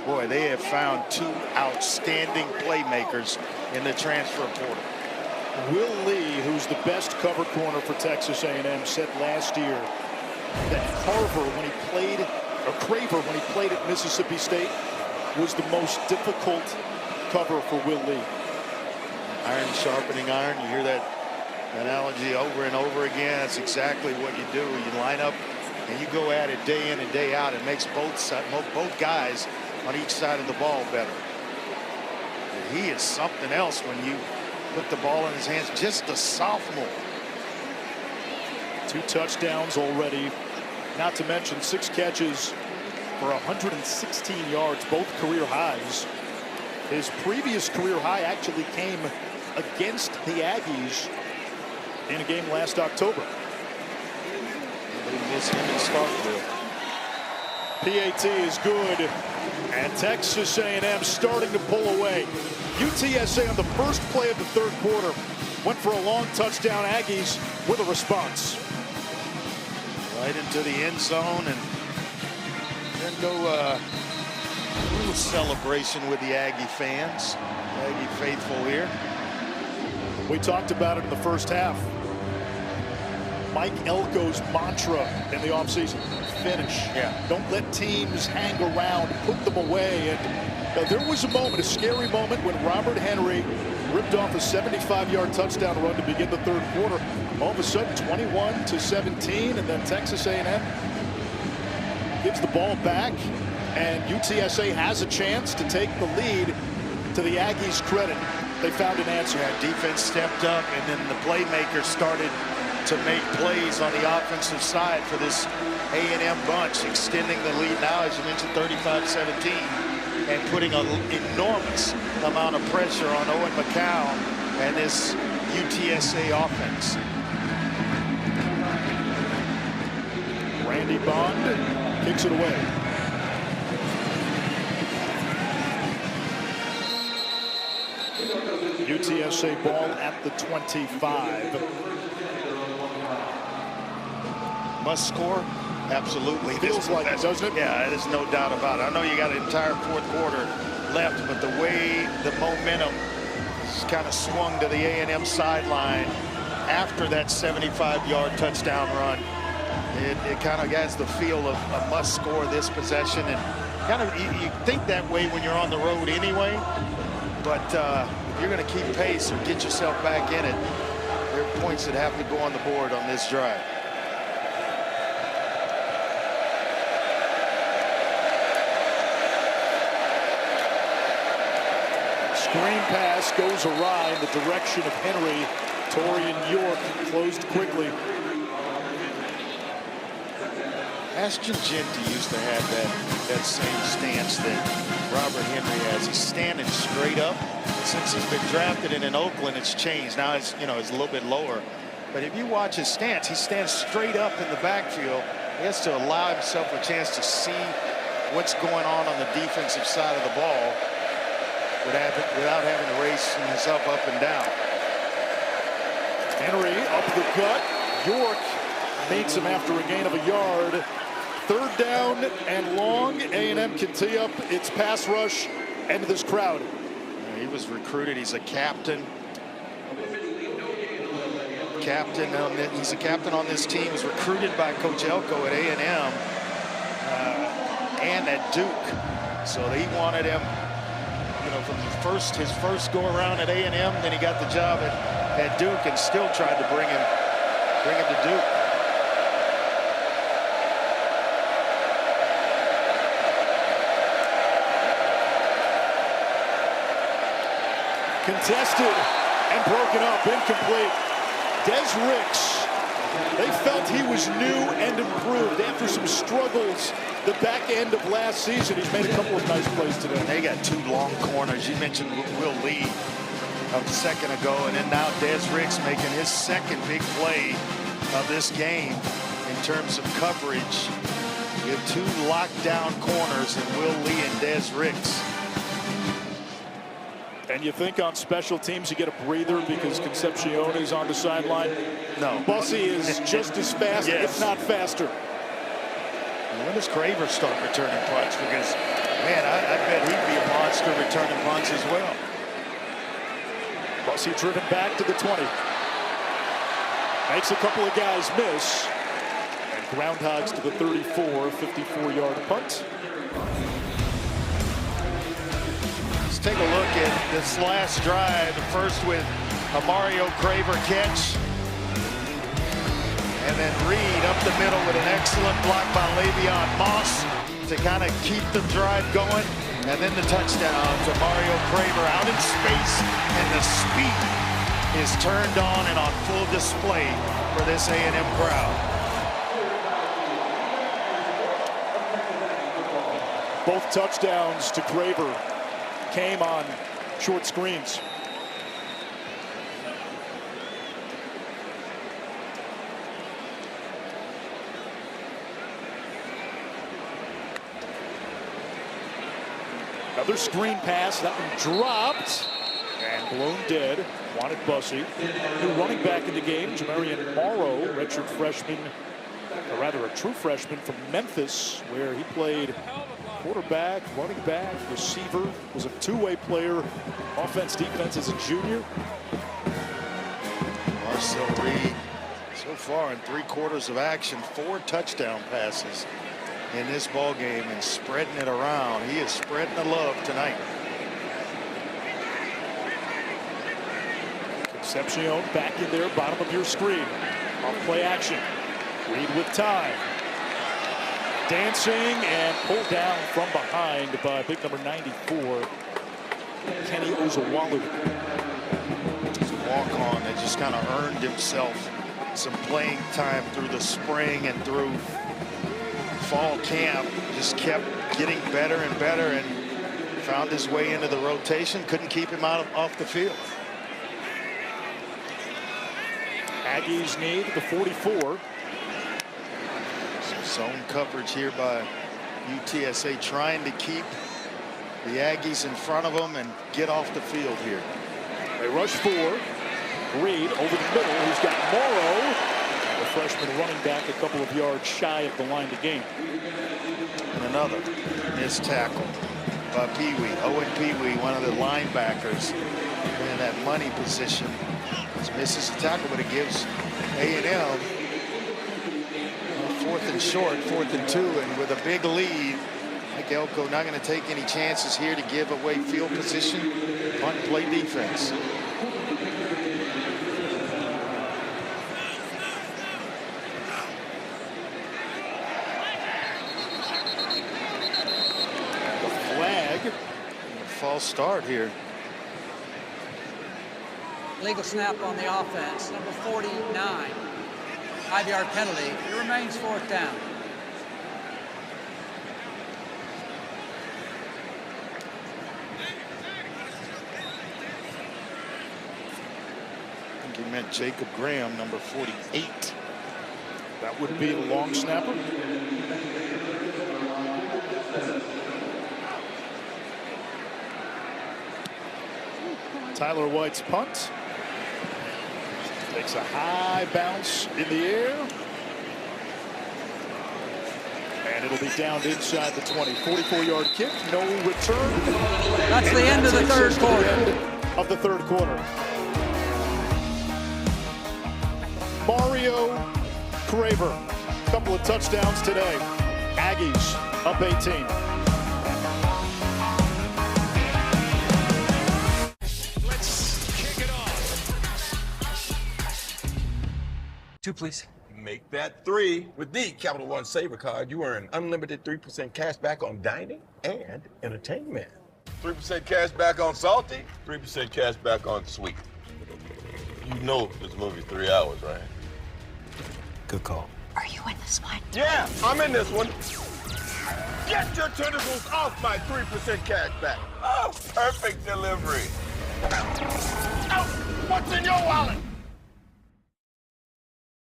Boy, they have found two outstanding playmakers in the transfer portal. Will Lee, who's the best cover corner for Texas A&M, said last year that Craver, when he played at Mississippi State, was the most difficult cover for Will Lee. Iron sharpening iron. You hear that analogy over and over again. That's exactly what you do. You line up and you go at it day in and day out. It makes both guys on each side of the ball better. And he is something else when you put the ball in his hands. Just a sophomore. 2 touchdowns already, not to mention 6 catches for 116 yards, both career highs. His previous career high actually came against the Aggies in a game last October. They miss him in Starkville. PAT is good, and Texas A&M starting to pull away. UTSA on the first play of the third quarter went for a long touchdown. Aggies with a response. Right into the end zone, and then go a little celebration with the Aggie fans. Aggie faithful here. We talked about it in the first half. Mike Elko's mantra in the offseason: finish. Yeah. Don't let teams hang around, put them away. And there was a moment, a scary moment, when Robert Henry ripped off a 75-yard touchdown run to begin the third quarter. All of a sudden, 21-17, and then Texas A&M gives the ball back, and UTSA has a chance to take the lead. To the Aggies' credit, they found an answer. Yeah, defense stepped up, and then the playmakers started to make plays on the offensive side for this A&M bunch, extending the lead now, as you mentioned, 35-17, and putting an enormous amount of pressure on Owen McCown and this UTSA offense. Randy Bond kicks it away. UTSA ball at the 25. Must score? Absolutely. Feels like it, doesn't it? Yeah, there's no doubt about it. I know you got an entire fourth quarter left, but the way the momentum has kind of swung to the A&M sideline after that 75-yard touchdown run, it kind of has the feel of a must score this possession. And kind of you think that way when you're on the road anyway, but if you're going to keep pace or get yourself back in it, there are points that have to go on the board on this drive. Screen pass goes awry in the direction of Henry. Torian York closed quickly. Ashton Genty used to have that same stance that Robert Henry has. He's standing straight up. Since he's been drafted in Oakland, it's changed. Now it's, you know, it's a little bit lower. But if you watch his stance, he stands straight up in the backfield. He has to allow himself a chance to see what's going on the defensive side of the ball without having to race himself up and down. Henry up the gut. York meets him after a gain of a yard. Third down and long. A&M can tee up its pass rush into this crowd. He was recruited. He's a captain. He's a captain on this team. He was recruited by Coach Elko at A&M and at Duke. So he wanted him, you know, from his first go around at A&M, then he got the job at Duke and still tried to bring him to Duke. Contested and broken up, incomplete. Des Ricks, they felt he was new and improved after some struggles the back end of last season. He's made a couple of nice plays today. They got two long corners. You mentioned Will Lee a second ago, and then now Des Ricks making his second big play of this game in terms of coverage. You have two lockdown corners in Will Lee and Des Ricks. And you think on special teams you get a breather because Concepcion is on the sideline? No. Bussey is just as fast, yes, if not faster. When does Craver start returning punts? Because, man, I bet he'd be a monster returning punts as well. Bussey driven back to the 20. Makes a couple of guys miss. And groundhogs to the 34, 54-yard punt. Let's take a look at this last drive. The first with a Mario Craver catch. And then Reed up the middle with an excellent block by Le'Veon Moss to kind of keep the drive going. And then the touchdown to Mario Craver out in space. And the speed is turned on and on full display for this A&M crowd. Both touchdowns to Craver came on short screens. Another screen pass, that one dropped and blown dead. Wanted Bussey. New running back in the game, Jamarian Morrow, redshirt freshman, or rather a true freshman from Memphis, where he played quarterback, running back, receiver, was a two-way player, offense, defense as a junior. Marcel Reed, so far in 3/4 of action, 4 touchdown passes in this ball game and spreading it around. He is spreading the love tonight. Concepcion back in there, bottom of your screen. Off play action. Reed with time. Dancing and pulled down from behind by big number 94, Kenny Ozawalu. He's a walk-on that just kind of earned himself some playing time through the spring and through fall camp. Just kept getting better and better and found his way into the rotation. Couldn't keep him off the field. Aggies need the 44. Zone coverage here by UTSA, trying to keep the Aggies in front of them and get off the field here. They rush 4. Reed over the middle. He's got Morrow, the freshman running back, a couple of yards shy of the line to gain. And another missed tackle by Pee-wee. Owen Pee-wee, one of the linebackers in that money position. Just misses the tackle, but it gives A&M 4th and short, 4th and 2, and with a big lead. Mike Elko not going to take any chances here to give away field position. Punt and play defense. The flag. False start here. Legal snap on the offense, number 49. 5-yard penalty. It remains 4th down. I think he meant Jacob Graham, number 48. That would be the long snapper. Tyler White's punt. Takes a high bounce in the air. And it'll be downed inside the 20. 44-yard kick, no return. That's the end of the third quarter. End of the third quarter. Mario Craver, couple of touchdowns today. Aggies up 18. 2, please. Make that 3. With the Capital One Saver card, you earn unlimited 3% cash back on dining and entertainment. 3% cash back on salty, 3% cash back on sweet. You know this movie's 3 hours, right? Good call. Are you in this one? Yeah, I'm in this one. Get your tentacles off my 3% cash back. Oh, perfect delivery. Oh, what's in your wallet?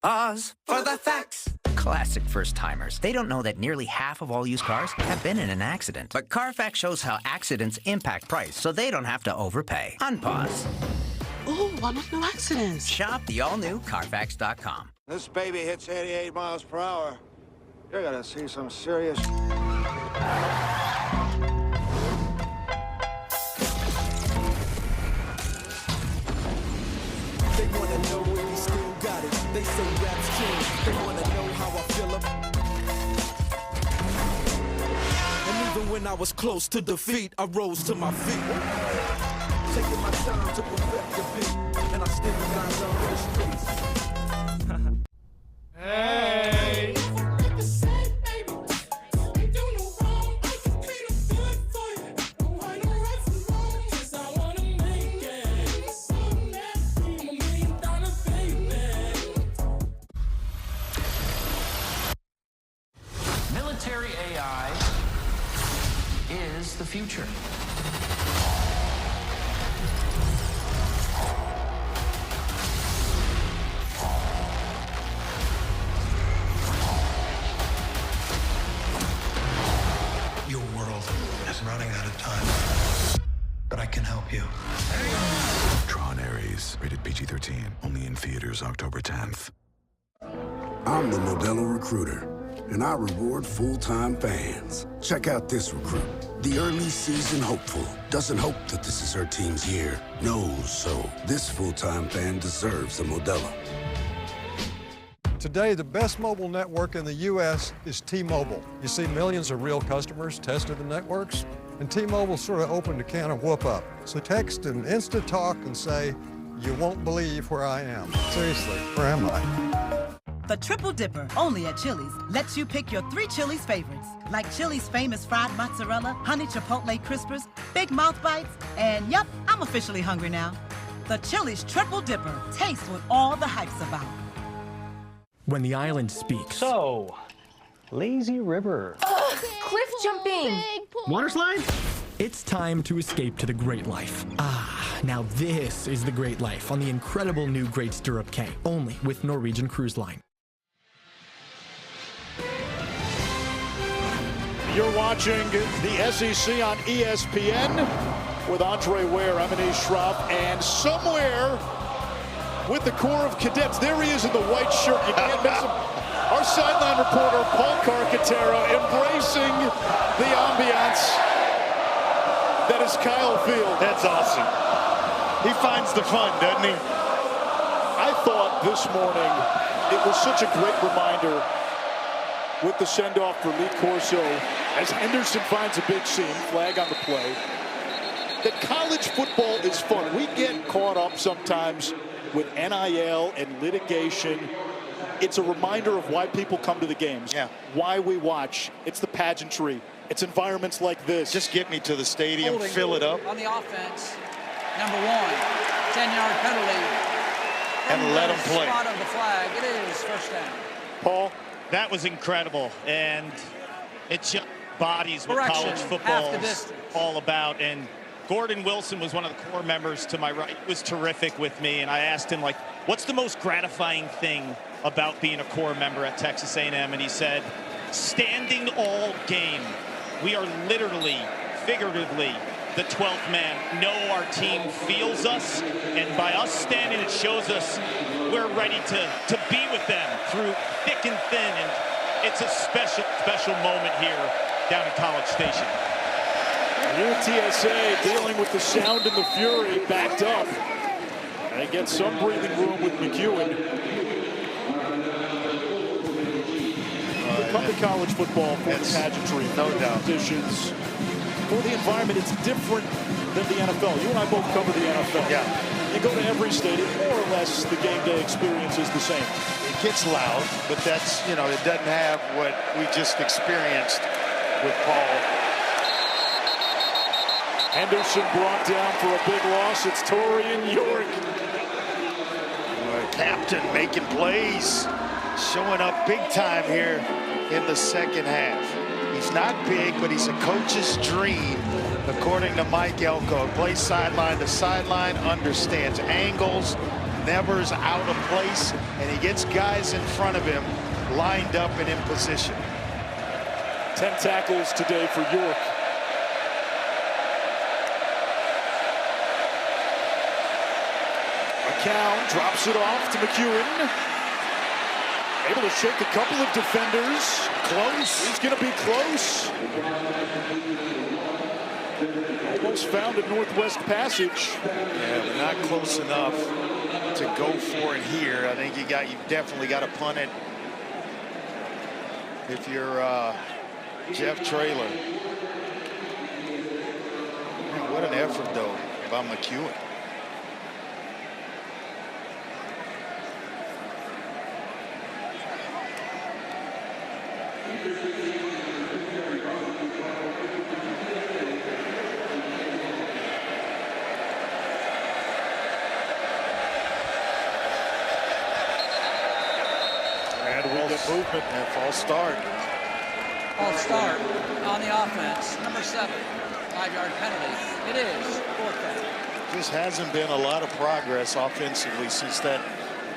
Pause for the facts. Classic first-timers. They don't know that nearly half of all used cars have been in an accident. But Carfax shows how accidents impact price, so they don't have to overpay. Unpause. Ooh, almost no accidents. Shop the all-new Carfax.com. This baby hits 88 miles per hour. You're gonna see some serious... They wanna know if he still got it. They say rap's king. They wanna know how I feel And even when I was close to defeat, I rose to my feet. Taking my time to perfect the beat, and I still got love for the streets. Hey! Military AI is the future. Your world is running out of time, but I can help you. Tron Ares, rated PG-13, only in theaters October 10th. I'm the Modelo Recruiter, and I reward full-time fans. Check out this recruit. The early season hopeful doesn't hope that this is her team's year. Knows so. This full-time fan deserves a Modelo. Today, the best mobile network in the U.S. is T-Mobile. You see, millions of real customers tested the networks, and T-Mobile sort of opened a can of whoop-up. So text and Instant Talk and say, you won't believe where I am. Seriously, where am I? The Triple Dipper, only at Chili's, lets you pick your 3 Chili's favorites, like Chili's famous fried mozzarella, honey chipotle crispers, big mouth bites, and yep, I'm officially hungry now. The Chili's Triple Dipper tastes what all the hype's about. When the island speaks. So, lazy river. Cliff jumping. Water slide? It's time to escape to the Great Life. Ah, now this is the Great Life on the incredible new Great Stirrup K, only with Norwegian Cruise Line. You're watching the SEC on ESPN with Andre Ware, I'm Anish Shroff, and somewhere with the Corps of Cadets, there he is in the white shirt. You can't miss him. Our sideline reporter, Paul Carcaterra, embracing the ambiance that is Kyle Field. That's awesome. He finds the fun, doesn't he? I thought this morning it was such a great reminder with the send-off for Lee Corso as Henderson finds a big seam, flag on the play, that college football is fun. We get caught up sometimes with NIL and litigation. It's a reminder of why people come to the games, why we watch. It's the pageantry. It's environments like this. Just get me to the stadium, fill it up. On the offense, number 1, 10-yard penalty. And let them play. Spot of the flag, it is first down. Paul? That was incredible, and it just bodies what Correction, college football half the is distance. all about. And Gordon Wilson was one of the core members to my right. He was terrific with me, and I asked him, like, what's the most gratifying thing about being a core member at Texas A&M? And he said, standing all game. We are literally, figuratively, the 12th man. No, our team feels us, and by us standing, it shows us we're ready to be with them through thick and thin, and it's a special moment here down in College Station. UTSA dealing with the sound and the fury, backed up. They get some breathing room with McEwen. Come to college football for the pageantry, no doubt. Conditions, for the environment, it's different than the NFL. You and I both cover the NFL. Yeah. You go to every stadium, more or less the game day experience is the same. It gets loud, but that's, it doesn't have what we just experienced with Paul. Henderson brought down for a big loss. It's Torian York. Captain making plays, showing up big time here in the second half. He's not big, but he's a coach's dream, according to Mike Elko. Plays sideline to sideline, understands angles, never's out of place, and he gets guys in front of him lined up and in position. 10 tackles today for York. McCown drops it off to McEwen. Able to shake a couple of defenders. Close. He's going to be close. Almost found a Northwest Passage. Yeah, but not close enough to go for it here. I think you definitely got to punt it if you're Jeff Traylor. Man, what an effort, though, by McEwen. And we get movement. And false start. False start on the offense. Number 7, 5-yard penalty. It is 4th down. Just hasn't been a lot of progress offensively since that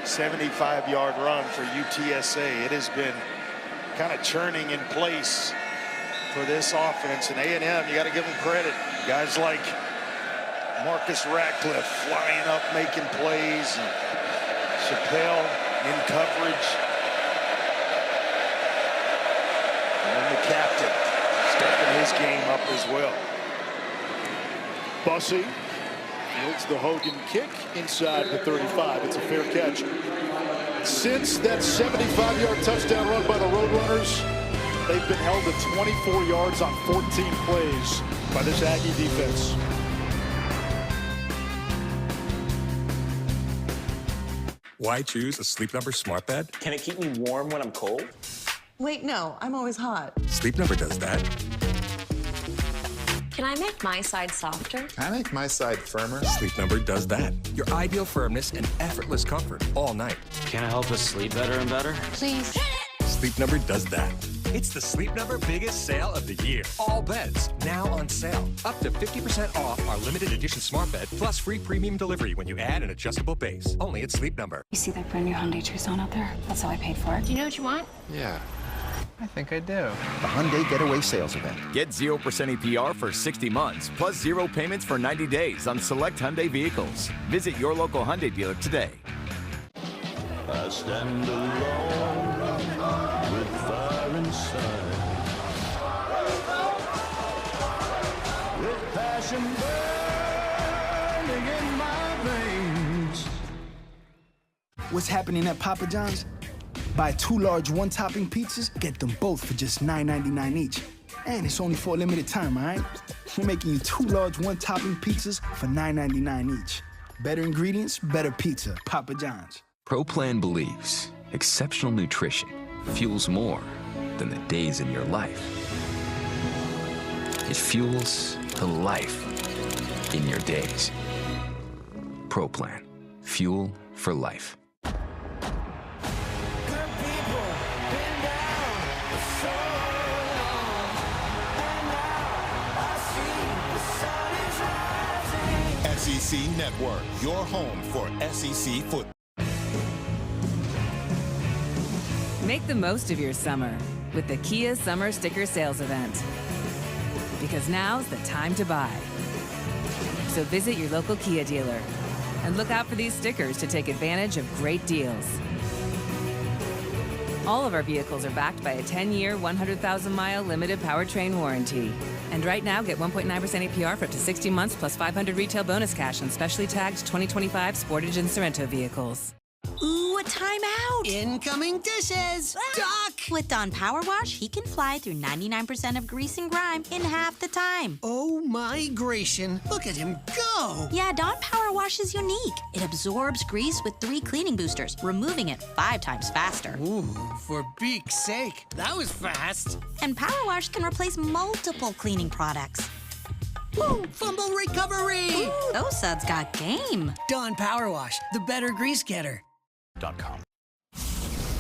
75-yard run for UTSA. It has been kind of churning in place for this offense. And A&M, you got to give them credit. Guys like Marcus Ratcliffe flying up, making plays. And Chappelle in coverage. And the captain stepping his game up as well. Bussey fields the Hogan kick inside the 35. It's a fair catch. Since that 75-yard touchdown run by the Roadrunners, they've been held to 24 yards on 14 plays by this Aggie defense. Why choose a Sleep Number smart bed? Can it keep me warm when I'm cold? Wait, no, I'm always hot. Sleep Number does that. Can I make my side softer? Can I make my side firmer? Sleep Number does that. Your ideal firmness and effortless comfort all night. Can it help us sleep better and better? Please. Sleep Number does that. It's the Sleep Number biggest sale of the year. All beds now on sale. Up to 50% off our limited edition smart bed plus free premium delivery when you add an adjustable base. Only at Sleep Number. You see that brand new Hyundai Tucson out there? That's how I paid for it. Do you know what you want? Yeah, I think I do. The Hyundai Getaway Sales Event. Get 0% APR for 60 months, plus 0 payments for 90 days on select Hyundai vehicles. Visit your local Hyundai dealer today. I stand alone with fire inside, with passion burning in my veins. What's happening at Papa John's? Buy 2 large one-topping pizzas, get them both for just $9.99 each. And it's only for a limited time, all right? We're making you 2 large one-topping pizzas for $9.99 each. Better ingredients, better pizza. Papa John's. ProPlan believes exceptional nutrition fuels more than the days in your life. It fuels the life in your days. ProPlan. Fuel for life. SEC Network, your home for SEC football. Make the most of your summer with the Kia Summer Sticker Sales Event. Because now's the time to buy. So visit your local Kia dealer and look out for these stickers to take advantage of great deals. All of our vehicles are backed by a 10-year, 100,000-mile limited powertrain warranty. And right now, get 1.9% APR for up to 60 months plus $500 retail bonus cash on specially tagged 2025 Sportage and Sorrento vehicles. Ooh, a timeout! Incoming dishes! Doc! With Dawn Power Wash, he can fly through 99% of grease and grime in half the time. Oh my Grecian, look at him go! Yeah, Dawn Power Wash is unique. It absorbs grease with 3 cleaning boosters, removing it 5 times faster. Ooh, for beak's sake, that was fast. And Power Wash can replace multiple cleaning products. Ooh, fumble recovery! Ooh, those suds got game. Dawn Power Wash, the better grease getter.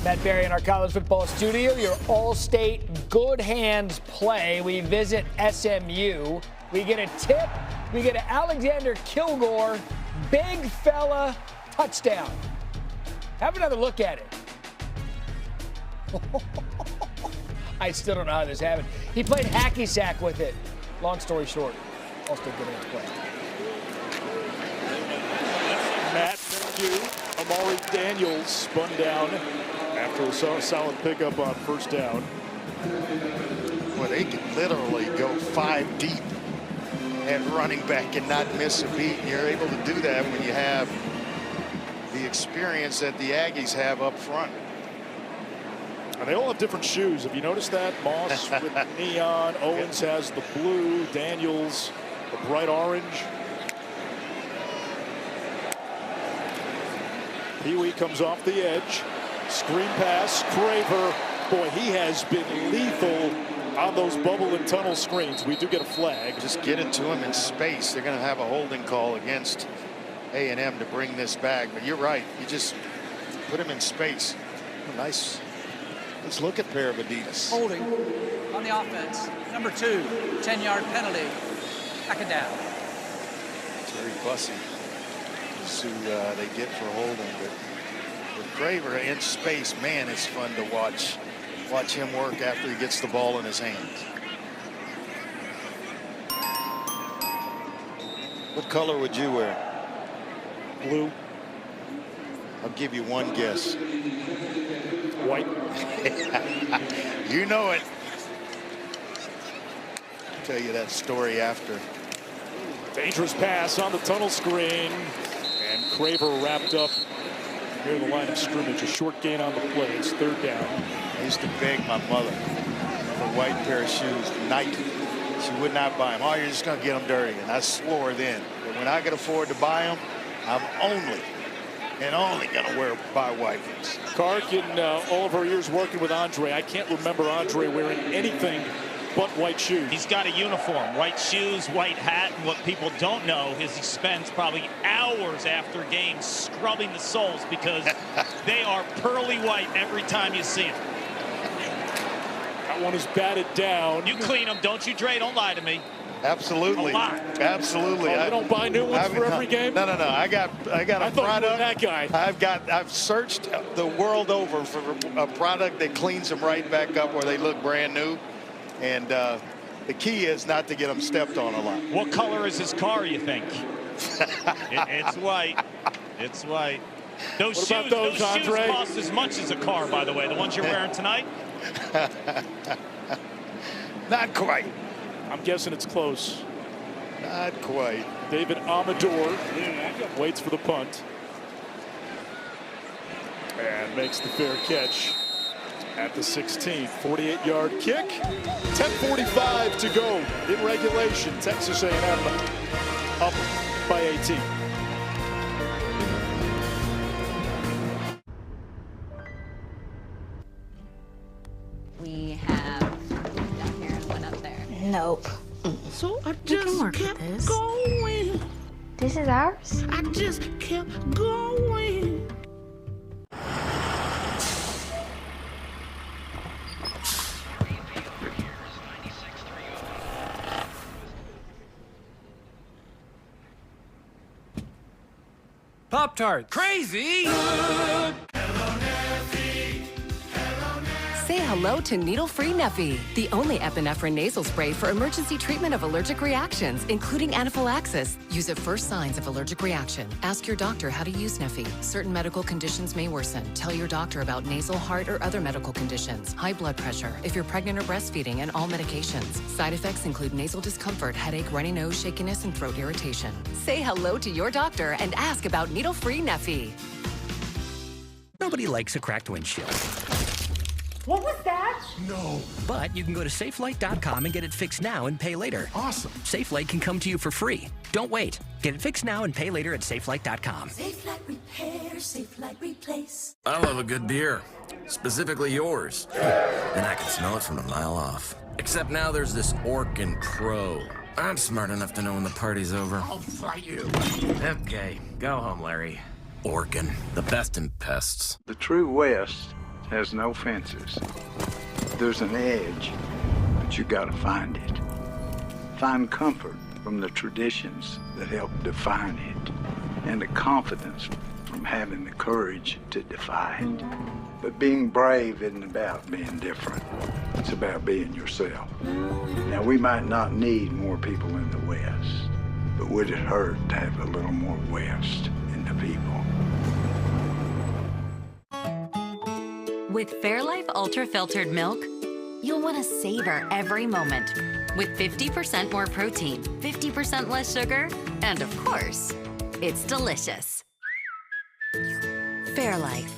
Matt Berry in our college football studio, your all-state good hands play. We visit SMU. We get a tip. We get an Alexander Kilgore, big fella, touchdown. Have another look at it. I still don't know how this happened. He played hacky sack with it. Long story short, all-state good hands play. Matt, thank you. Amari Daniels spun down after a solid pickup on first down. Well, they can literally go 5 deep at running back and not miss a beat. And you're able to do that when you have the experience that the Aggies have up front. And they all have different shoes. Have you noticed that? Moss with neon, Owens has the blue, Daniels the bright orange. Pee-wee comes off the edge. Screen pass, Craver. Boy, he has been lethal on those bubble and tunnel screens. We do get a flag. Just get it to him in space. They're going to have a holding call against A&M to bring this back. But you're right. You just put him in space. Nice. Let's look at pair of Adidas. Holding on the offense. Number 2, 10-yard penalty. Back it down. Terry Bussey is who they get for holding. But with Craver in space, man, it's fun to watch him work after he gets the ball in his hands. What color would you wear? Blue. I'll give you one guess. White. You know it. I'll tell you that story after. Dangerous pass on the tunnel screen. And Craver wrapped up near the line of scrimmage. A short gain on the play. It's third down. I used to beg my mother for a white pair of shoes. Nike. She would not buy them. Oh, you're just going to get them dirty. And I swore then that when I could afford to buy them, I'm only going to buy white ones. Clark, in all of our years working with Andre, I can't remember Andre wearing anything but white shoes. He's got a uniform, white shoes, white hat, and what people don't know is he spends probably hours after games scrubbing the soles because they are pearly white every time you see them. That one is batted down. You clean them, don't you, Dre? Don't lie to me. Absolutely. A lot. Absolutely. Oh, you don't buy new ones for every game? No. I got a product. That guy. I've searched the world over for a product that cleans them right back up where they look brand new. And the key is not to get them stepped on a lot. What color is his car, you think? It's white. It's white. Those shoes cost as much as a car, by the way, the ones you're wearing tonight? Not quite. I'm guessing it's close. Not quite. David Amador waits for the punt. And makes the fair catch at the 16th. 48-yard kick. 10:45 to go in regulation. Texas A&M up by 18. We have down here and one up there. Nope. So I just kept going. This is ours? I just kept going. Pop-Tarts. Crazy! Say hello to needle-free Neffy, the only epinephrine nasal spray for emergency treatment of allergic reactions, including anaphylaxis. Use at first signs of allergic reaction. Ask your doctor how to use Neffy. Certain medical conditions may worsen. Tell your doctor about nasal, heart, or other medical conditions. High blood pressure, if you're pregnant or breastfeeding, and all medications. Side effects include nasal discomfort, headache, runny nose, shakiness, and throat irritation. Say hello to your doctor and ask about needle-free Neffy. Nobody likes a cracked windshield. What was that? No. But you can go to SafeLight.com and get it fixed now and pay later. Awesome. SafeLight can come to you for free. Don't wait. Get it fixed now and pay later at SafeLight.com. SafeLight Repair, SafeLight Replace. I love a good beer, specifically yours. And I can smell it from a mile off. Except now there's this Orkin Pro. I'm smart enough to know when the party's over. I'll fight you. Okay, go home, Larry. Orkin, the best in pests. The true West has no fences. There's an edge, but you gotta find it. Find comfort from the traditions that help define it, and the confidence from having the courage to defy it. But being brave isn't about being different. It's about being yourself. Now, we might not need more people in the West, but would it hurt to have a little more West in the people? With Fairlife Ultra Filtered Milk, you'll want to savor every moment. With 50% more protein, 50% less sugar, and of course, it's delicious. Fairlife.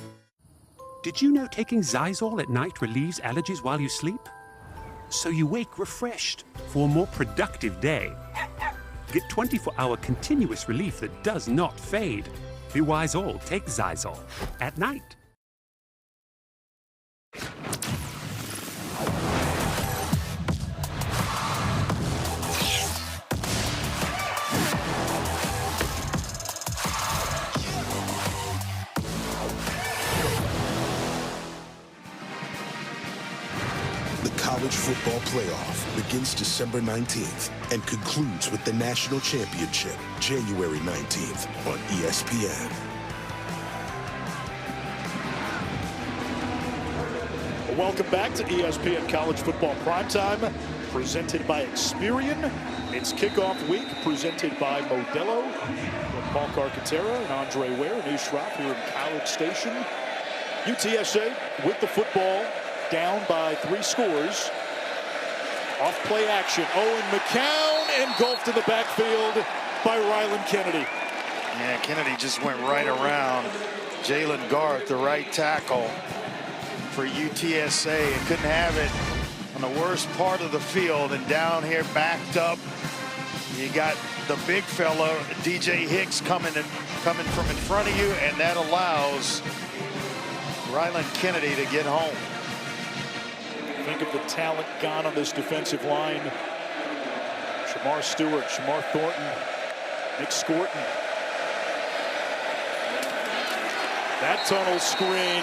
Did you know taking Zysol at night relieves allergies while you sleep? So you wake refreshed for a more productive day. Get 24-hour continuous relief that does not fade. Be wise all, take Zysol at night. College football playoff begins December 19th and concludes with the national championship January 19th on ESPN. Welcome back to ESPN College Football Primetime, presented by Experian. It's kickoff week, presented by Modelo. With Paul Carcaterra and Andre Ware and Ishroff here in College Station. UTSA with the football, down by 3 scores. Off play action. Owen McCown engulfed in the backfield by Ryland Kennedy. Yeah, Kennedy just went right around Jalen Garth, the right tackle for UTSA, and couldn't have it on the worst part of the field. And down here, backed up, you got the big fella, DJ Hicks, coming from in front of you, and that allows Ryland Kennedy to get home. Think of the talent gone on this defensive line. Shamar Stewart, Shamar Thornton, Nick Scorton. That tunnel screen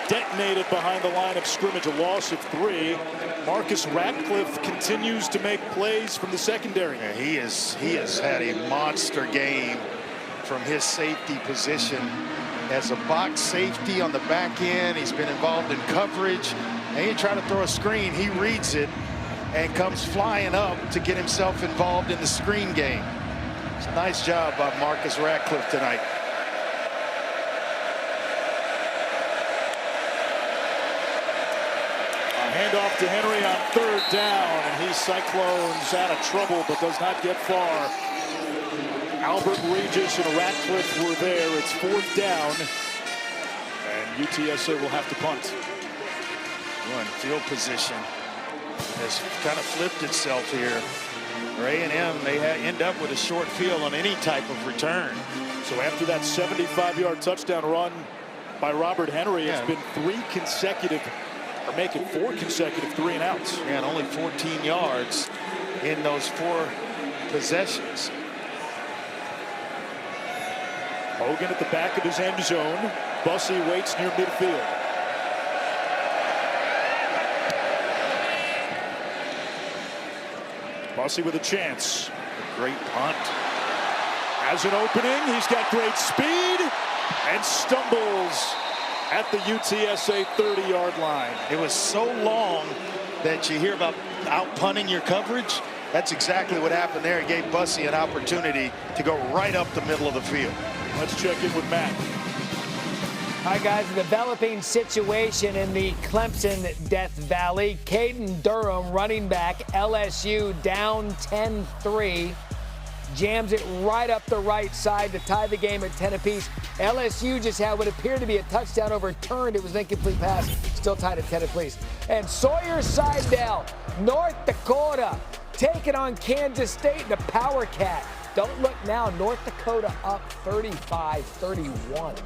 detonated behind the line of scrimmage, a loss of 3. Marcus Ratcliffe continues to make plays from the secondary. Yeah, he has had a monster game from his safety position. As a box safety on the back end, he's been involved in coverage. And you try to throw a screen, he reads it and comes flying up to get himself involved in the screen game. It's a nice job by Marcus Ratcliffe tonight. A handoff to Henry on 3rd down, and he Cyclones out of trouble but does not get far. Albert Regis and Ratcliffe were there. It's 4th down, and UTSA will have to punt. One field position has kind of flipped itself here. For A&M, they end up with a short field on any type of return. So after that 75-yard touchdown run by Robert Henry, it's been 3 consecutive, or make it 4 consecutive 3-and-outs. Yeah, and only 14 yards in those 4 possessions. Hogan at the back of his end zone. Bussey waits near midfield. Bussey with a chance. A great punt. Has an opening. He's got great speed and stumbles at the UTSA 30-yard line. It was so long that you hear about out-punting your coverage. That's exactly what happened there. It gave Bussey an opportunity to go right up the middle of the field. Let's check in with Matt. All right, guys, a developing situation in the Clemson Death Valley. Caden Durham, running back, LSU, down 10-3. jams it right up the right side to tie the game at 10 apiece. LSU just had what appeared to be a touchdown overturned. It was an incomplete pass, still tied at 10 apiece. And Sawyer Seidel, North Dakota, taking on Kansas State in the Power Cat. Don't look now, North Dakota up 35-31.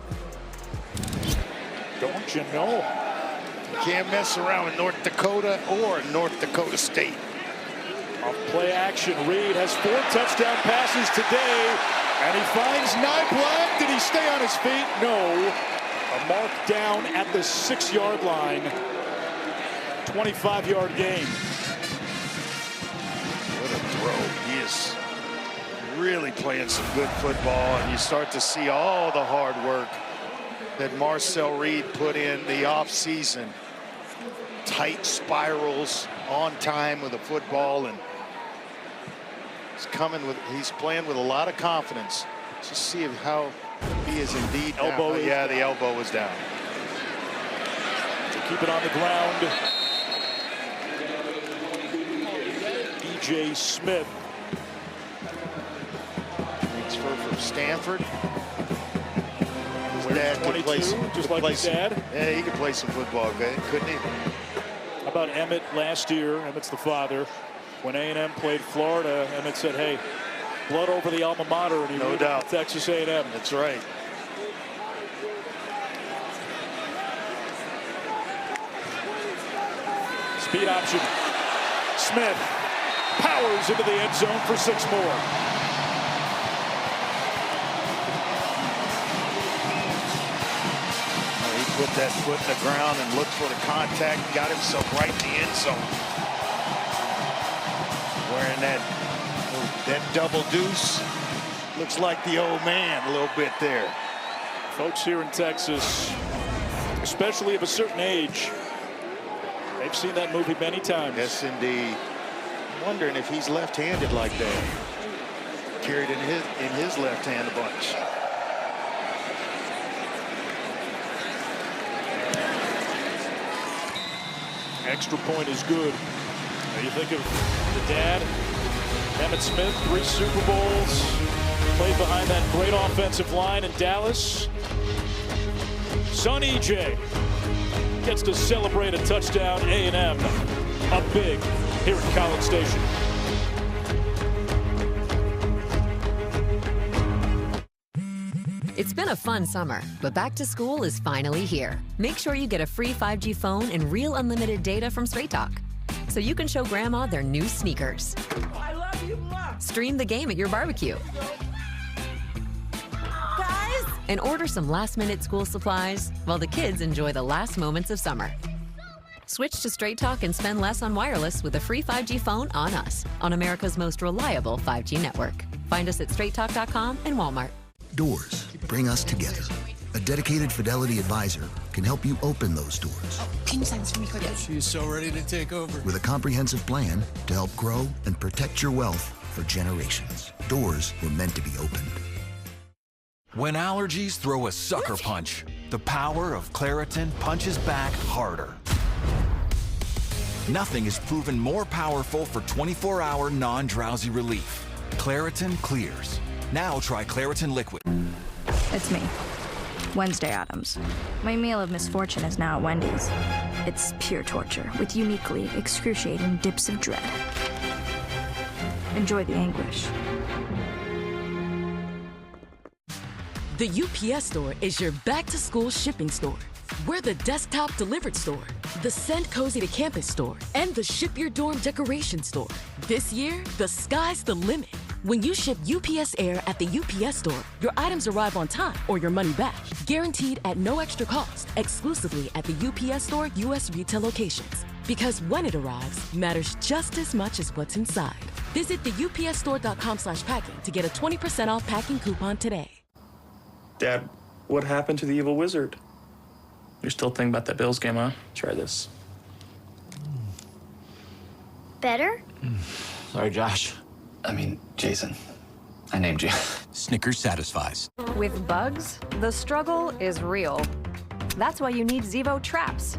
Don't you know? Can't mess around with North Dakota or North Dakota State. Off play action, Reed has 4 touchdown passes today, and he finds Niblack. Did he stay on his feet? No. A mark down at the 6-yard line. 25-yard gain. What a throw. He is really playing some good football, and you start to see all the hard work that Marcel Reed put in the offseason. Tight spirals, on time with the football, and he's playing with a lot of confidence. Just see how he is indeed elbow. Yeah, the elbow was down. To keep it on the ground. E.J. Smith. Transfer from Stanford. His dad could play some, just like his dad. Yeah, he could play some football, couldn't he? How about Emmett last year? Emmett's the father. When A&M played Florida, Emmett said, hey, blood over the alma mater, and he no doubt. Texas A&M. That's right. Speed option. Smith powers into the end zone for 6 more. Put that foot in the ground and looked for the contact, got himself right in the end zone. Wearing that double deuce. Looks like the old man a little bit there. Folks here in Texas, especially of a certain age, they've seen that movie many times. Yes, indeed. I'm wondering if he's left-handed like that. Carried in his left hand a bunch. Extra point is good. Now you think of the dad, Emmitt Smith, 3 Super Bowls, played behind that great offensive line in Dallas. Son EJ gets to celebrate a touchdown. A&M up big here at College Station. It's been a fun summer, but back to school is finally here. Make sure you get a free 5G phone and real unlimited data from Straight Talk, so you can show Grandma their new sneakers. I love you, Mom. Stream the game at your barbecue. Guys! And order some last-minute school supplies while the kids enjoy the last moments of summer. Switch to Straight Talk and spend less on wireless with a free 5G phone on us, on America's most reliable 5G network. Find us at straighttalk.com and Walmart. Doors bring us together. A dedicated Fidelity advisor can help you open those doors. Can you sign this for me quickly? She's so ready to take over. With a comprehensive plan to help grow and protect your wealth for generations. Doors were meant to be opened. When allergies throw a sucker punch, the power of Claritin punches back harder. Nothing is proven more powerful for 24-hour non-drowsy relief. Claritin clears. Now try Claritin Liquid. It's me, Wednesday Addams. My meal of misfortune is now at Wendy's. It's pure torture with uniquely excruciating dips of dread. Enjoy the anguish. The UPS Store is your back-to-school shipping store. We're the desktop delivered store, the Send Cozy to Campus store, and the Ship Your Dorm decoration store. This year, the sky's the limit. When you ship UPS Air at the UPS Store, your items arrive on time or your money back. Guaranteed at no extra cost, exclusively at the UPS Store U.S. retail locations. Because when it arrives matters just as much as what's inside. Visit the upsstore.com/packing to get a 20% off packing coupon today. Dad, what happened to the evil wizard? You're still thinking about that Bills game, huh? Try this. Better? Sorry, Josh. I mean, Jason. I named you. Snickers satisfies. With bugs, the struggle is real. That's why you need Zevo traps.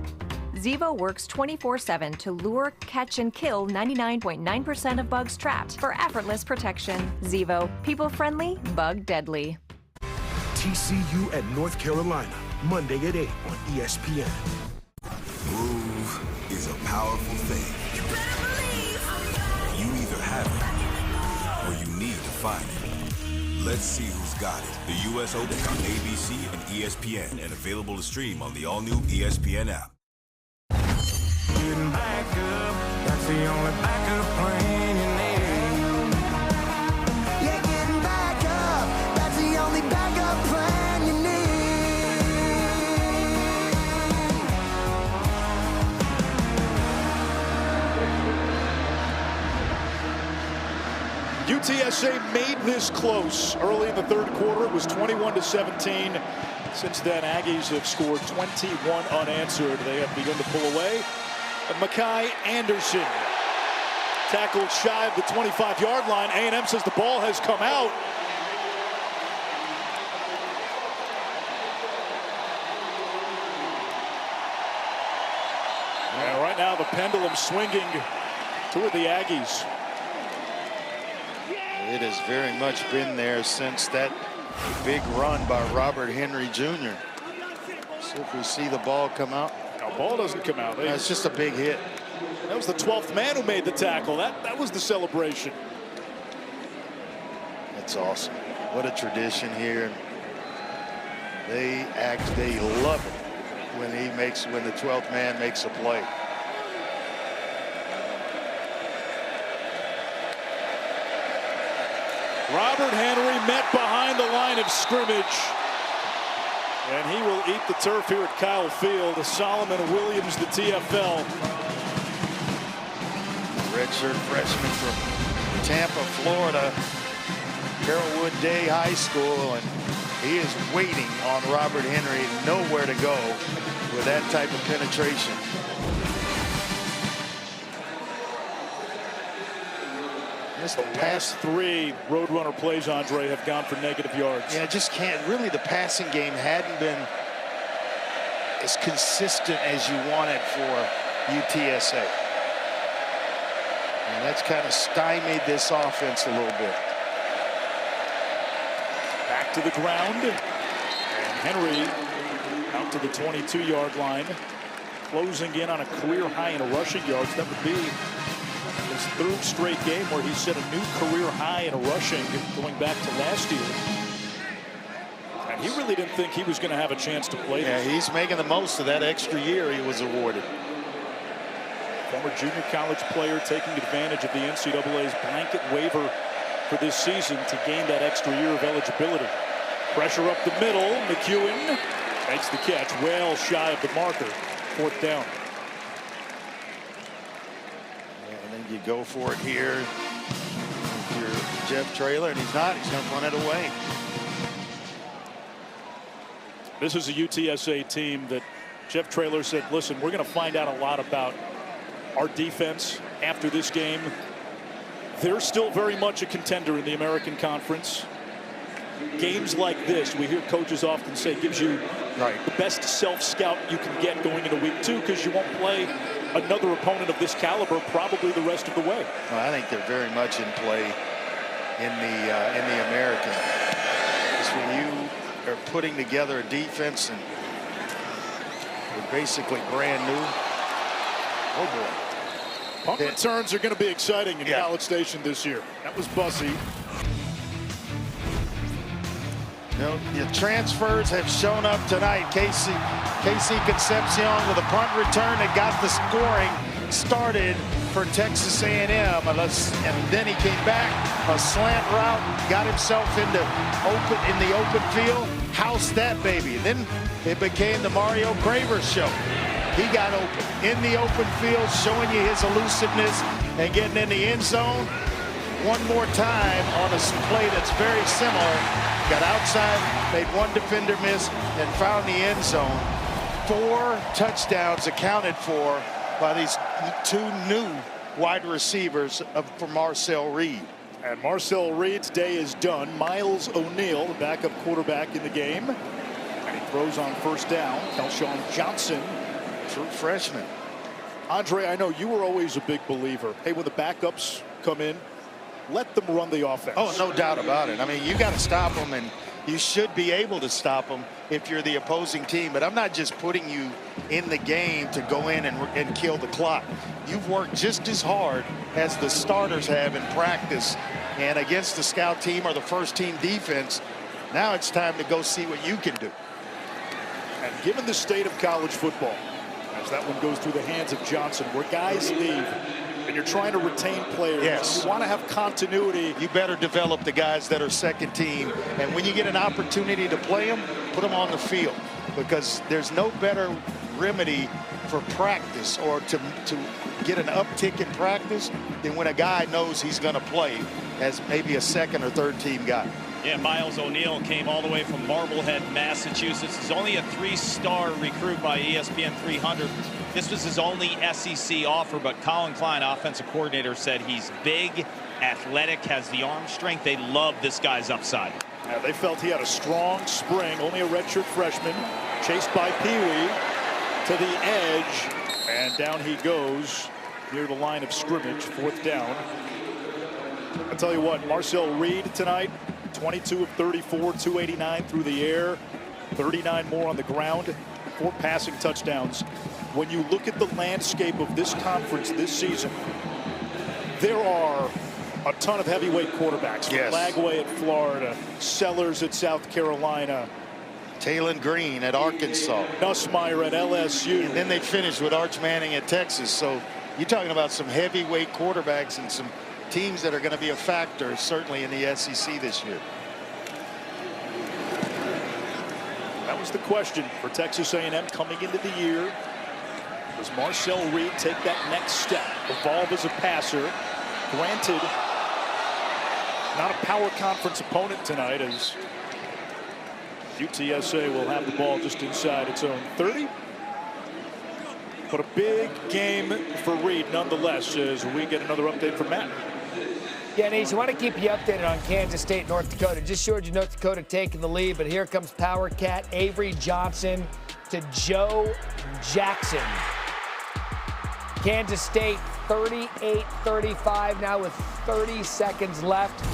Zevo works 24/7 to lure, catch, and kill 99.9% of bugs trapped for effortless protection. Zevo, people-friendly, bug-deadly. TCU at North Carolina, Monday at 8 on ESPN. Move is a powerful thing. You either have it or you need to find it. Let's see who's got it. The U.S. Open on ABC and ESPN and available to stream on the all-new ESPN app. Getting back up, that's the only backup plan you need. Yeah, getting back up, that's the only backup plan you need. UTSA made this close early in the third quarter. It was 21-17. Since then, Aggies have scored 21 unanswered. They have begun to pull away. Makai Anderson tackled shy of the 25-yard line. A&M says the ball has come out. And right now the pendulum swinging toward the Aggies. It has very much been there since that big run by Robert Henry Jr. So if we see the ball come out. No, ball doesn't come out. It's just a big hit. That was the 12th man who made the tackle. That was the celebration. That's awesome. What a tradition here. They love it when the 12th man makes a play. Robert Henry met behind the line of scrimmage. And he will eat the turf here at Kyle Field. Solomon Williams, the TFL. Redshirt freshman from Tampa, Florida. Carrollwood Day High School. And he is waiting on Robert Henry, nowhere to go with that type of penetration. The past 3 Roadrunner plays, Andre, have gone for negative yards. Yeah, just can't. Really, the passing game hadn't been as consistent as you wanted for UTSA. And that's kind of stymied this offense a little bit. Back to the ground. And Henry out to the 22-yard line. Closing in on a career high in rushing yards. That would be his 3rd straight game where he set a new career high in rushing going back to last year. And he really didn't think he was going to have a chance to play this. Yeah, he's making the most of that extra year he was awarded. Former junior college player taking advantage of the NCAA's blanket waiver for this season to gain that extra year of eligibility. Pressure up the middle. McEwen makes the catch well shy of the marker. 4th down. You go for it here. If you're Jeff Traylor, and he's not, he's going to run it away. This is a UTSA team that Jeff Traylor said, listen, we're going to find out a lot about our defense after this game. They're still very much a contender in the American Conference. Games like this, we hear coaches often say, gives you the best self-scout you can get going into week 2 because you won't play another opponent of this caliber probably the rest of the way. Well, I think they're very much in play in the American. Because when you are putting together a defense and you're basically brand new. Oh boy. Punt returns are going to be exciting in College Station this year. That was Bussy. The transfers have shown up tonight. Casey Concepcion with a punt return that got the scoring started for Texas A&M. And then he came back, a slant route, got himself in the open field, housed that baby. And then it became the Mario Craver show. He got open in the open field, showing you his elusiveness and getting in the end zone. One more time on a play that's very similar. Got outside, made one defender miss, and found the end zone. 4 touchdowns accounted for by these 2 new wide receivers for Marcel Reed. And Marcel Reed's day is done. Miles O'Neill, the backup quarterback in the game. And he throws on 1st down. Kelshawn Johnson True freshman. Andre, I know you were always a big believer. Hey, when the backups come in, let them run the offense. Oh, no doubt about it. I mean, you got to stop them, and you should be able to stop them if you're the opposing team. But I'm not just putting you in the game to go in and kill the clock. You've worked just as hard as the starters have in practice. And against the scout team or the first team defense, now it's time to go see what you can do. And given the state of college football, as that one goes through the hands of Johnson, where guys leave and you're trying to retain players, yes, you want to have continuity. You better develop the guys that are second team. And when you get an opportunity to play them, put them on the field, because there's no better remedy for practice or to get an uptick in practice than when a guy knows he's going to play as maybe a second or third team guy. Yeah, Miles O'Neill came all the way from Marblehead, Massachusetts. He's only a 3-star recruit by ESPN 300. This was his only SEC offer, but Colin Klein, offensive coordinator, said he's big, athletic, has the arm strength. They love this guy's upside. Yeah, they felt he had a strong spring, only a redshirt freshman, chased by Pee-wee to the edge, and down he goes near the line of scrimmage, 4th down. I'll tell you what, Marcel Reed tonight, 22 of 34, 289 through the air, 39 more on the ground, 4 passing touchdowns. When you look at the landscape of this conference this season, there are a ton of heavyweight quarterbacks. Yes. Lagway at Florida, Sellers at South Carolina, Taylon Green at Arkansas, Nussmeier at LSU. And then they finished with Arch Manning at Texas. So you're talking about some heavyweight quarterbacks and some teams that are going to be a factor, certainly in the SEC this year. That was the question for Texas A&M coming into the year. Does Marcel Reed take that next step, evolve as a passer? Granted, not a power conference opponent tonight, as UTSA will have the ball just inside its own 30. But a big game for Reed nonetheless, as we get another update from Matt. Yeah, Nate, I want to keep you updated on Kansas State, North Dakota. Just showed you North Dakota taking the lead, but here comes Power Cat Avery Johnson to Joe Jackson. Kansas State 38-35 now with 30 seconds left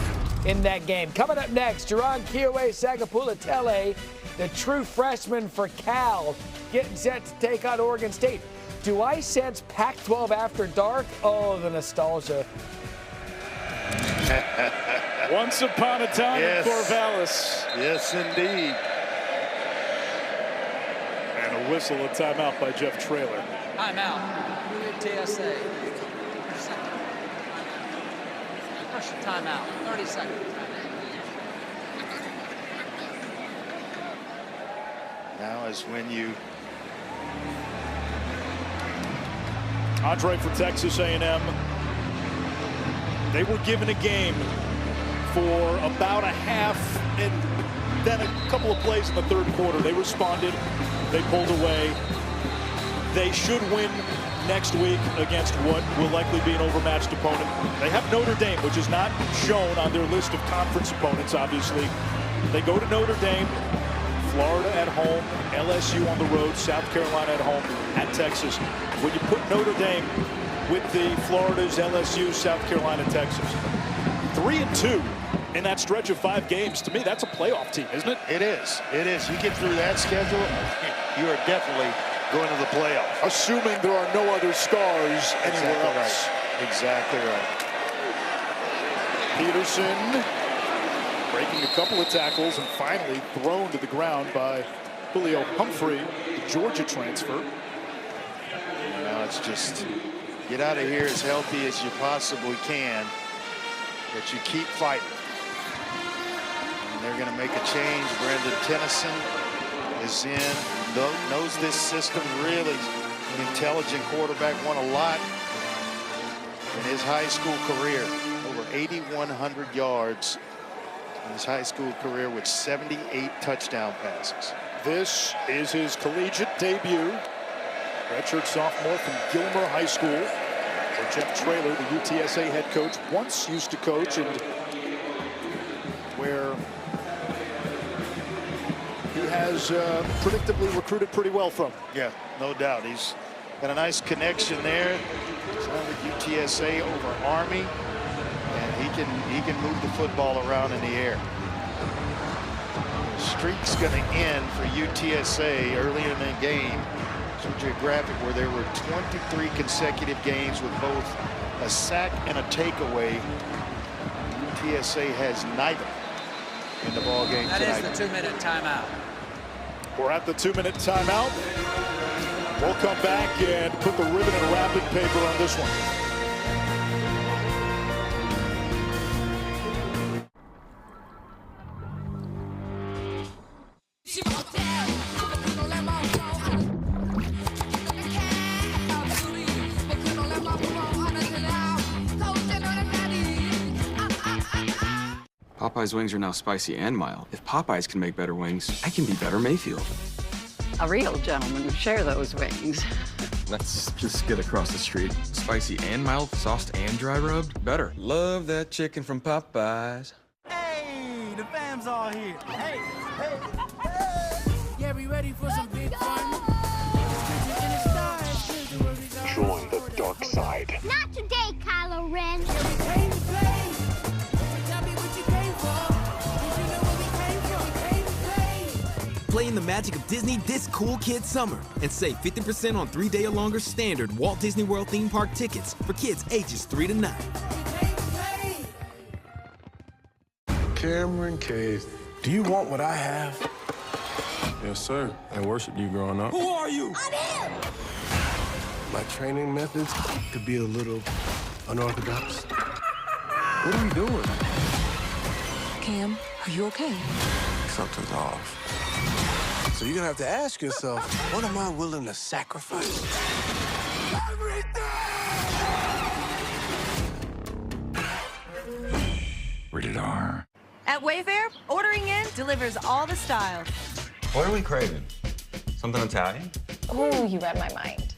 in that game. Coming up next, Jerron Kiowe Sagapula-Tele, the true freshman for Cal, getting set to take on Oregon State. Do I sense Pac-12 after dark? Oh, the nostalgia. Once upon a time yes. in Corvallis. Yes, indeed. And a whistle, a timeout by Jeff Traylor. Timeout. UTSA. First timeout. 30 seconds. Now is when you. Andre for Texas A&M. They were given a game for about a half and then a couple of plays in the third quarter. They responded. They pulled away. They should win next week against what will likely be an overmatched opponent. They have Notre Dame, which is not shown on their list of conference opponents, obviously. They go to Notre Dame, Florida at home, LSU on the road, South Carolina at home, at Texas. When you put Notre Dame with the Floridas, LSU, South Carolina, Texas, 3-2 in that stretch of 5 games, to me, that's a playoff team, isn't it? It is. It is. You get through that schedule, you are definitely going to the playoffs. Assuming there are no other stars anywhere else. Right. Exactly right. Peterson breaking a couple of tackles and finally thrown to the ground by Julio Humphrey, the Georgia transfer. And now it's just get out of here as healthy as you possibly can, but you keep fighting. And they're going to make a change. Brendan Tennyson is in, knows this system, really intelligent quarterback, won a lot in his high school career, over 8,100 yards in his high school career with 78 touchdown passes. This is his collegiate debut. Redshirt sophomore from Gilmer High School, where Jeff Traylor, the UTSA head coach, once used to coach, and where he has predictably recruited pretty well from. Yeah, no doubt. He's Got a nice connection there. Sounds like UTSA over Army, and he can move the football around in the air. The streak's going to end for UTSA early in the game. Shows you a graphic where there were 23 consecutive games with both a sack and a takeaway. UTSA has neither in the ball game tonight. That is the 2-minute timeout. We're at the 2-minute timeout. We'll come back and put the ribbon and wrapping paper on this one. Popeye's wings are now spicy and mild. If Popeyes can make better wings, I can be better Mayfield. A real gentleman would share those wings. Let's just get across the street. Spicy and mild, sauced and dry rubbed, better. Love that chicken from Popeyes. Hey, the fam's all here. Hey, hey, hey. Yeah, we ready for some big fun? Join the dark side. Not today, Kylo Ren. Playing the magic of Disney this cool kid summer and save 50% on 3-day or longer standard Walt Disney World theme park tickets for kids ages 3 to 9. Cameron Cave, do you want what I have? Yes, sir. I worshiped you growing up. Who are you? I'm him. My training methods could be a little unorthodox. What are we doing? Cam, are you okay? Something's off. So you're gonna have to ask yourself, what am I willing to sacrifice? Rated R. At Wayfair, ordering in delivers all the style. What are we craving? Something Italian? Oh, you read my mind.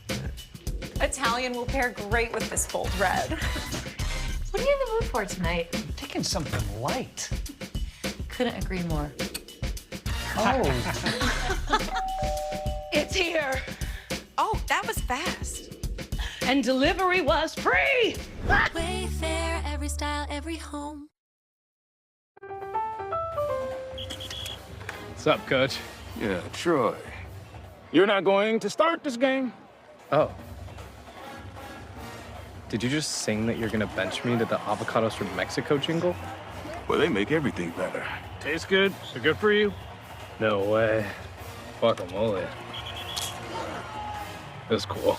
Italian will pair great with this bold red. What are you in the mood for tonight? Taking something light. Couldn't agree more. Oh. It's here. Oh, that was fast. And delivery was free. Wayfair, every style, every home. What's up, Coach? Yeah, Troy. You're not going to start this game? Oh. Did you just sing that you're gonna bench me to the Avocados from Mexico jingle? Well, they make everything better. Tastes good? They're good for you? No way. Guacamole. That's cool.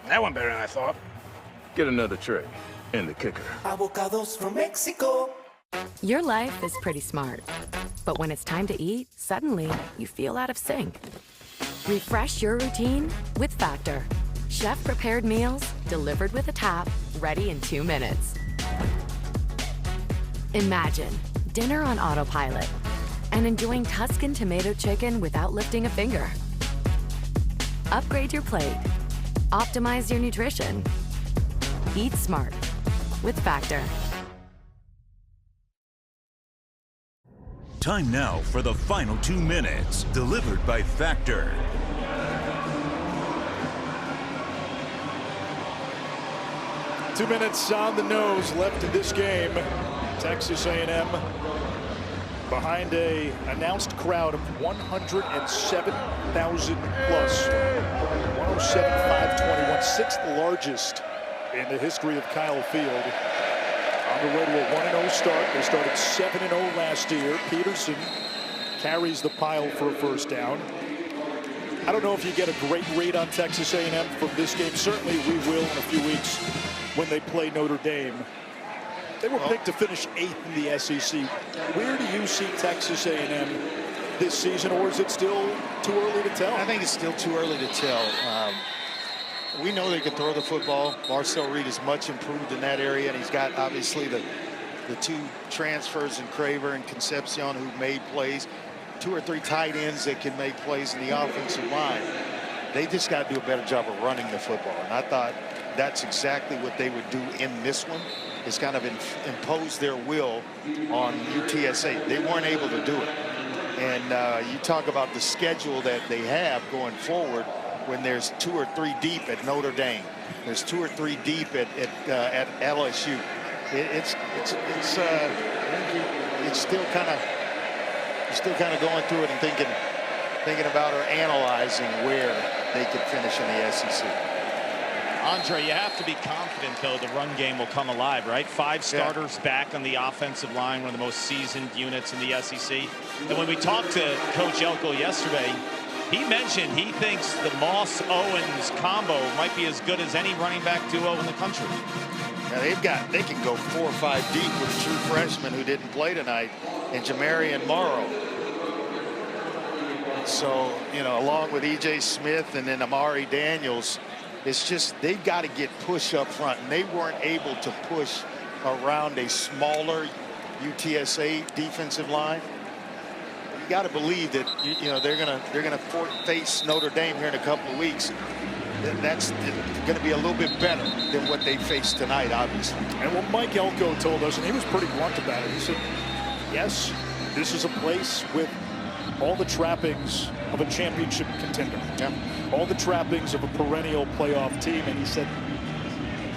That one better than I thought. Get another tray and the kicker. Avocados from Mexico. Your life is pretty smart. But when it's time to eat, suddenly you feel out of sync. Refresh your routine with Factor. Chef-prepared meals delivered with a tap, ready in 2 minutes. Imagine dinner on autopilot and enjoying Tuscan tomato chicken without lifting a finger. Upgrade your plate. Optimize your nutrition. Eat smart with Factor. Time now for the final 2 minutes, delivered by Factor. Two minutes on the nose left in this game. Texas A&M behind a announced crowd of 107,000 plus. 107,521, sixth largest in the history of Kyle Field. On the way to a 1-0 start. They started 7-0 last year. Peterson carries the pile for a first down. I don't know if you get a great read on Texas A&M from this game. Certainly we will in a few weeks when they play Notre Dame. They were picked to finish 8th in the SEC. Where do you see Texas A&M this season, or is it still too early to tell? I think it's still too early to tell. We know they can throw the football. Marcel Reed is much improved in that area, and he's got obviously the two transfers in Craver and Concepcion who made plays. 2 or 3 tight ends that can make plays in the offensive line. They just got to do a better job of running the football, and I thought that's exactly what they would do in this one. Is kind of impose their will on UTSA. They weren't able to do it. And you talk about the schedule that they have going forward. when there's 2 or 3 deep at Notre Dame. There's 2 or 3 deep at LSU. It's still kind of going through it and thinking about or analyzing where they could finish in the SEC. Andre, you have to be confident, though, the run game will come alive, right? 5 starters back on the offensive line, one of the most seasoned units in the SEC. And when we talked to Coach Elko yesterday, he mentioned he thinks the Moss-Owens combo might be as good as any running back duo in the country. Yeah, they can go 4 or 5 deep with a true freshman who didn't play tonight, and Jamarian Morrow. So, you know, along with E.J. Smith and then Amari Daniels, it's just they've got to get push up front, and they weren't able to push around a smaller UTSA defensive line. You got to believe that you know they're gonna face Notre Dame here in a couple of weeks. That's going to be a little bit better than what they faced tonight, obviously. And what Mike Elko told us, and he was pretty blunt about it, he said, yes, this is a place with all the trappings of a championship contender. Yeah. All the trappings of a perennial playoff team. And he said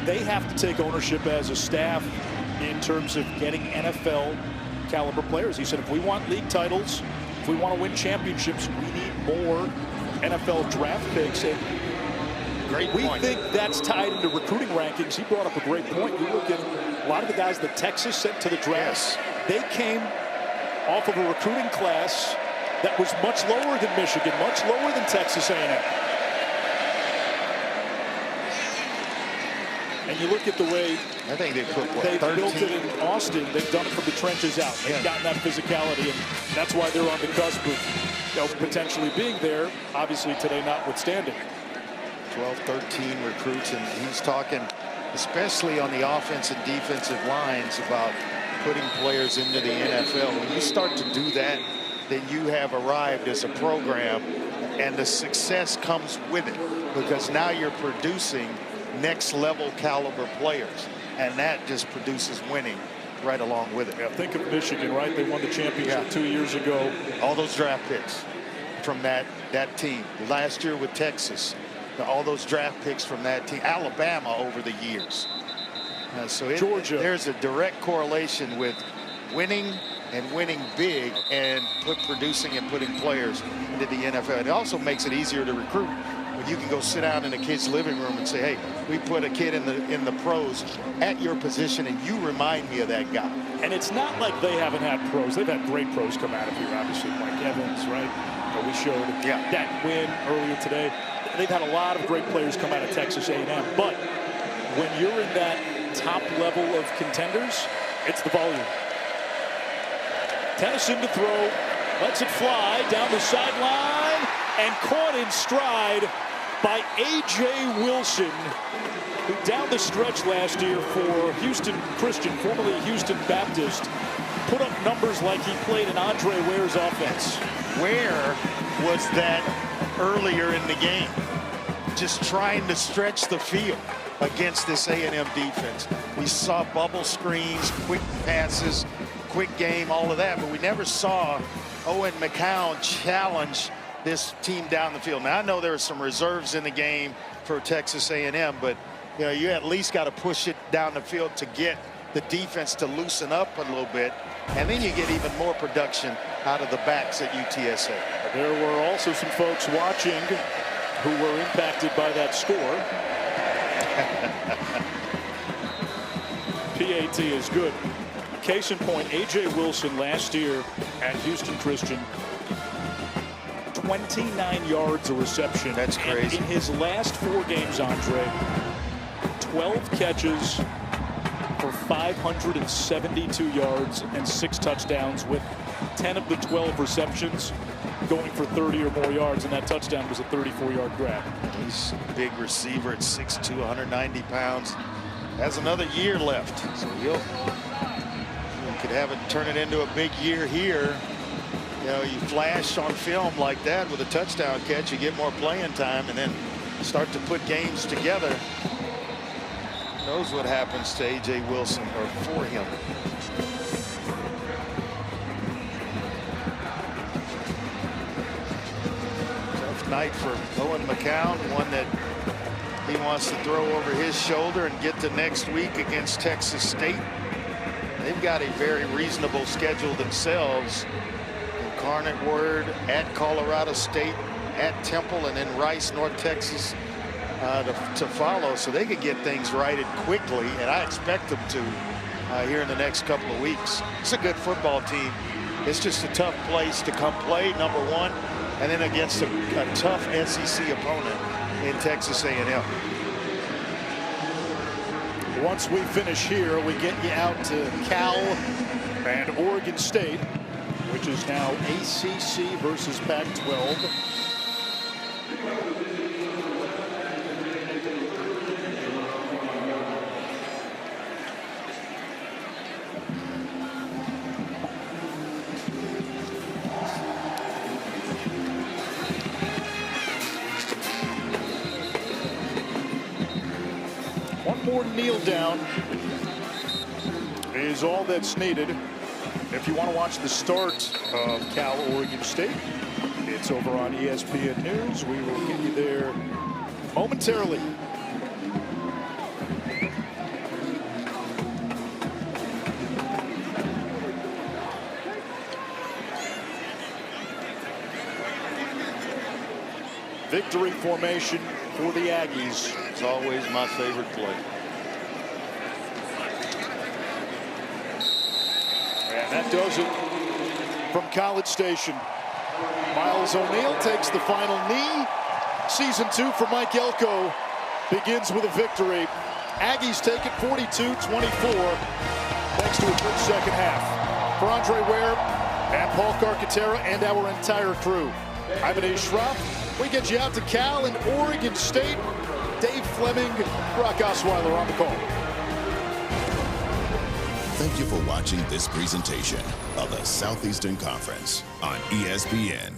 they have to take ownership as a staff in terms of getting NFL caliber players. He said if we want league titles, if we want to win championships, we need more NFL draft picks. And we think that's tied into recruiting rankings. He brought up a great point. You look at a lot of the guys that Texas sent to the draft. They came off of a recruiting class that was much lower than Michigan, much lower than Texas A&M. And you look at the way I think they put what, they've 13? built it in Austin. They've done it from the trenches out. They've gotten that physicality, and that's why they're on the cusp of potentially being there. Obviously today notwithstanding. 12, 13 recruits, and he's talking, especially on the offensive and defensive lines, about putting players into the NFL. When you start to do that, then you have arrived as a program, and the success comes with it because now you're producing next level caliber players, and that just produces winning right along with it. Yeah, think of Michigan, right? They won the championship 2 years ago. All those draft picks from that team. Last year with Texas, all those draft picks from that team. Alabama over the years. So Georgia. There's a direct correlation with winning and winning big and producing and putting players into the NFL. It also makes it easier to recruit when you can go sit down in a kid's living room and say, hey, we put a kid in the pros at your position and you remind me of that guy. And it's not like they haven't had pros. They've had great pros come out of here, obviously. Mike Evans, right? We showed that win earlier today. They've had a lot of great players come out of Texas A&M. But when you're in that top level of contenders, it's the volume. Tennyson to throw, lets it fly down the sideline, and caught in stride by A.J. Wilson, who down the stretch last year for Houston Christian, formerly Houston Baptist, put up numbers like he played in Andre Ware's offense. Where was that earlier in the game? Just trying to stretch the field against this A&M defense. We saw bubble screens, quick passes, quick game, all of that, but we never saw Owen McCown challenge this team down the field. Now I know there are some reserves in the game for Texas A&M, but you know you at least got to push it down the field to get the defense to loosen up a little bit, and then you get even more production out of the backs at UTSA. There were also some folks watching who were impacted by that score. PAT is good. Case in point, A.J. Wilson last year at Houston Christian, 29 yards a reception. That's crazy. And in his last 4 games, Andre, 12 catches for 572 yards and 6 touchdowns, with 10 of the 12 receptions going for 30 or more yards, and that touchdown was a 34-yard grab. He's a big receiver at 6'2", 190 pounds. Has another year left, so you could have it, turn it into a big year here. You know, you flash on film like that with a touchdown catch, you get more playing time, and then start to put games together. Who knows what happens to A.J. Wilson, or for him. night for Owen McCown, one that he wants to throw over his shoulder and get to next week against Texas State. They've got a very reasonable schedule themselves. Incarnate Word, at Colorado State, at Temple, and then Rice, North Texas to follow. So they could get things righted quickly, and I expect them to here in the next couple of weeks. It's a good football team. It's just a tough place to come play, number one, and then against a tough SEC opponent in Texas A&M. Once we finish here, we get you out to Cal and Oregon State, which is now ACC versus Pac-12. One more kneel down is all that's needed. If you want to watch the start of Cal Oregon State, it's over on ESPN News. We will get you there momentarily. Victory formation for the Aggies. It's always my favorite play. And that does it from College Station. Miles O'Neill takes the final knee. Season 2 for Mike Elko begins with a victory. Aggies take it 42-24 thanks to a good second half. For Andre Ware and Paul Carcaterra and our entire crew, I'm Anish Shroff. We get you out to Cal and Oregon State. Dave Fleming, Brock Osweiler on the call. Thank you for watching this presentation of the Southeastern Conference on ESPN.